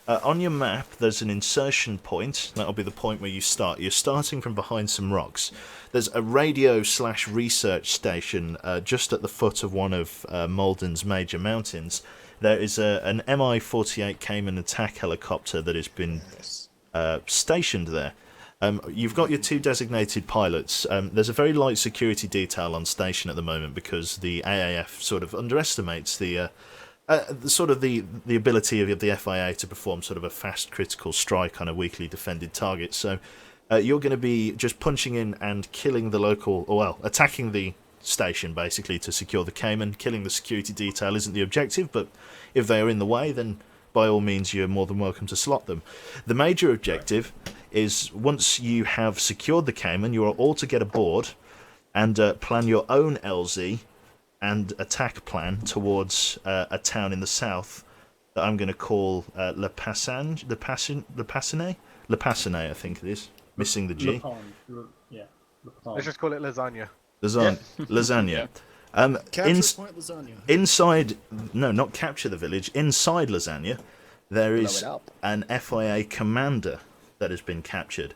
on your map, there's an insertion point. That'll be the point where you start. You're starting from behind some rocks. There's a radio/research station just at the foot of one of Malden's major mountains. There is an Mi-48 Cayman attack helicopter that has been stationed there. You've got your two designated pilots. There's a very light security detail on station at the moment because the AAF sort of underestimates the ability of the FIA to perform sort of a fast critical strike on a weakly defended target. So you're going to be just punching in and killing the local, or well, attacking the station basically to secure the Cayman. Killing the security detail isn't the objective, but if they are in the way, then by all means you're more than welcome to slot them. The major objective is once you have secured the Cayman, you are all to get aboard and plan your own LZ and attack plan towards a town in the south that I'm going to call Le Passane, I think it is. Missing the G. Let's just call it lasagna. Lasagna. Capture point lasagna. Inside, no, not capture the village. Inside Lasagna, there is an FIA commander that has been captured.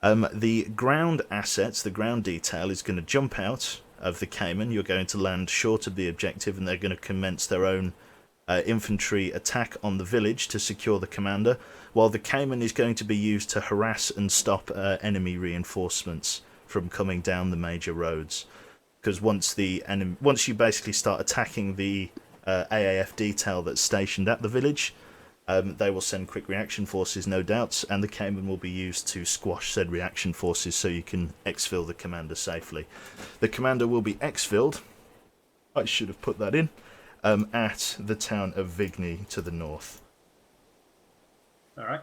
The ground assets, the ground detail, is going to jump out of the Cayman. You're going to land short of the objective, and they're going to commence their own infantry attack on the village to secure the commander, while the Cayman is going to be used to harass and stop enemy reinforcements from coming down the major roads. Because once you basically start attacking the AAF detail that's stationed at the village, they will send quick reaction forces, no doubt, and the Cayman will be used to squash said reaction forces so you can exfil the commander safely. The commander will be exfilled, I should have put that in, at the town of Vigny to the north. Alright.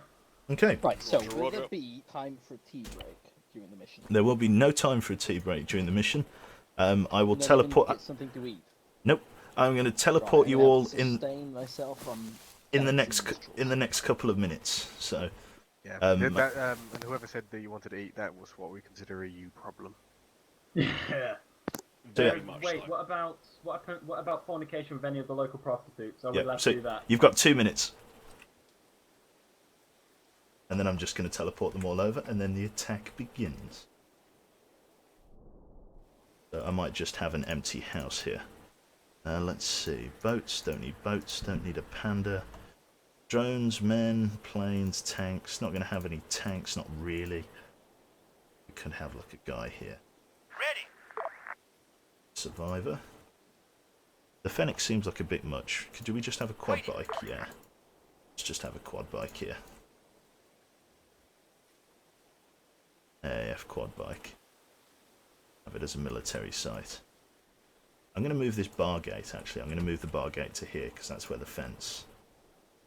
Okay. Right, so will there be time for a tea break during the mission? There will be no time for a tea break during the mission. I will Then teleport. Get something to eat. Nope. I'm going to teleport you all in myself on the next couple of minutes. So. Yeah. And whoever said that you wanted to eat, that was what we consider a you problem. Yeah. Very much. Wait, so. what about fornication with any of the local prostitutes? Are we Yeah. allowed So to do that? you've got 2 minutes. And then I'm just going to teleport them all over, and then the attack begins. So I might just have an empty house here. Let's see. Boats, don't need a panda. Drones, men, planes, tanks. Not going to have any tanks, not really. We could have like a guy here. Ready. Survivor. The Fennec seems like a bit much. Could we just have a quad bike? Yeah. Let's just have a quad bike here. AF quad bike. Have it as a military site. I'm going to move this bar gate, actually. I'm going to move the bar gate to here, because that's where the fence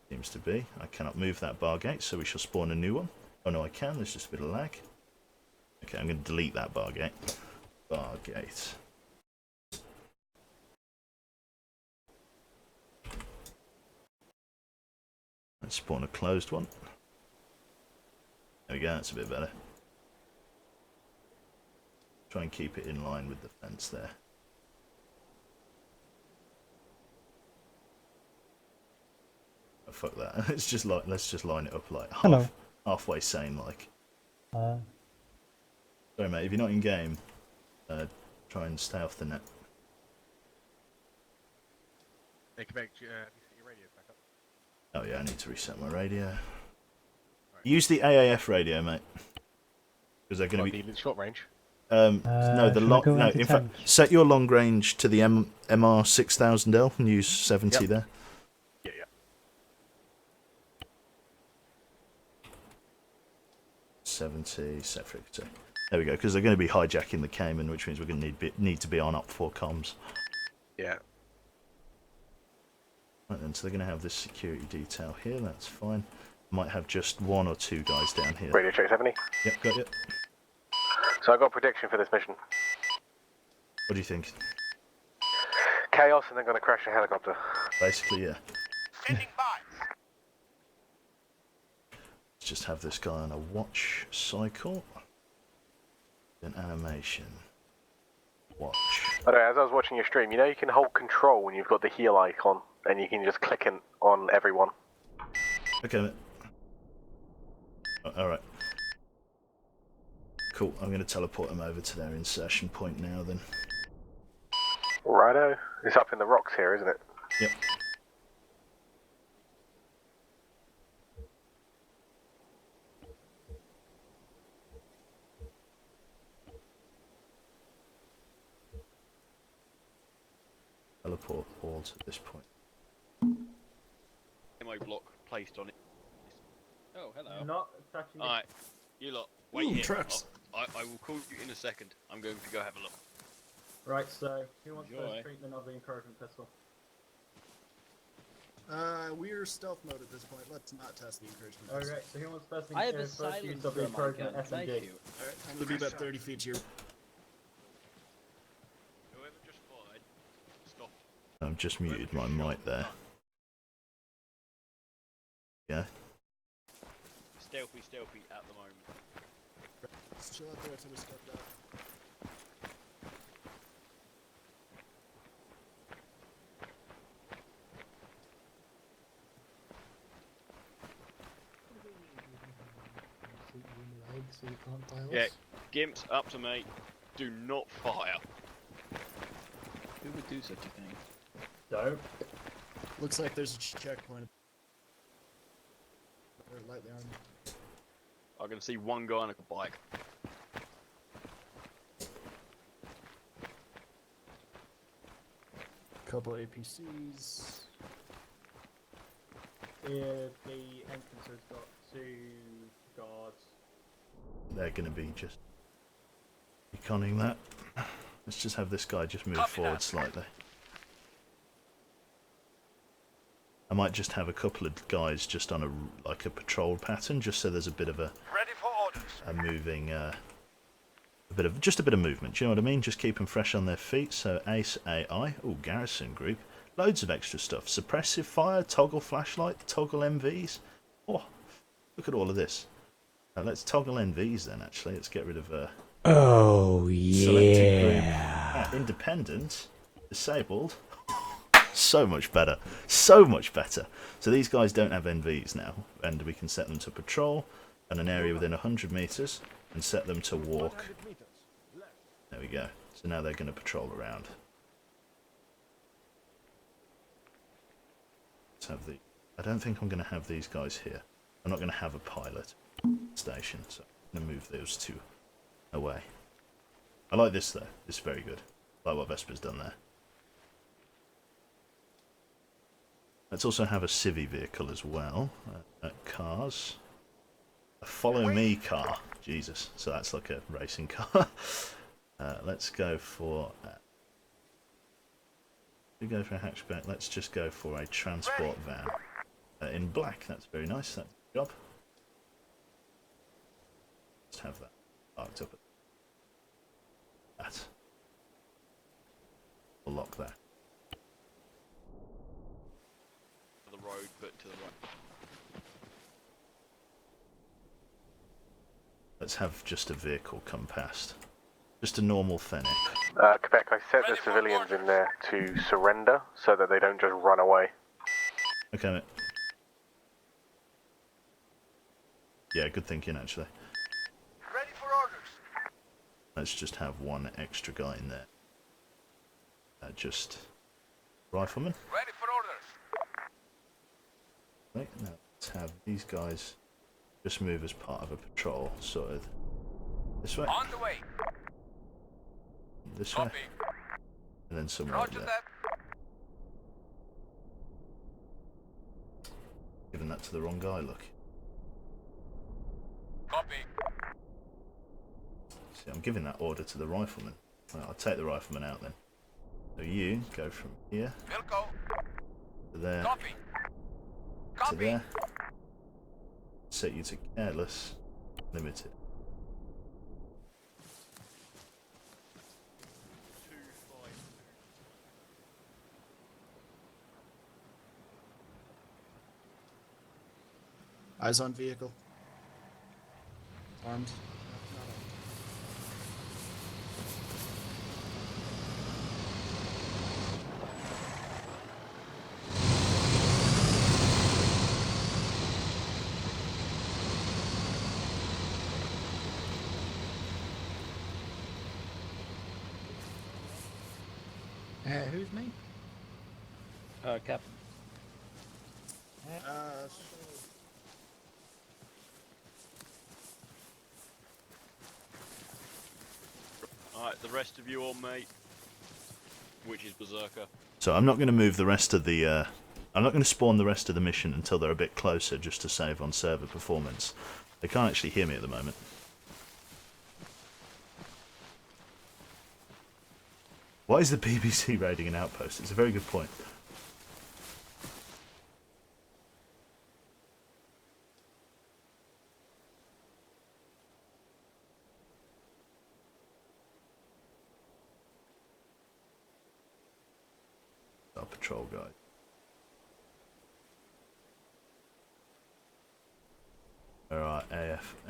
seems to be. I cannot move that bar gate, so we shall spawn a new one. Oh no, I can. There's just a bit of lag. Okay, I'm going to delete that bar gate. Bar gate. Let's spawn a closed one. There we go, that's a bit better. Try and keep it in line with the fence there. Oh, fuck that. Let's just line it up like halfway sane like. Sorry mate, if you're not in game, try and stay off the net. Hey, Quebec, you set your radio back up. Oh yeah, I need to reset my radio. Right. Use the AAF radio, mate. Because they're going to be short range. No, the long. No, in fact, set your long range to the MR 6000L and use 70 there. Yeah. 70 set frequency. There we go. Because they're going to be hijacking the Cayman, which means we're going to need to be on up for comms. Yeah. Right then, so they're going to have this security detail here. That's fine. Might have just 1 or 2 guys down here. Radio check 70. Yep, got it. So I got a prediction for this mission. What do you think? Chaos, and they're going to crash a helicopter. Basically, yeah. Standing by. Let's just have this guy on a watch cycle. An animation. Watch. I don't know, as I was watching your stream, you know you can hold control when you've got the heal icon, and you can just click on everyone. Okay, mate. Alright. Cool, I'm going to teleport them over to their insertion point now then. Righto. It's up in the rocks here, isn't it? Yep. Teleport all to this point. Ammo block placed on it. Oh, hello. Not touching Alright, you lot, wait Ooh, here. trucks. I will call you in a second. I'm going to go have a look. Right, so who wants Enjoy. first treatment of the encouragement pistol? We're stealth mode at this point. Let's not test the encouragement. Alright, so who wants first, I have a first use silencer of the on my encouragement gun. Thank SMG? you. Alright, I'm gonna be about 30 feet here. Whoever just fired, stop. I've just muted my mic there. Yeah. Stealthy at the moment. Let's chill out there until we step down. So you can't dial Yeah, us. Gimps, up to me. Do not fire. Who would do such a thing? Don't. Looks like there's a checkpoint. Or lightly armed. I can see one guy on a bike. Couple APCs. The entrance has got 2 guards. They're going to be just reconning that. Let's just have this guy just move forward slightly. I might just have a couple of guys just on a patrol pattern, just so there's a bit of a moving, just a bit of movement. Do you know what I mean? Just keep them fresh on their feet. So Ace AI, garrison group, loads of extra stuff. Suppressive fire, toggle flashlight, toggle MVs. Oh, look at all of this. Let's toggle NVs then. Actually, let's get rid of. Oh selected group. yeah. Independent, disabled. So much better. So much better. So these guys don't have NVs now, and we can set them to patrol in an area within 100 meters and set them to walk. There we go. So now they're going to patrol around. Let's have the. I don't think I'm going to have these guys here. I'm not going to have a pilot station, so I'm going to move those two away. I like this though. This is very good. I like what Vesper's done there. Let's also have a civvy vehicle as well. Cars. A follow me car. Jesus. So that's like a racing car. Let's go for... we go for a hatchback. Let's just go for a transport van. In black. That's very nice. That's the job. Let's have that parked up at that. We'll lock that. The road, but to the right. Let's have just a vehicle come past. Just a normal Fennec. Quebec, I set the civilians in there to surrender so that they don't just run away. Okay, mate. Yeah, good thinking, actually. Ready for orders. Let's just have one extra guy in there. Just... rifleman. Ready for orders. Right, now let's have these guys just move as part of a patrol, sort of this way. On the way. This Copy. way. And then somewhere Roger there. that. Giving that to the wrong guy, look. Copy. See, I'm giving that order to the rifleman. Right, I'll take the rifleman out then. So you go from here Wilco. to there Copy. to Copy. there. Set you to careless, limited. Eyes on vehicle. Armed. Who's me? Captain. Alright, the rest of you on me. Which is Berserker. So I'm not going to move the rest of the... I'm not going to spawn the rest of the mission until they're a bit closer, just to save on server performance. They can't actually hear me at the moment. Why is the BBC raiding an outpost? It's a very good point. Our patrol guy. There are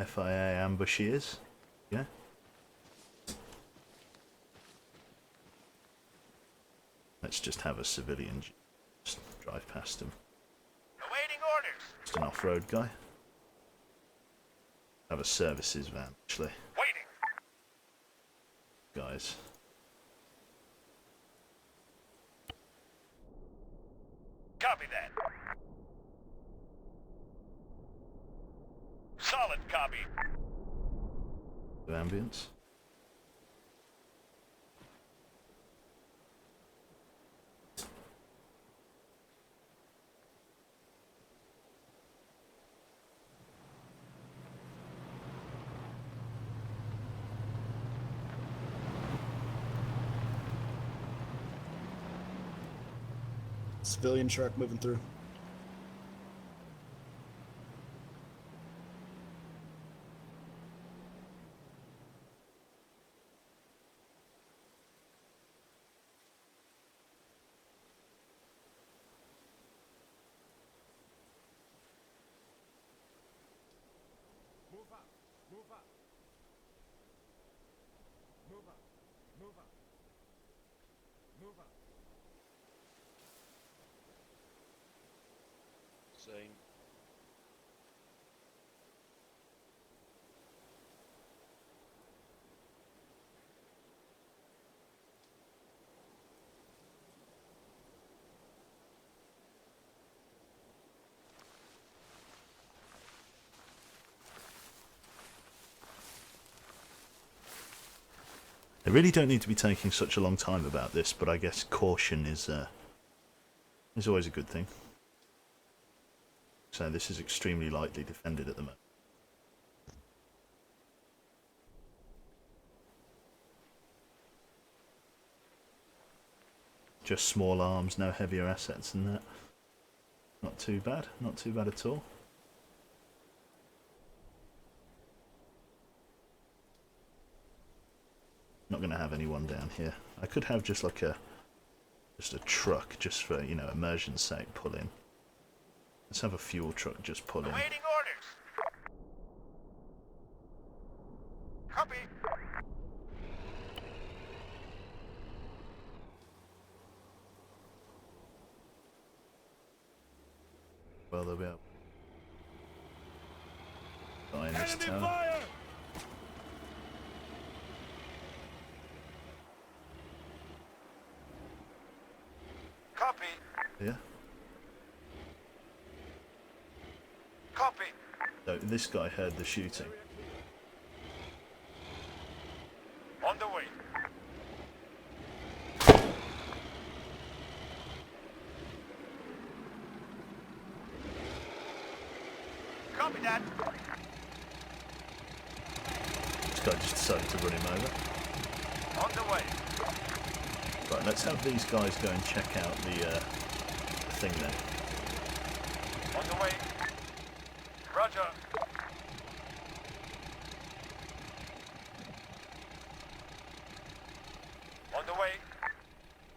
FIA ambushes. Yeah. Let's just have a civilian just drive past him. Awaiting orders. Just an off-road guy. Have a services van, actually. Waiting. Guys. Copy that. Solid copy. The ambience. Civilian truck moving through. Move up. Move up. Move up. Move up. Move up. Same. They really don't need to be taking such a long time about this, but I guess caution is always a good thing. So this is extremely lightly defended at the moment. Just small arms, no heavier assets than that. Not too bad, not too bad at all. Not going to have anyone down here. I could have just like a truck, just for, you know, immersion's sake, pull in. Let's have a fuel truck just pull in. Awaiting orders. Copy. Well, they'll be up. Guy in this Enemy tower. fire! Copy. Yeah. Copy. So this guy heard the shooting. On the way. Copy that. This guy just decided to run him over. On the way. Right, let's have these guys go and check out the thing then. On the way. Roger. On the way.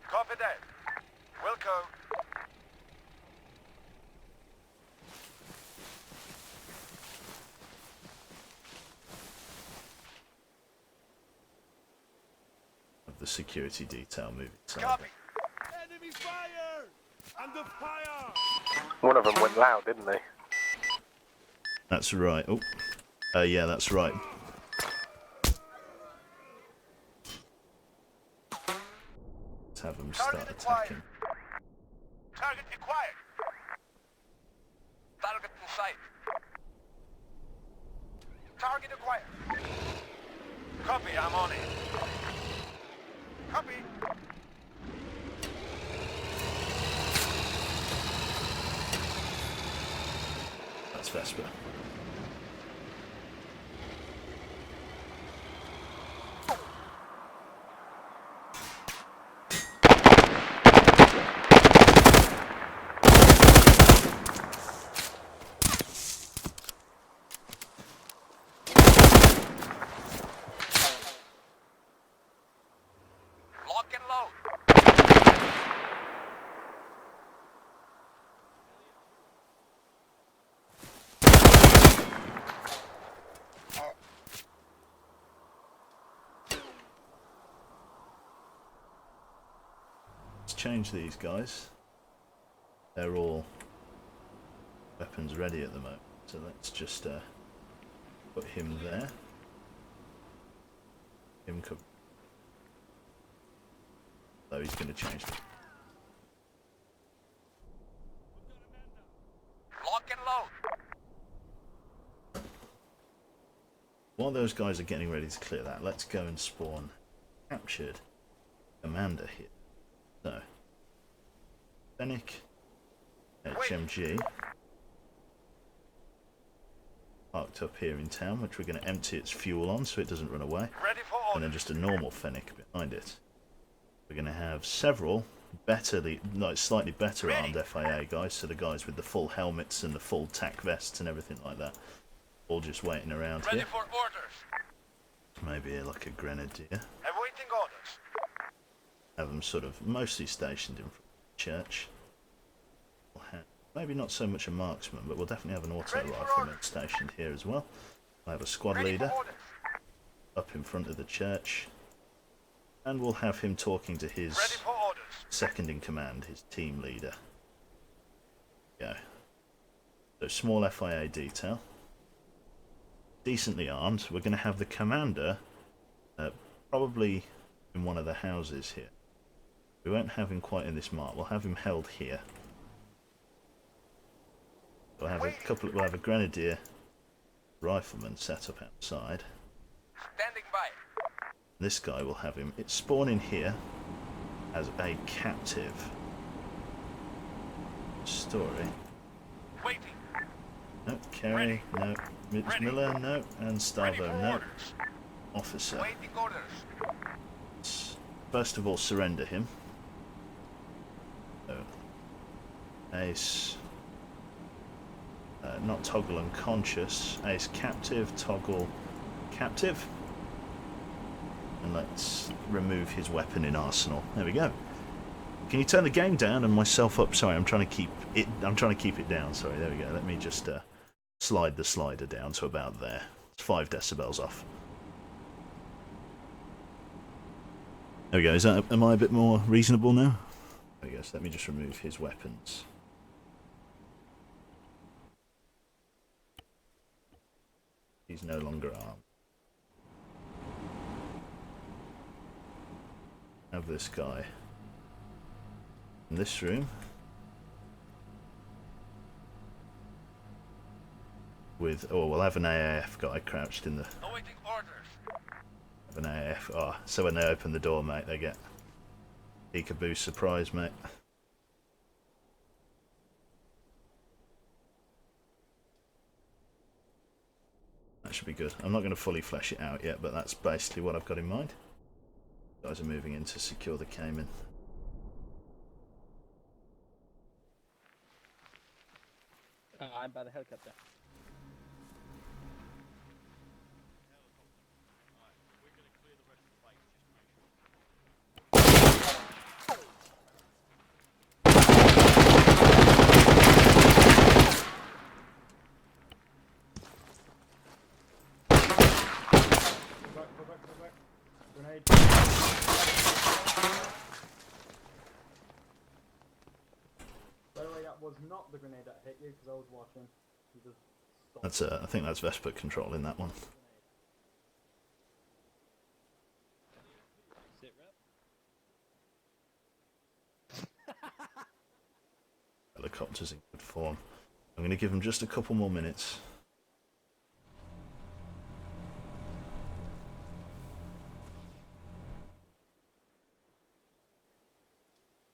Copy that. Wilco. Of the security detail moving. Copy. Enemy fire! Under fire! One of them went loud, didn't they? That's right. Oh, yeah, that's right. Let's have them start attacking. Target acquired. Target in sight. Target acquired. Copy, I'm on it. Copy. That's Vesper. Lock and load. let's change these guys. They're all weapons ready at the moment, so let's just put him there. Him could. So he's going to change them. Lock and load. While those guys are getting ready to clear that, let's go and spawn captured commander here. So, Fennec, HMG, parked up here in town, which we're going to empty its fuel on so it doesn't run away, and then just a normal Fennec behind it. We're going to have several slightly better armed FIA guys, so the guys with the full helmets and the full tac vests and everything like that, all just waiting around here. For orders. Maybe like a grenadier. Awaiting orders. Have them sort of mostly stationed in front of the church. We'll have, maybe not so much a marksman, but we'll definitely have an auto rifleman stationed here as well. We'll have a squad leader up in front of the church. And we'll have him talking to his second in command, his team leader. Go. So small FIA detail. Decently armed. We're going to have the commander probably in one of the houses here. We won't have him quite in this mark. We'll have him held here. We'll have we'll have a grenadier rifleman set up outside. Standing by. This guy will have him. It's spawning here as a captive. Story. Waiting. No, Kerry, no. Mitch Miller, no. And Stavo, no. Officer. Waiting orders. First of all, surrender him. So, Ace. Not toggle unconscious. Ace captive, toggle captive. And let's remove his weapon in arsenal. There we go. Can you turn the game down and myself up? Sorry, I'm trying to keep it down. Sorry, there we go. Let me just slide the slider down to about there. It's 5 decibels off. There we go. Am I a bit more reasonable now? There we go. So let me just remove his weapons. He's no longer armed. Have this guy in this room with, we'll have an AAF guy crouched in the, Awaiting orders. have an AAF, so when they open the door, mate, they get peekaboo surprise, mate. That should be good. I'm not going to fully flesh it out yet, but that's basically what I've got in mind. Guys are moving in to secure the Cayman. I'm by the helicopter. Go back. Grenade. By the way, that was not the grenade that hit you, because I was watching. You just stopped. That's I think that's Vesper control in that one. Sit rep. Helicopters in good form. I'm going to give them just a couple more minutes.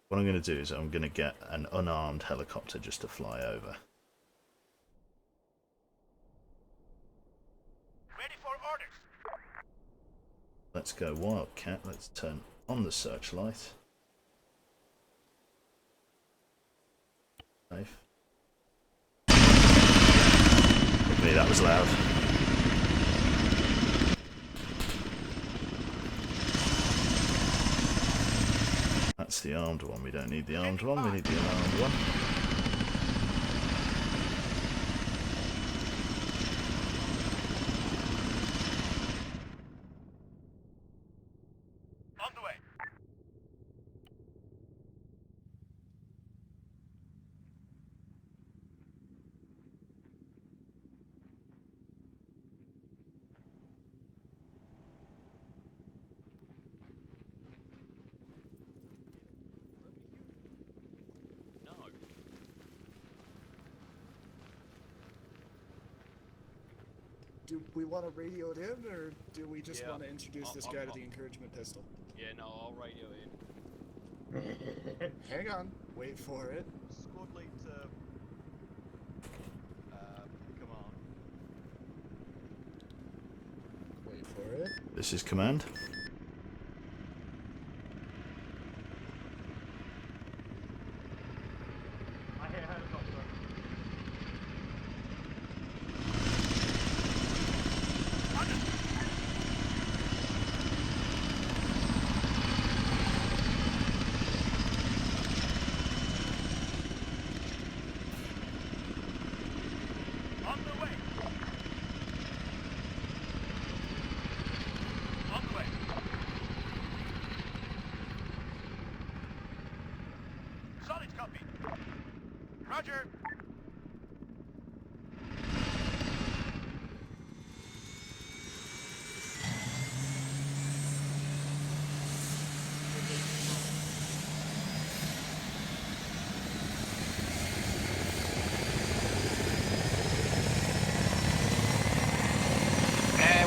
What I'm going to do is I'm going to get an unarmed helicopter just to fly over. Ready for orders. Let's go Wildcat. Let's turn on the searchlight. Safe. Look at me, that was loud. That's the armed one. We don't need the armed one. We need the unarmed one. On the way. do we want to radio it in, or do we just Yeah, want to introduce this guy to the encouragement pistol? Yeah, no, I'll radio in. Hang on, wait for it. Squad lead to command. Wait for it. This is command. I hear helicopter. On the way. On the way. Solid copy. Roger.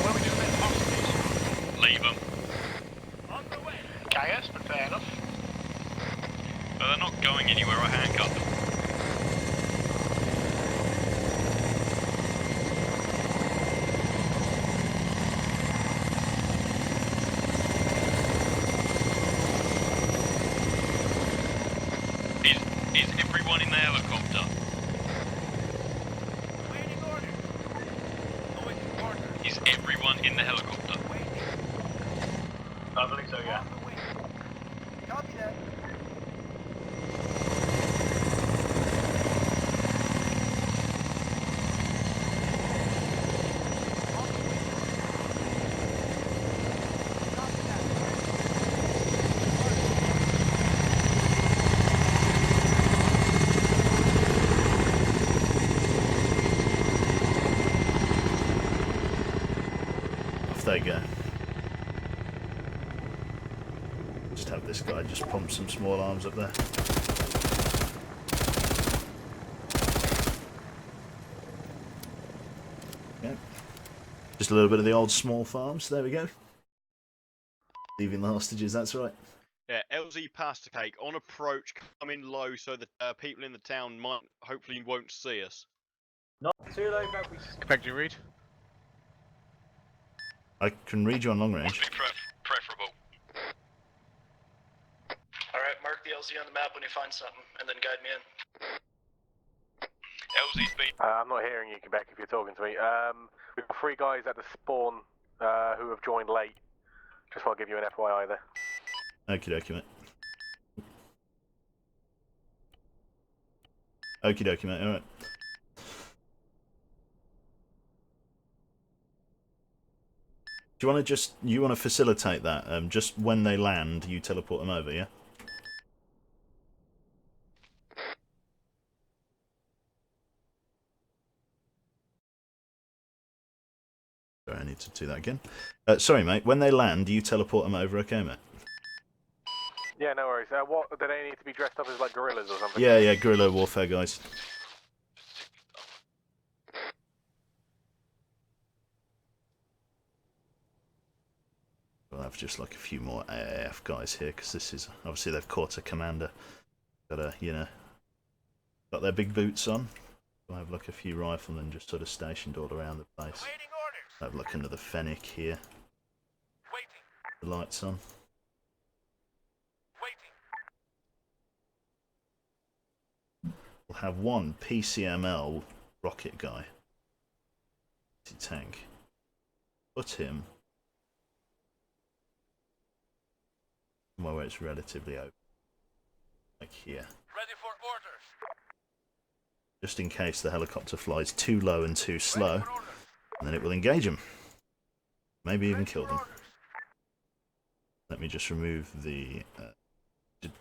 What are we doing with the hostages? Leave them. On the way. Chaos, but fair enough. But they're not going anywhere. I handcuffed them. Is everyone in the helicopter? Waiting orders. Awaiting orders. Is everyone in the helicopter? I believe so, yeah. Copy that. Off they go. Just have this guy just pump some small arms up there. Yeah. Just a little bit of the old small farms. There we go. Leaving the hostages, that's right. Yeah, LZ pasta cake on approach, come in low so that people in the town hopefully won't see us. Not too low, but we. Expect you read? I can read you on long range. Preferable. Alright, mark the LZ on the map when you find something, and then guide me in. LZ's been. I'm not hearing you, Quebec, if you're talking to me. We've got 3 guys at the spawn who have joined late. Just want to give you an FYI there. Okie dokie, mate. Okie dokie, mate, alright. Do you want to you want to facilitate that? Just when they land, you teleport them over, yeah? Sorry, I need to do that again. Sorry, mate. When they land, you teleport them over, okay, mate? Yeah, no worries. What do they need to be dressed up as, like gorillas or something? Yeah, yeah, guerrilla warfare, guys. We'll have just like a few more AAF guys here, because this is obviously they've caught a commander. Got you know, got their big boots on. We'll have like a few riflemen just sort of stationed all around the place. Have a look under the Fennec here. The lights on. We'll have one PCML rocket guy. Tank. Put him somewhere where it's relatively open. Like here. Ready for orders. Just in case the helicopter flies too low and too slow. And then it will engage them. Maybe even kill them. Let me just remove the...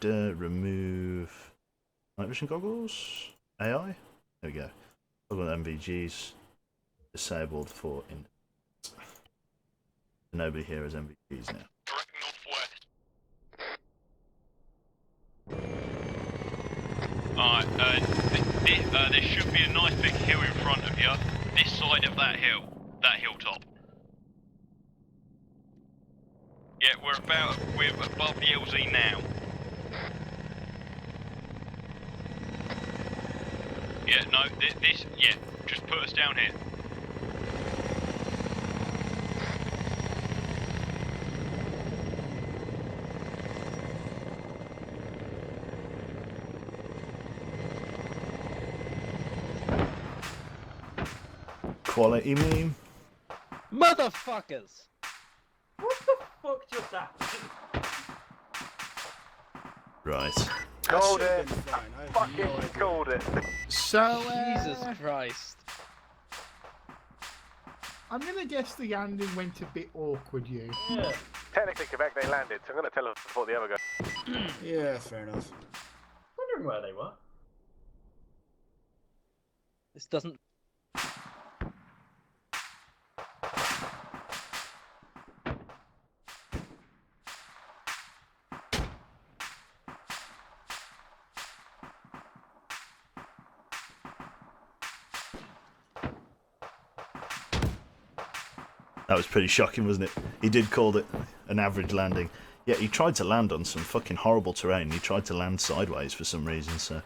remove... night vision goggles? AI? There we go. Toggle MVGs. Disabled for... Nobody here has MVGs now. Alright, there should be a nice big hill in front of you. This side of that hill. That hilltop. Yeah, we're above the LZ now. Yeah, no, yeah, just put us down here. Quality meme. Motherfuckers! What the fuck just happened? Right. Called That it. should've been fine. I have Fucking no idea. called it. So, Jesus Christ. I'm gonna guess the landing went a bit awkward, you. Yeah. Technically, Quebec, they landed, so I'm going to tell them before the other go. Yeah, fair enough. Wondering where they were. This doesn't. That was pretty shocking, wasn't it? He did call it an average landing. Yet he tried to land on some fucking horrible terrain. He tried to land sideways for some reason, so...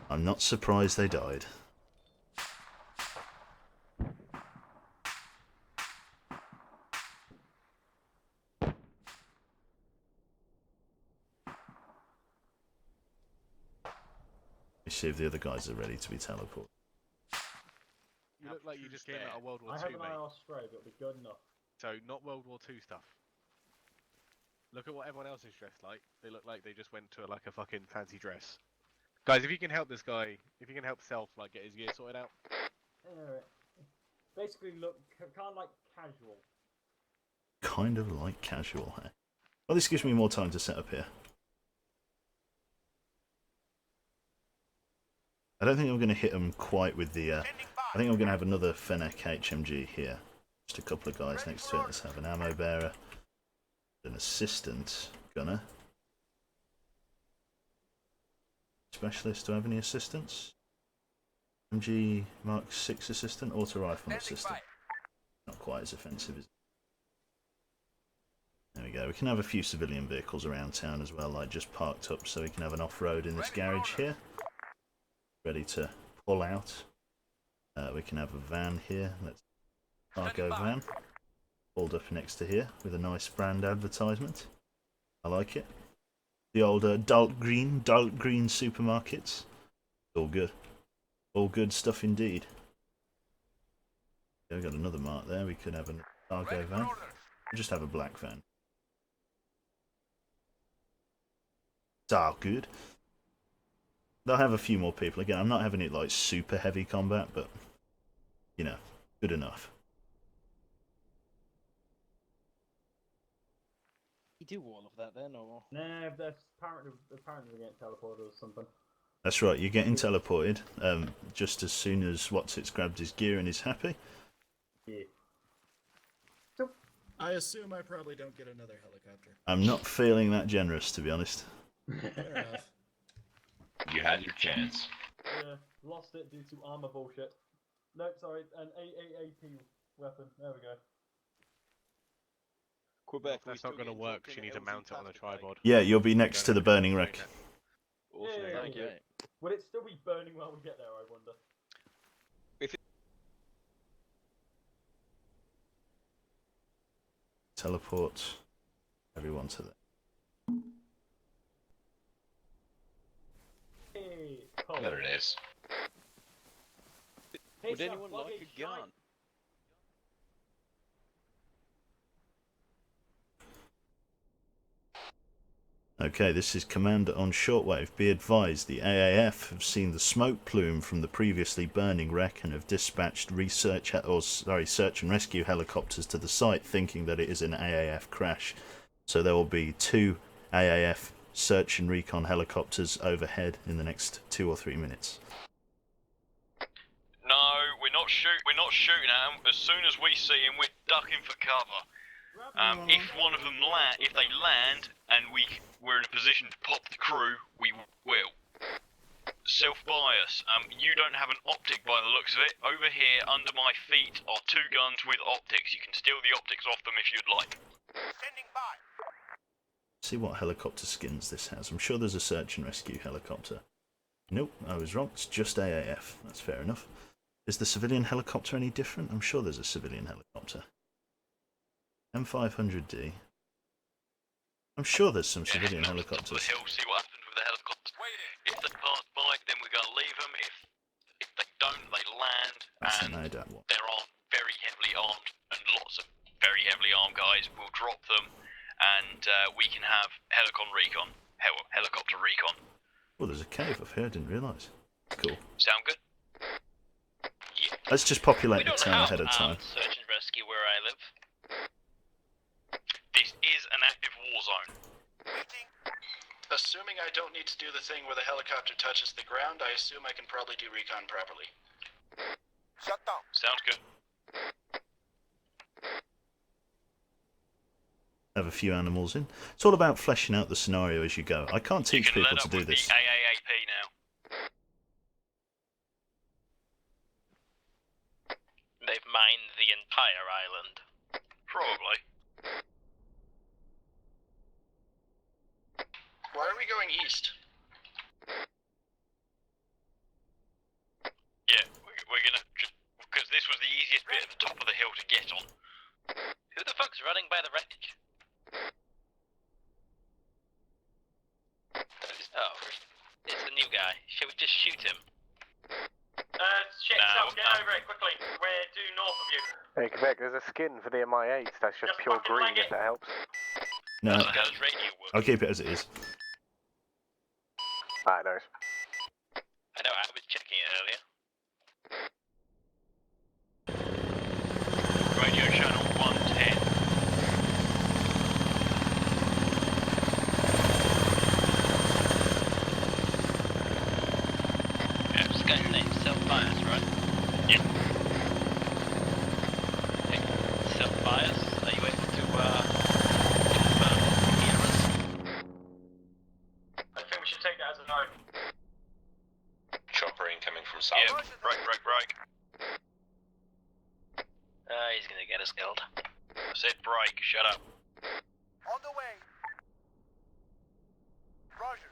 I'm not surprised they died. Let's see if the other guys are ready to be teleported. You look like you just came out of World War I II, have an mate. IR stray, but it'll be good enough. So, not World War II stuff. Look at what everyone else is dressed like. They look like they just went to like a fucking fancy dress. Guys, if you can help this guy, if you can help Self like get his gear sorted out. Alright. Basically, look kind of like casual. Kind of like casual, huh? Well, this gives me more time to set up here. I don't think I'm going to hit them quite with the... I think I'm going to have another Fennec HMG here. Just a couple of guys next to it. Let's have an ammo bearer. An assistant gunner. Specialist, do I have any assistants? MG Mark 6 assistant, auto rifle assistant. Not quite as offensive as... There we go. We can have a few civilian vehicles around town as well, like just parked up, so we can have an off-road in this garage here. Ready to pull out. We can have a van here. Let's cargo van. Pulled up next to here with a nice brand advertisement. I like it. The old dark green supermarkets. All good. All good stuff indeed. Yeah, we got another mark there. We could have a cargo van. We'll just have a black van. It's all good. They'll have a few more people. Again, I'm not having it like super heavy combat, but you know, good enough. You do all of that then, or? Nah, that's apparently we're getting teleported or something. That's right, you're getting teleported just as soon as What's-It's grabbed his gear and is happy. Yeah. I assume I probably don't get another helicopter. I'm not feeling that generous, to be honest. Fair enough. You had your chance. Yeah, lost it due to armor bullshit. No, sorry, an AAAP weapon. There we go. Quebec, that's not going to work because you need to mount it on a tripod. Yeah, you'll be next to the burning wreck. Awesome, Yeah, thank you. Will it still be burning while we get there, I wonder? Teleport everyone to there. Hey, There it is. Hey, Would Sam, anyone plug like a a gun? shite. Okay, this is Commander on shortwave. Be advised, the AAF have seen the smoke plume from the previously burning wreck and have dispatched search and rescue helicopters to the site, thinking that it is an AAF crash. So there will be 2 AAF search and recon helicopters overhead in the next 2 or 3 minutes. No, we're not shooting at them. As soon as we see them, we're ducking for cover. If one of them if they land and we're in a position to pop the crew, we will. Self-bias. You don't have an optic by the looks of it. Over here, under my feet, are 2 guns with optics. You can steal the optics off them if you'd like. Standing by. See what helicopter skins this has. I'm sure there's a search and rescue helicopter. Nope, I was wrong. It's just AAF. That's fair enough. Is the civilian helicopter any different? I'm sure there's a civilian helicopter. M500D. I'm sure there's some civilian helicopters. Top of the hill, see what happens with the helicopters. If they pass by, then we're going to leave them. If they don't, they land. That's And no doubt what. they're very heavily armed, and lots of very heavily armed guys will drop them, and we can have helicopter recon. Oh, there's a cave up here. I didn't realise. Cool. Sound good? Yeah. Let's just populate the town ahead of time. Search and rescue where I live. This is an active war zone. Assuming I don't need to do the thing where the helicopter touches the ground, I assume I can probably do recon properly. Shut down. Sounds good. Have a few animals in. It's all about fleshing out the scenario as you go. I can't teach people to do this. The AAAP now. They've mined the entire island. Probably. Why are we going east? Yeah, we're gonna because this was the easiest bit at the top of the hill to get on. Who the fuck's running by the wreckage? Oh, it's the new guy. Shall we just shoot him? Shit, No, get over it quickly. We're due north of you. Hey, Quebec, there's a skin for the MI8 that's just pure green, if that helps. No, How does radio work? I'll keep it as it is. Ah, no. I know, I was checking it earlier. Radio channel 110. Yeah, this guy's name's Self-Bias, right? Yep. Hey, Self-Bias, are you able to, hear us? I think we should take that as a no. Chopper incoming from south. Yeah, break. He's gonna get us killed. I said break, shut up. On the way. Roger.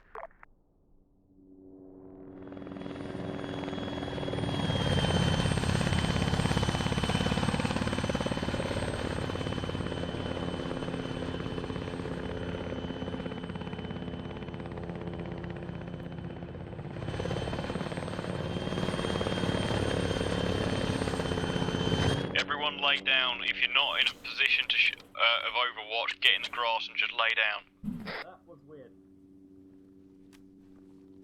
Everyone lay down. If you're not in a position to of Overwatch, get in the grass and just lay down. That was weird.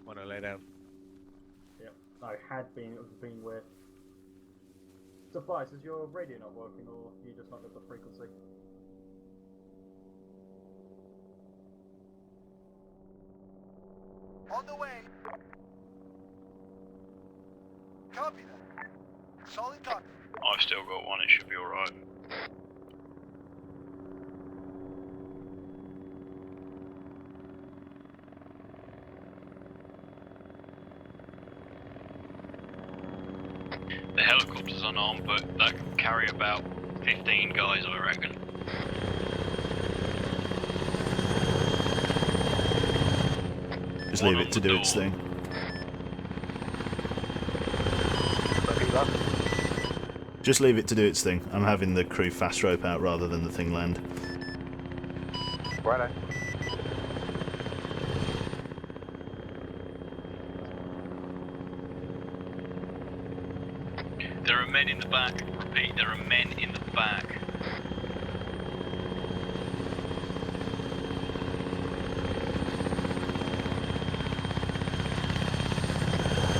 Wanna lay down? Yep. No, it was being weird. Suffice, is your radio not working or you just not got the frequency? On the way. Copy that. Solid copy. I've still got one, it should be alright. The helicopter's unarmed, but that can carry about 15 guys, I reckon. Just leave it to do its thing. Just leave it to do its thing. I'm having the crew fast rope out rather than the thing land. Righto. There are men in the back. Repeat, there are men in the back.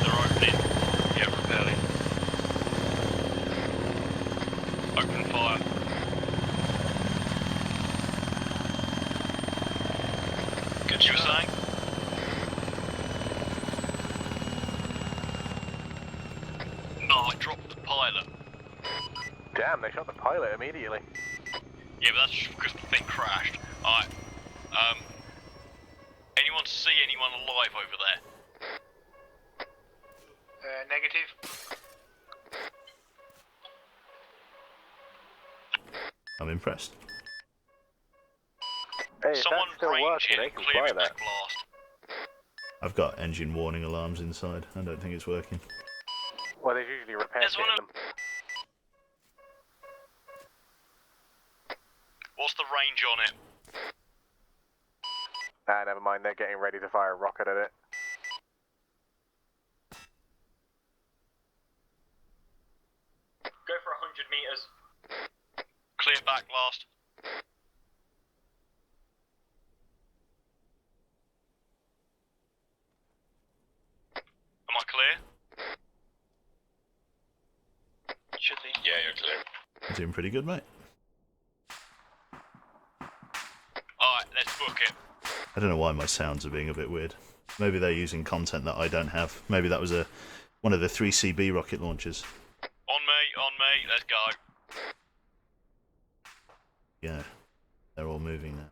They're opening. Yeah, repelling. Open fire. Good, you were saying? No, I dropped the pilot. Damn, they shot the pilot immediately. Yeah, but that's just because the thing crashed. Alright. Anyone see anyone alive over there? Negative. I'm impressed. Hey, if Someone that's still range working, it they and can clear fly it that. with blast. I've got engine warning alarms inside. I don't think it's working. Well, there's usually repair There's kit one in them. What's the range on it? Ah, never mind, they're getting ready to fire a rocket at it. Go for 100 meters. Clear back blast. Am I clear? Should be. Yeah, you're clear. You're doing pretty good, mate. Alright, let's book it. I don't know why my sounds are being a bit weird. Maybe they're using content that I don't have. Maybe that was one of the 3CB rocket launchers. On me, let's go. Yeah, they're all moving now.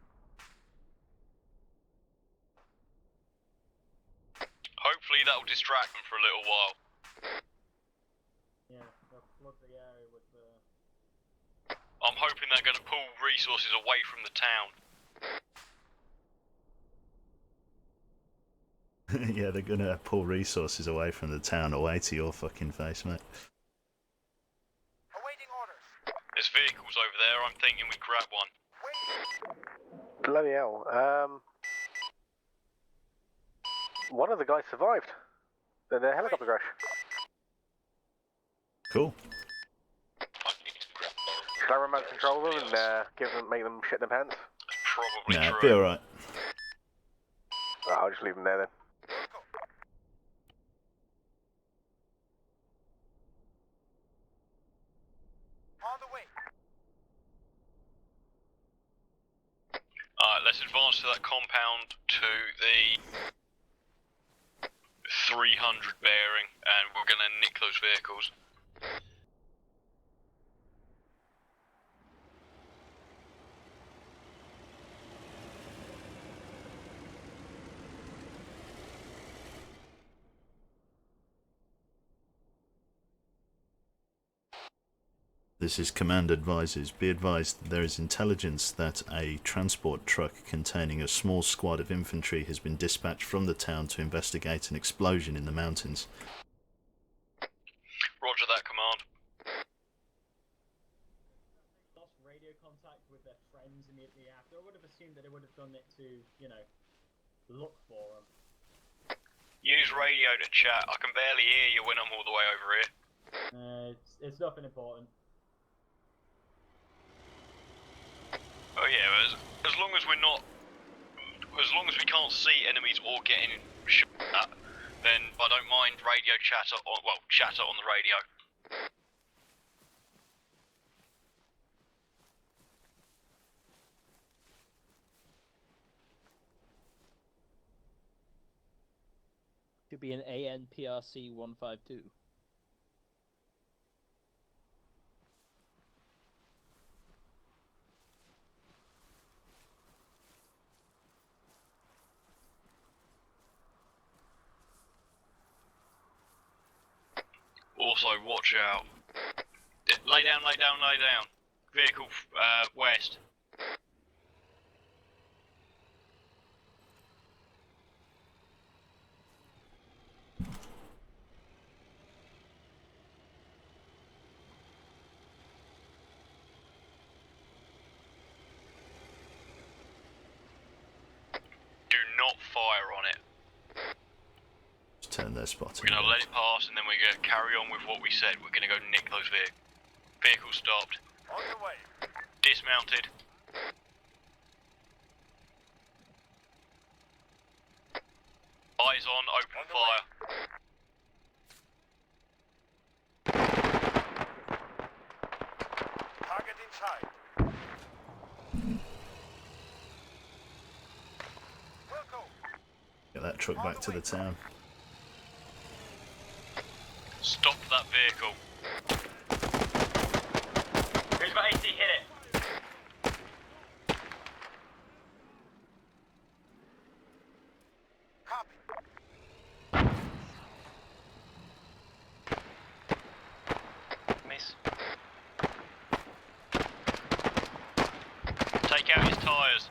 Hopefully that'll distract them for a little while. Yeah, they'll flood the area with I'm hoping they're going to pull resources away from the town. Yeah, they're gonna pull resources away from the town away to your fucking face, mate. There's vehicles over there, I'm thinking we grab one. Bloody hell. One of the guys survived. The helicopter crash. Cool. Should I remote control them and make them shit their pants? Probably Nah, be alright. I'll just leave them there then. Alright, let's advance to that compound to the 300 bearing, and we're going to nick those vehicles. This is Command advises. Be advised that there is intelligence that a transport truck containing a small squad of infantry has been dispatched from the town to investigate an explosion in the mountains. Roger that, command. lost radio contact with their friends immediately after. I would have assumed that they would have done it to, look for them. Use radio to chat. I can barely hear you when I'm all the way over here. It's nothing important. Oh yeah, as long as we're not, as long as we can't see enemies or getting shot at, then I don't mind radio chatter, chatter on the radio. Should be an ANPRC 152. Also, watch out. Lay down, lay down, lay down. Vehicle, west. Do not fire on it. Just turn their spotting. We're going to let it pass and then we're going to carry on with what we said. We're going to go nick those vehicles. Vehicle stopped. On the way. Dismounted. Eyes on, open fire. Target inside. Get that truck back to the town. Stop that vehicle. Who's got AC? Hit it. Take out his tyres.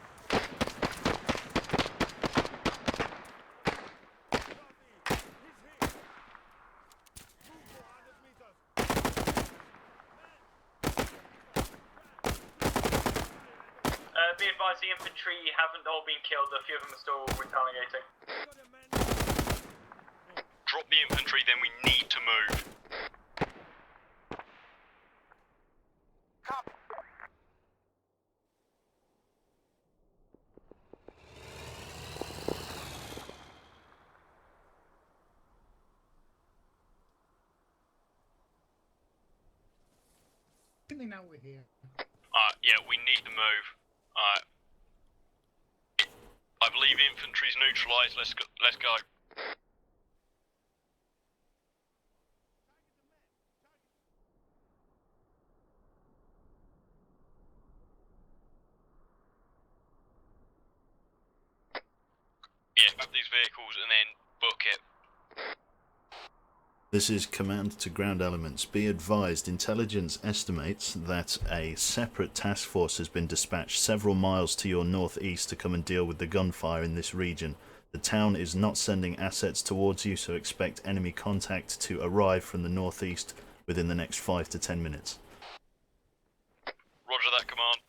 Be advised, the infantry haven't all been killed. A few of them are still retaliating. Drop the infantry, then we need to move. Now we're here. Yeah, we need to move. I believe infantry's neutralised. Let's go. Yeah, grab these vehicles and then book it. This is command to ground elements. Be advised, intelligence estimates that a separate task force has been dispatched several miles to your northeast to come and deal with the gunfire in this region. The town is not sending assets towards you, so expect enemy contact to arrive from the northeast within the next 5 to 10 minutes. Roger that, command.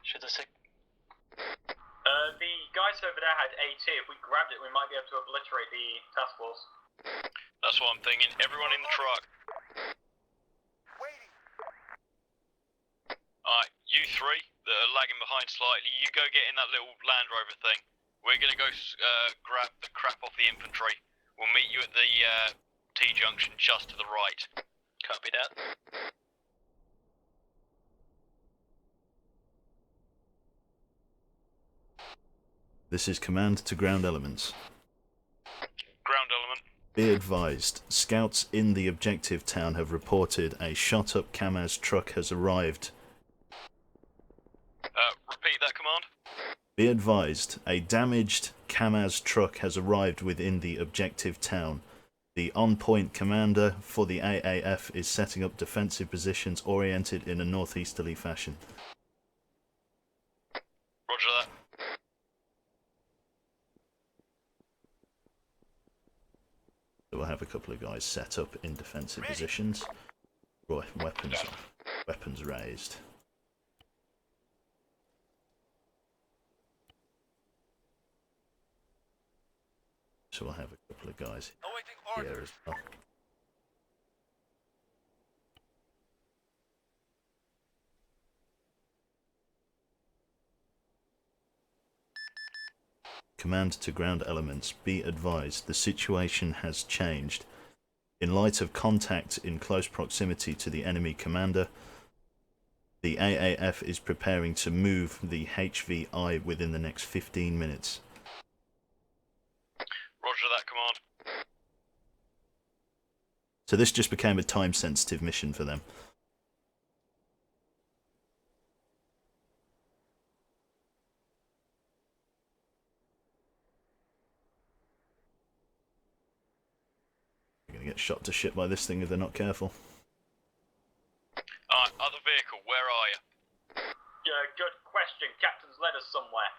Should I say? The guys over there had AT. If we grabbed it, we might be able to obliterate the task force. That's what I'm thinking. Everyone in the truck. Alright, you three that are lagging behind slightly, you go get in that little Land Rover thing. We're gonna go grab the crap off the infantry. We'll meet you at the T-junction just to the right. Copy that. This is command to ground elements. Ground element. Be advised, scouts in the objective town have reported a shot-up Kamaz truck has arrived. Repeat that command. Be advised, a damaged Kamaz truck has arrived within the objective town. The on-point commander for the AAF is setting up defensive positions oriented in a northeasterly fashion. Roger that. So we'll have a couple of guys set up in defensive positions. Right, weapons raised. So we'll have a couple of guys here as well. Command to ground elements, be advised, the situation has changed. In light of contact in close proximity to the enemy commander, the AAF is preparing to move the HVI within the next 15 minutes. Roger that, command. So this just became a time-sensitive mission for them. They're going to get shot to shit by this thing if they're not careful. Alright, other vehicle, where are you? Yeah, good question. Captain's led us somewhere.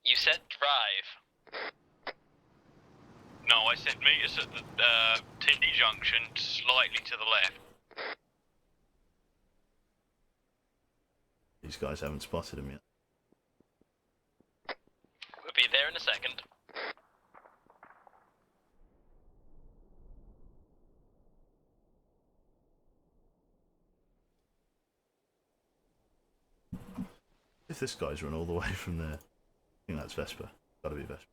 You said drive. No, I said meet us at the T-junction, slightly to the left. These guys haven't spotted him yet. We'll be there in a second. If this guy's run all the way from there, I think that's Vesper. Gotta be Vesper.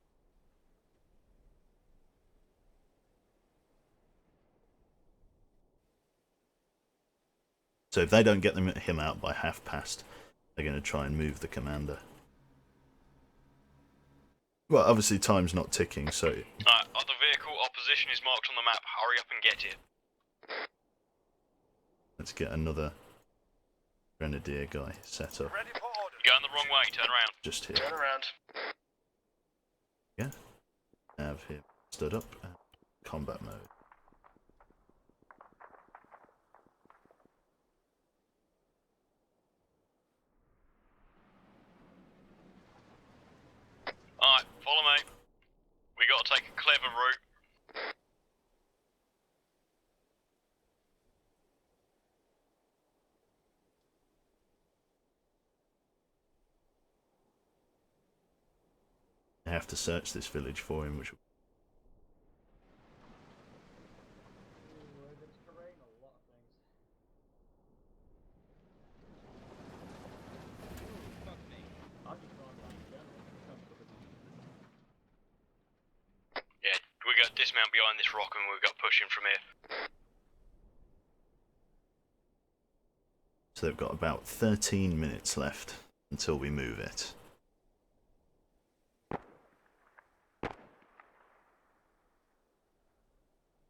So if they don't get him out by past, they're going to try and move the commander. Well, obviously time's not ticking, so... Alright, other vehicle, opposition is marked on the map. Hurry up and get it. Let's get another Grenadier guy set up. You're going the wrong way, turn around. Just here. Turn around. Yeah. Have him stood up. Combat mode. make a clever route. I have to search this village for him, which. Yeah, we got dismount behind this rock and we got pushing from here. So they've got about 13 minutes left until we move it.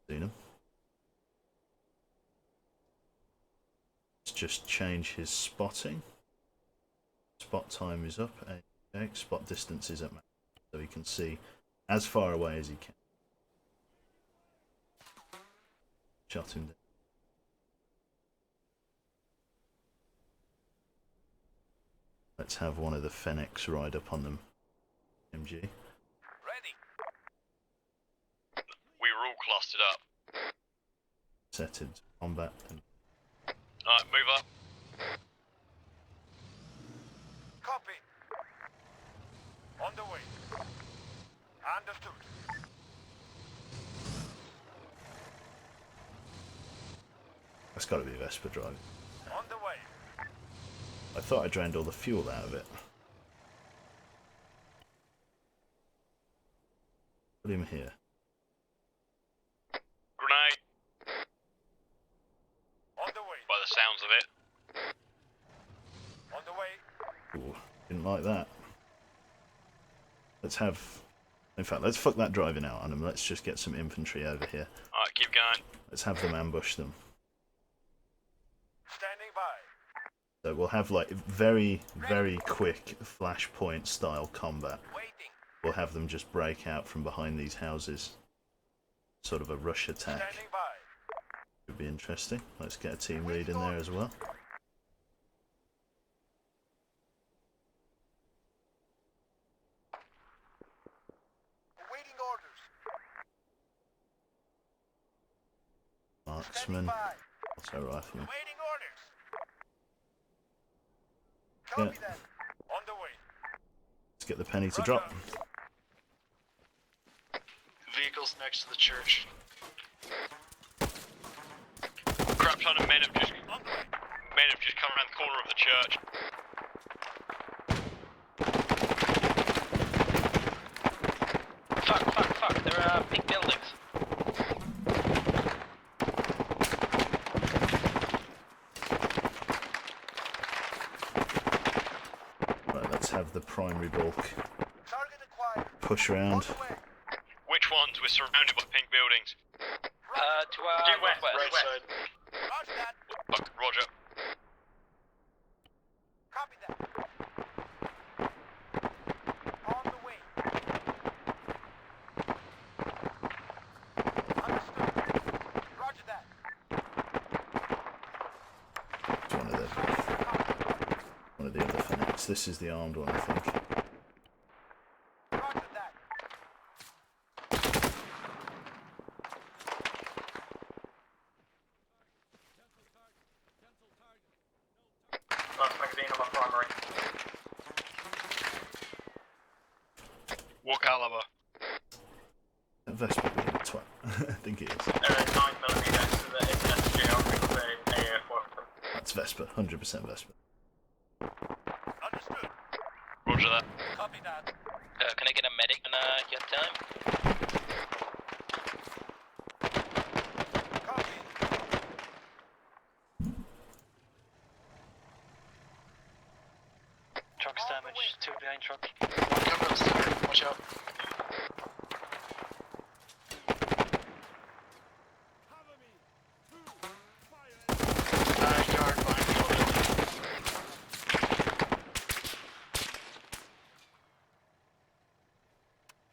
Seen him? Let's just change his spotting. Spot time is up. Okay. Spot distance is at max, so he can see as far away as he can. Shot him down. Let's have one of the Fennecs ride up on them. MG. Ready. We were all clustered up. Set into combat. And Alright, move up. Copy. On the way. Understood. that's got to be Vesper driving. On the way. I thought I drained all the fuel out of it. Put him here. Grenade. On the way. By the sounds of it. On the way. Ooh, didn't like that. Let's have... In fact, let's fuck that driving out on them. Let's just get some infantry over here. Alright, keep going. Let's have them ambush them. Standing by. So we'll have like very, very quick flashpoint style combat. We'll have them just break out from behind these houses. Sort of a rush attack. Standing by. Could be interesting. Let's get a team lead in there as well. Awaiting orders. Marksman. Also rifleman. Awaiting orders. Yeah. Copy that. On the way. Let's get the penny to drop. Vehicles next to the church. Crap ton of men have just come around the corner of the church. Fuck, there are big buildings. Right, let's have the primary bulk push around. Which ones? We're surrounded by pink buildings. To our west, northwest. right side. Roger that. Fuck, Roger. Copy that. On the way. Understood. Roger that. It's one of the other Fennecs. This is the armed one, I think. Roger that. Last magazine on my primary. What caliber? Vesper being a twat. I think it is. 9mm to the SSG, I think the AF1. That's Vesper. 100% Vesper. Understood. Roger that. Copy that. Can I get a medic in your time? Truck's damaged, 2 behind truck. Coming up stairs, watch out. Guard behind the building.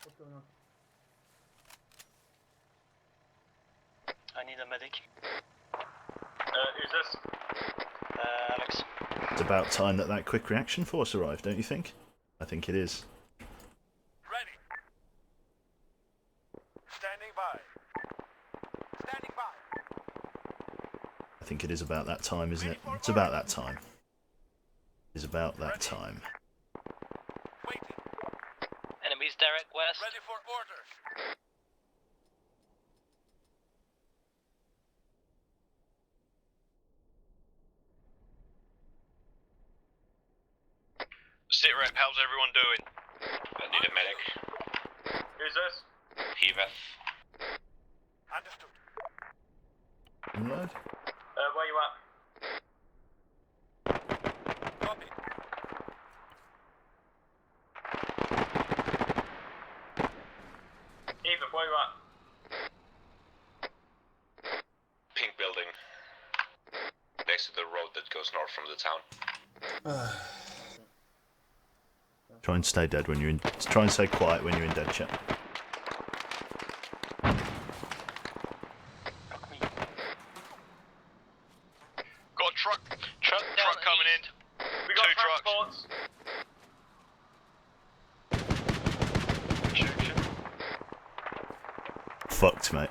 What's going on? I need a medic. Who's this? Alex. It's about time that that quick reaction force arrived, don't you think? I think it is. think it is about that time, isn't it? It's about that time. It's about that time. Enemies direct west. Ready for orders. Sit rep, how's everyone doing? I need a medic. Who's this? Hevath. Understood. Right. Where you at? Copy. Eva, where you at? Pink building. Next to the road that goes north from the town. Try and stay dead when you're in. Try and stay quiet when you're in dead chat. Got a truck coming in. We got 2 trucks. Fucked, mate.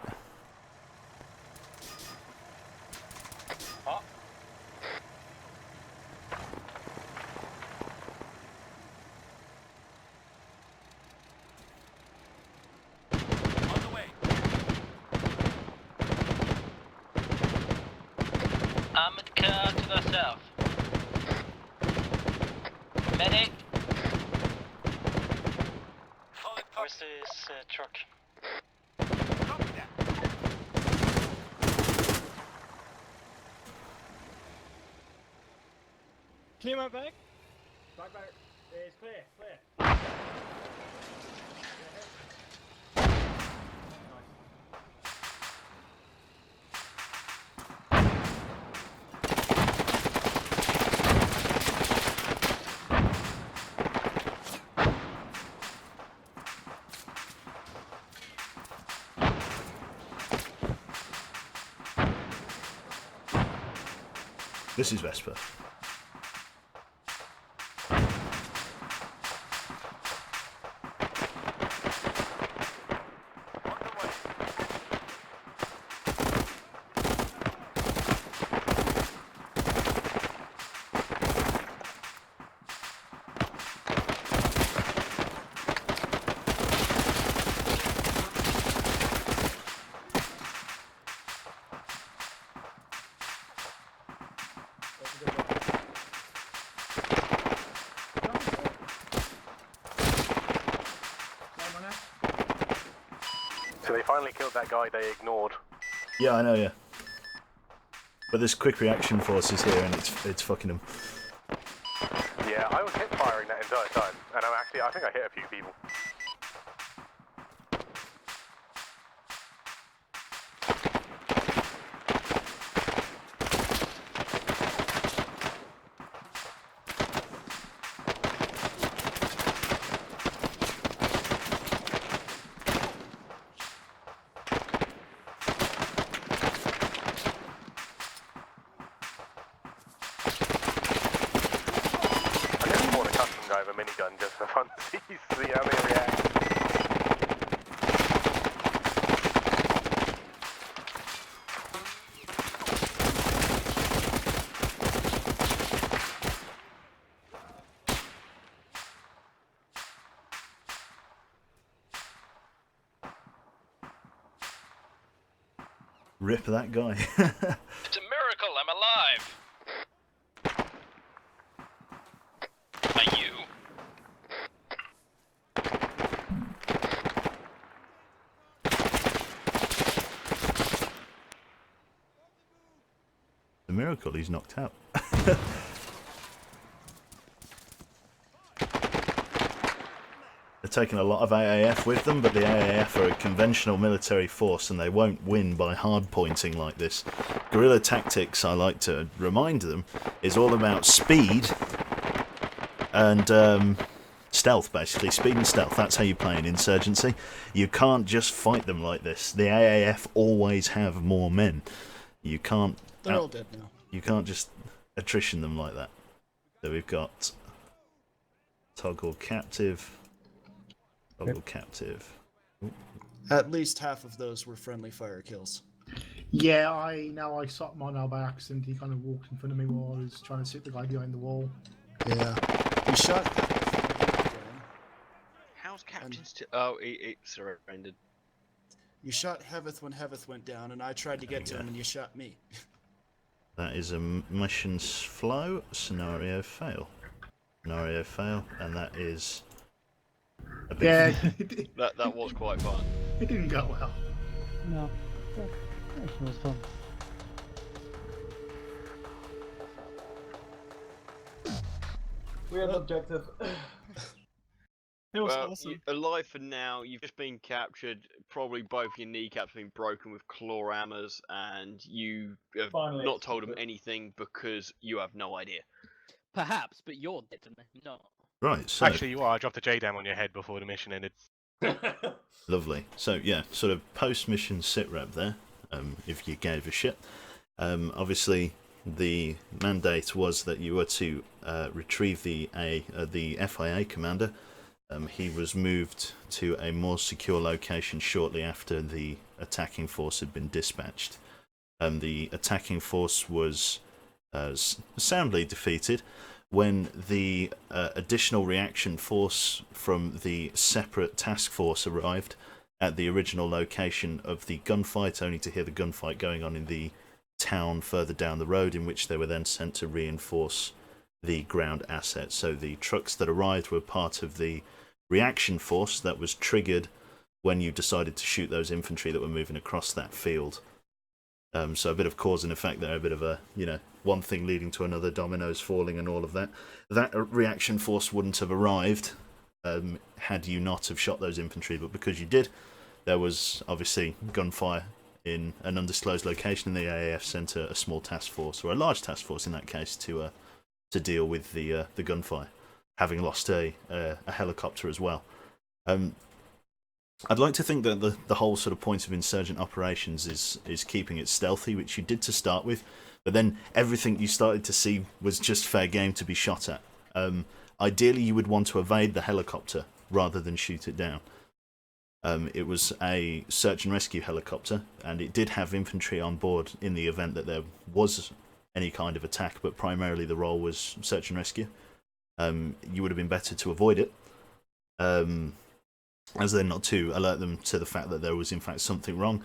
Armored car to the south. Medic. Where's this truck? Clear my back. Back. It's clear. This is Vesper. So they finally killed that guy they ignored. Yeah, I know, yeah. But this quick reaction force is here and it's fucking them. Yeah, I was hip firing that entire time, and I think I hit a few people. Guy with a minigun just for fun to see how they react. Rip that guy. It's a miracle I'm alive. By you. The miracle he's knocked out. They're taking a lot of AAF with them, but the AAF are a conventional military force and they won't win by hard pointing like this. Guerrilla tactics, I like to remind them, is all about speed and stealth, basically. Speed and stealth, that's how you play an insurgency. You can't just fight them like this. The AAF always have more men. You can't... They're all dead now. You can't just attrition them like that. So we've got toggle captive, toggle captive. At least half of those were friendly fire kills. Yeah, I shot him on now by accident. He kind of walked in front of me while I was trying to shoot the guy behind the wall. Yeah. You shot. How's Captain still? Oh, he surrendered. You shot Hevith when Hevith went down, and I tried to get to him, and you shot me. That is a missions flow, scenario fail. Scenario fail, and that is a big that was quite fun. It didn't go well. No, that actually was fun. We have objective. It was awesome. Alive for now. You've just been captured. Probably both your kneecaps have been broken with claw hammers, and you have not told them anything because you have no idea. Perhaps, but you're dead and they're not. Right, so... Actually, you are. I dropped a J-dam on your head before the mission ended. Lovely. So, yeah, sort of post-mission sit-rep there, if you gave a shit. Obviously, the mandate was that you were to retrieve the FIA commander. He was moved to a more secure location shortly after the attacking force had been dispatched. The attacking force was soundly defeated when the additional reaction force from the separate task force arrived at the original location of the gunfight, only to hear the gunfight going on in the town further down the road, in which they were then sent to reinforce the ground assets. So the trucks that arrived were part of the reaction force that was triggered when you decided to shoot those infantry that were moving across that field. So a bit of cause and effect there, a bit of a, one thing leading to another, dominoes falling and all of that. That reaction force wouldn't have arrived had you not have shot those infantry, but because you did, there was obviously gunfire in an undisclosed location, and the AAF sent a small task force, or a large task force in that case, to deal with the gunfire, having lost a helicopter as well. I'd like to think that the whole sort of point of insurgent operations is keeping it stealthy, which you did to start with, but then everything you started to see was just fair game to be shot at. Ideally, you would want to evade the helicopter rather than shoot it down. It was a search and rescue helicopter, and it did have infantry on board in the event that there was any kind of attack, but primarily the role was search and rescue. You would have been better to avoid it, as then not to alert them to the fact that there was in fact something wrong.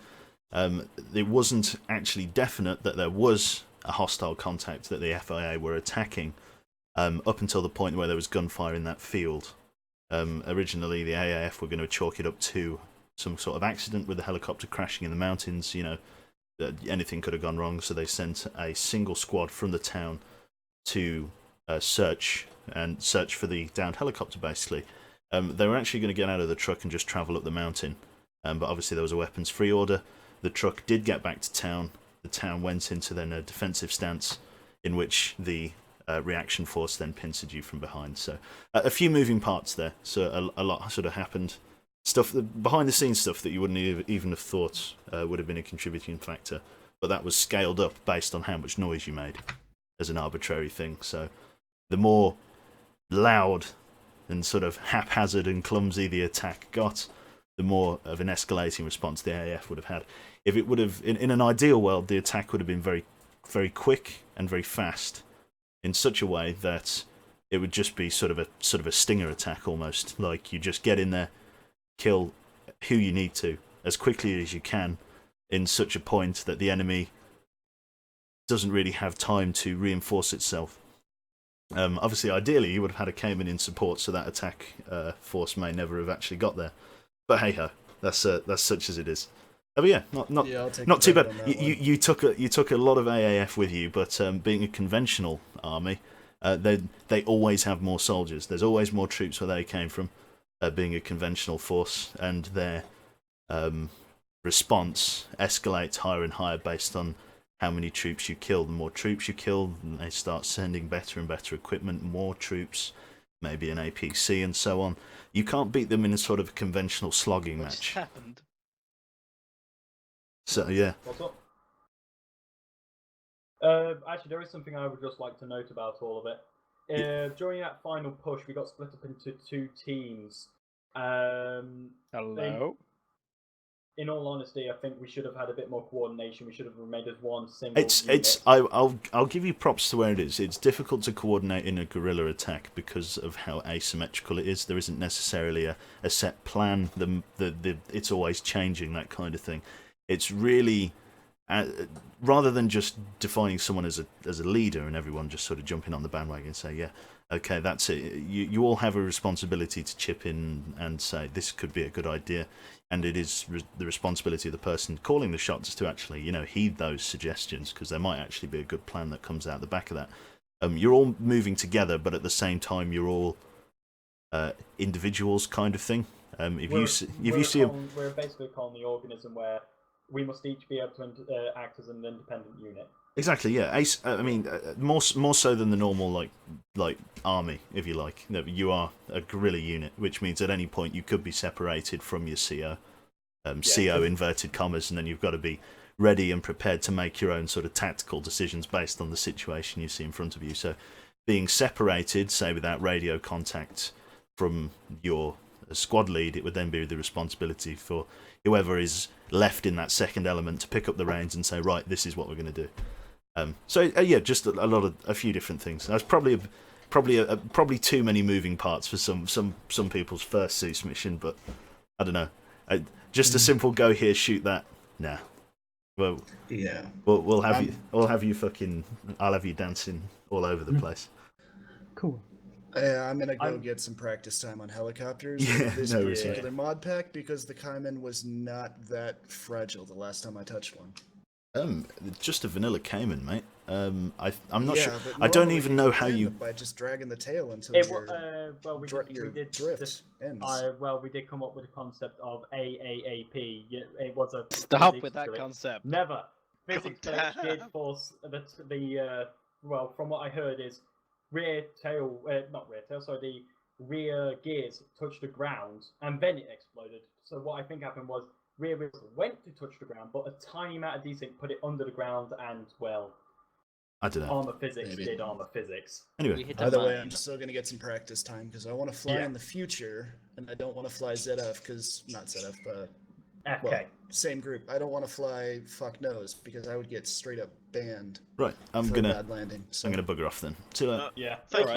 It wasn't actually definite that there was a hostile contact that the FIA were attacking up until the point where there was gunfire in that field. Originally, the AAF were going to chalk it up to some sort of accident with the helicopter crashing in the mountains. Anything could have gone wrong, so they sent a single squad from the town to search for the downed helicopter, basically. They were actually going to get out of the truck and just travel up the mountain, but obviously there was a weapons-free order. The truck did get back to town. The town went into then a defensive stance, in which the reaction force then pincered you from behind. So a few moving parts there. So a lot sort of happened. Behind-the-scenes stuff that you wouldn't even have thought would have been a contributing factor, but that was scaled up based on how much noise you made as an arbitrary thing. So the more loud and sort of haphazard and clumsy the attack got, the more of an escalating response the AAF would have had. If it would have, in an ideal world, the attack would have been very, very quick and very fast, in such a way that it would just be sort of a stinger attack almost. Like, you just get in there, kill who you need to as quickly as you can, in such a point that the enemy doesn't really have time to reinforce itself. Obviously, ideally, you would have had a Cayman in support, so that attack force may never have actually got there. But hey ho, that's such as it is. But yeah, not too bad. You took a lot of AAF with you, but being a conventional army, they always have more soldiers. There's always more troops where they came from. Being a conventional force, and their response escalates higher and higher based on how many troops you kill. The more troops you kill, they start sending better and better equipment, more troops, maybe an APC and so on. You can't beat them in a sort of conventional slogging match. Happened. So yeah. What's up? Actually, there is something I would just like to note about all of it. During that final push, we got split up into two teams. Hello? in all honesty, I think we should have had a bit more coordination. We should have remained as one single I'll give you props to where it is. It's difficult to coordinate in a guerrilla attack because of how asymmetrical it is. There isn't necessarily a set plan. It's always changing, that kind of thing. It's really rather than just defining someone as a leader and everyone just sort of jumping on the bandwagon and say, yeah, okay, that's it. You all have a responsibility to chip in and say this could be a good idea. And it is the responsibility of the person calling the shots to actually, heed those suggestions, because there might actually be a good plan that comes out the back of that. You're all moving together, but at the same time, you're all individuals, kind of thing. We're basically calling the organism where we must each be able to act as an independent unit. Exactly, yeah. More so than the normal like army, if you like. You are a guerrilla unit, which means at any point you could be separated from your CO, CO inverted commas, and then you've got to be ready and prepared to make your own sort of tactical decisions based on the situation you see in front of you. So, being separated, say without radio contact from your squad lead, it would then be the responsibility for whoever is left in that second element to pick up the reins and say, right, this is what we're going to do. Just a few different things. That's probably too many moving parts for some people's first Zeus mission, but I don't know. Just a simple go here, shoot that. Nah. Well, yeah. We'll have you fucking. I'll have you dancing all over the place. Cool. I'm gonna go get some practice time on helicopters with this particular mod pack because the Cayman was not that fragile the last time I touched one. Just a vanilla Cayman, mate. I'm not sure. But I don't even know how you. By just dragging the tail until we did come up with a concept of AAAP. It was a stop with that concept. Never. Physics did force the from what I heard is the rear gears touched the ground and then it exploded. So what I think happened was rear wheels went to touch the ground, but a tiny amount of desync put it under the ground, and I don't know. Armor physics did armor physics. Anyway, either way, I'm still gonna get some practice time because I want to fly in the future, and I don't want to fly ZF because not ZF, but same group. I don't want to fly fuck knows because I would get straight up banned. Right, I'm for gonna bad landing. So. I'm gonna bugger off then. See you later. Thanks,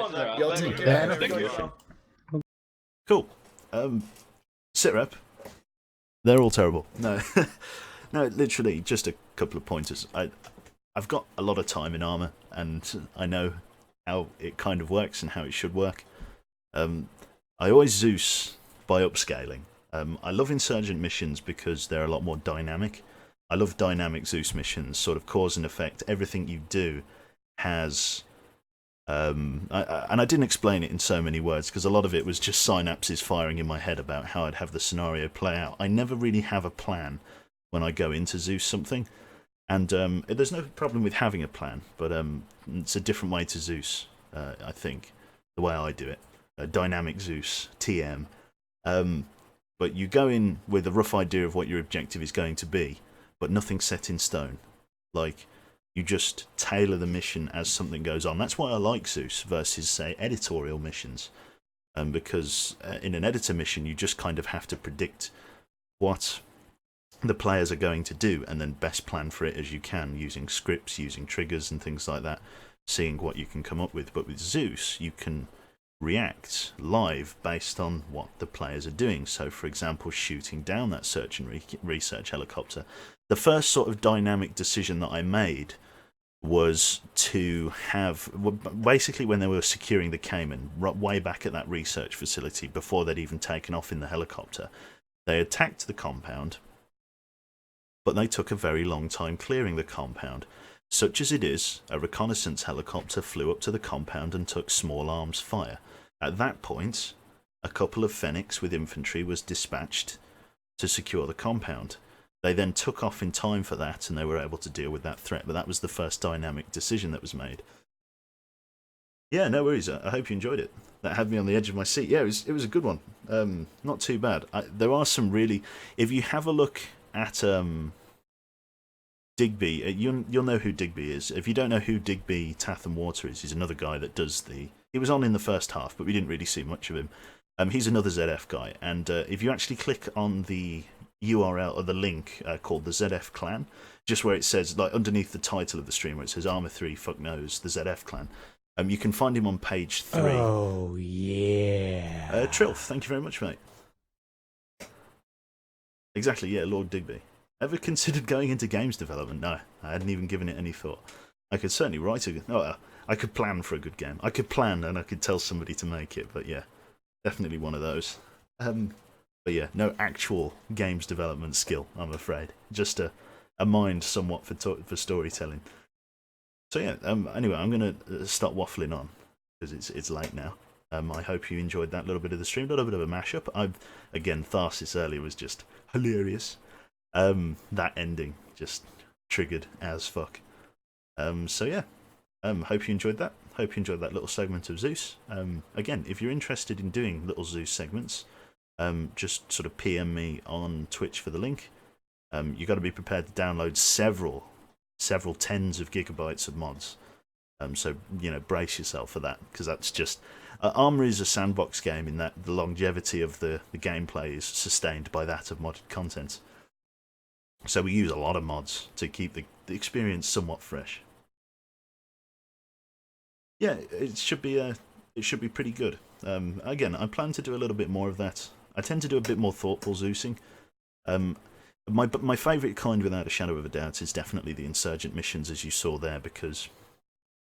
Cool. Sit rep. They're all terrible. No, no, literally just a couple of pointers. I've got a lot of time in armor, and I know how it kind of works and how it should work. I always Zeus by upscaling. I love insurgent missions because they're a lot more dynamic. I love dynamic Zeus missions, sort of cause and effect. Everything you do has... and I didn't explain it in so many words because a lot of it was just synapses firing in my head about how I'd have the scenario play out. I never really have a plan when I go into Zeus something, and there's no problem with having a plan, but it's a different way to Zeus, I think, the way I do it. Dynamic Zeus, TM. But you go in with a rough idea of what your objective is going to be, but nothing set in stone. Like, you just tailor the mission as something goes on. That's why I like Zeus versus, say, editorial missions. Because in an editor mission, you just kind of have to predict what the players are going to do and then best plan for it as you can, using scripts, using triggers and things like that, seeing what you can come up with. But with Zeus, you can react live based on what the players are doing. So, for example, shooting down that search and research helicopter. The first sort of dynamic decision that I made was to have, basically when they were securing the Cayman, way back at that research facility, before they'd even taken off in the helicopter, they attacked the compound, but they took a very long time clearing the compound. Such as it is, a reconnaissance helicopter flew up to the compound and took small arms fire. At that point, a couple of Fenix with infantry was dispatched to secure the compound. They then took off in time for that, and they were able to deal with that threat. But that was the first dynamic decision that was made. Yeah, no worries. I hope you enjoyed it. That had me on the edge of my seat. Yeah, it was a good one. Not too bad. There are some really... If you have a look at Digby, you'll know who Digby is. If you don't know who Digby Tath and Water is, he's another guy that does the... He was on in the first half, but we didn't really see much of him. He's another ZF guy, and if you actually click on the URL or the link called the ZF Clan, just where it says, like underneath the title of the stream, where it says Armour 3 fuck knows the ZF Clan. You can find him on page 3. Oh yeah. Trilf, thank you very much, mate. Exactly, yeah, Lord Digby. Ever considered going into games development? No, I hadn't even given it any thought. I could certainly write a... Oh, I could plan for a good game. I could plan and I could tell somebody to make it, but yeah, definitely one of those. But yeah, no actual games development skill, I'm afraid. Just a mind somewhat for storytelling. So yeah, anyway, I'm going to stop waffling on, because it's late now. I hope you enjoyed that little bit of the stream. A little bit of a mashup. Again, Tharsis earlier was just hilarious. That ending just triggered as fuck. So yeah, hope you enjoyed that. Hope you enjoyed that little segment of Zeus. Again, if you're interested in doing little Zeus segments, just sort of PM me on Twitch for the link. You got to be prepared to download several tens of gigabytes of mods. So you know, brace yourself for that, because that's just Armour is a sandbox game in that the longevity of the gameplay is sustained by that of modded content. So we use a lot of mods to keep the experience somewhat fresh. Yeah, it should be pretty good. Again, I plan to do a little bit more of that. I tend to do a bit more thoughtful Zeusing. My favourite kind, without a shadow of a doubt, is definitely the insurgent missions, as you saw there, because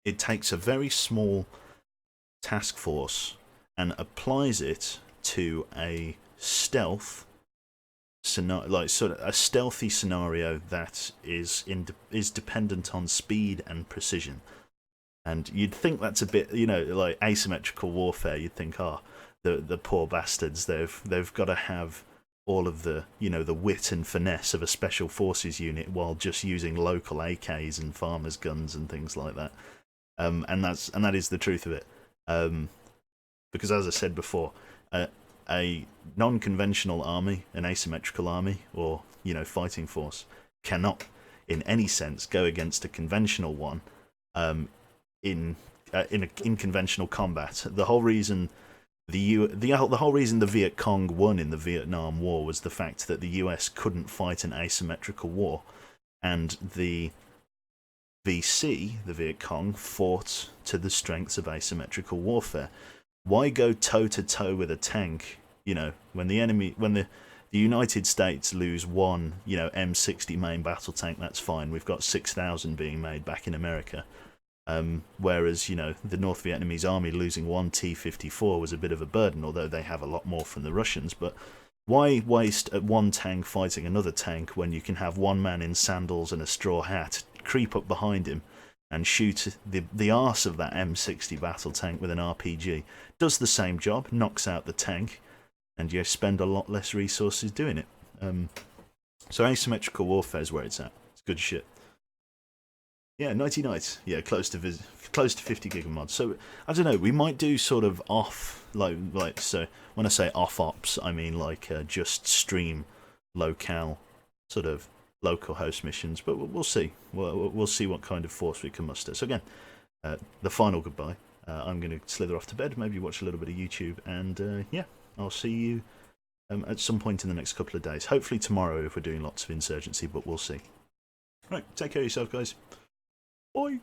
it takes a very small task force and applies it to a stealth scenario, like sort of a stealthy scenario that is dependent on speed and precision. And you'd think that's a bit, you know, like asymmetrical warfare. You'd think, oh, the poor bastards, they've got to have all of the, you know, the wit and finesse of a special forces unit while just using local AKs and farmers' guns and things like that. And that is the truth of it. Because as I said before, a non-conventional army, an asymmetrical army, or, you know, fighting force cannot, in any sense, go against a conventional one in conventional combat. The whole reason the whole reason the Viet Cong won in the Vietnam War was the fact that the US couldn't fight an asymmetrical war, and the VC, the Viet Cong, fought to the strengths of asymmetrical warfare. Why go toe-to-toe with a tank, you know, when the United States lose one, you know, M60 main battle tank, that's fine. We've got 6,000 being made back in America. Whereas, you know, the North Vietnamese army losing one T-54 was a bit of a burden, although they have a lot more from the Russians. But why waste one tank fighting another tank when you can have one man in sandals and a straw hat creep up behind him and shoot the arse of that M60 battle tank with an RPG? Does the same job, knocks out the tank, and you spend a lot less resources doing it. So asymmetrical warfare is where it's at. It's good shit. Yeah, Nighty Night. Yeah, close to 50 gig of mods. So I don't know. We might do sort of off, like so. When I say off ops, I mean like just stream locale, sort of local host missions. But we'll see. We'll see what kind of force we can muster. So again, the final goodbye. I'm going to slither off to bed. Maybe watch a little bit of YouTube, and yeah, I'll see you at some point in the next couple of days. Hopefully tomorrow if we're doing lots of insurgency, but we'll see. Right, take care of yourself, guys. Bye.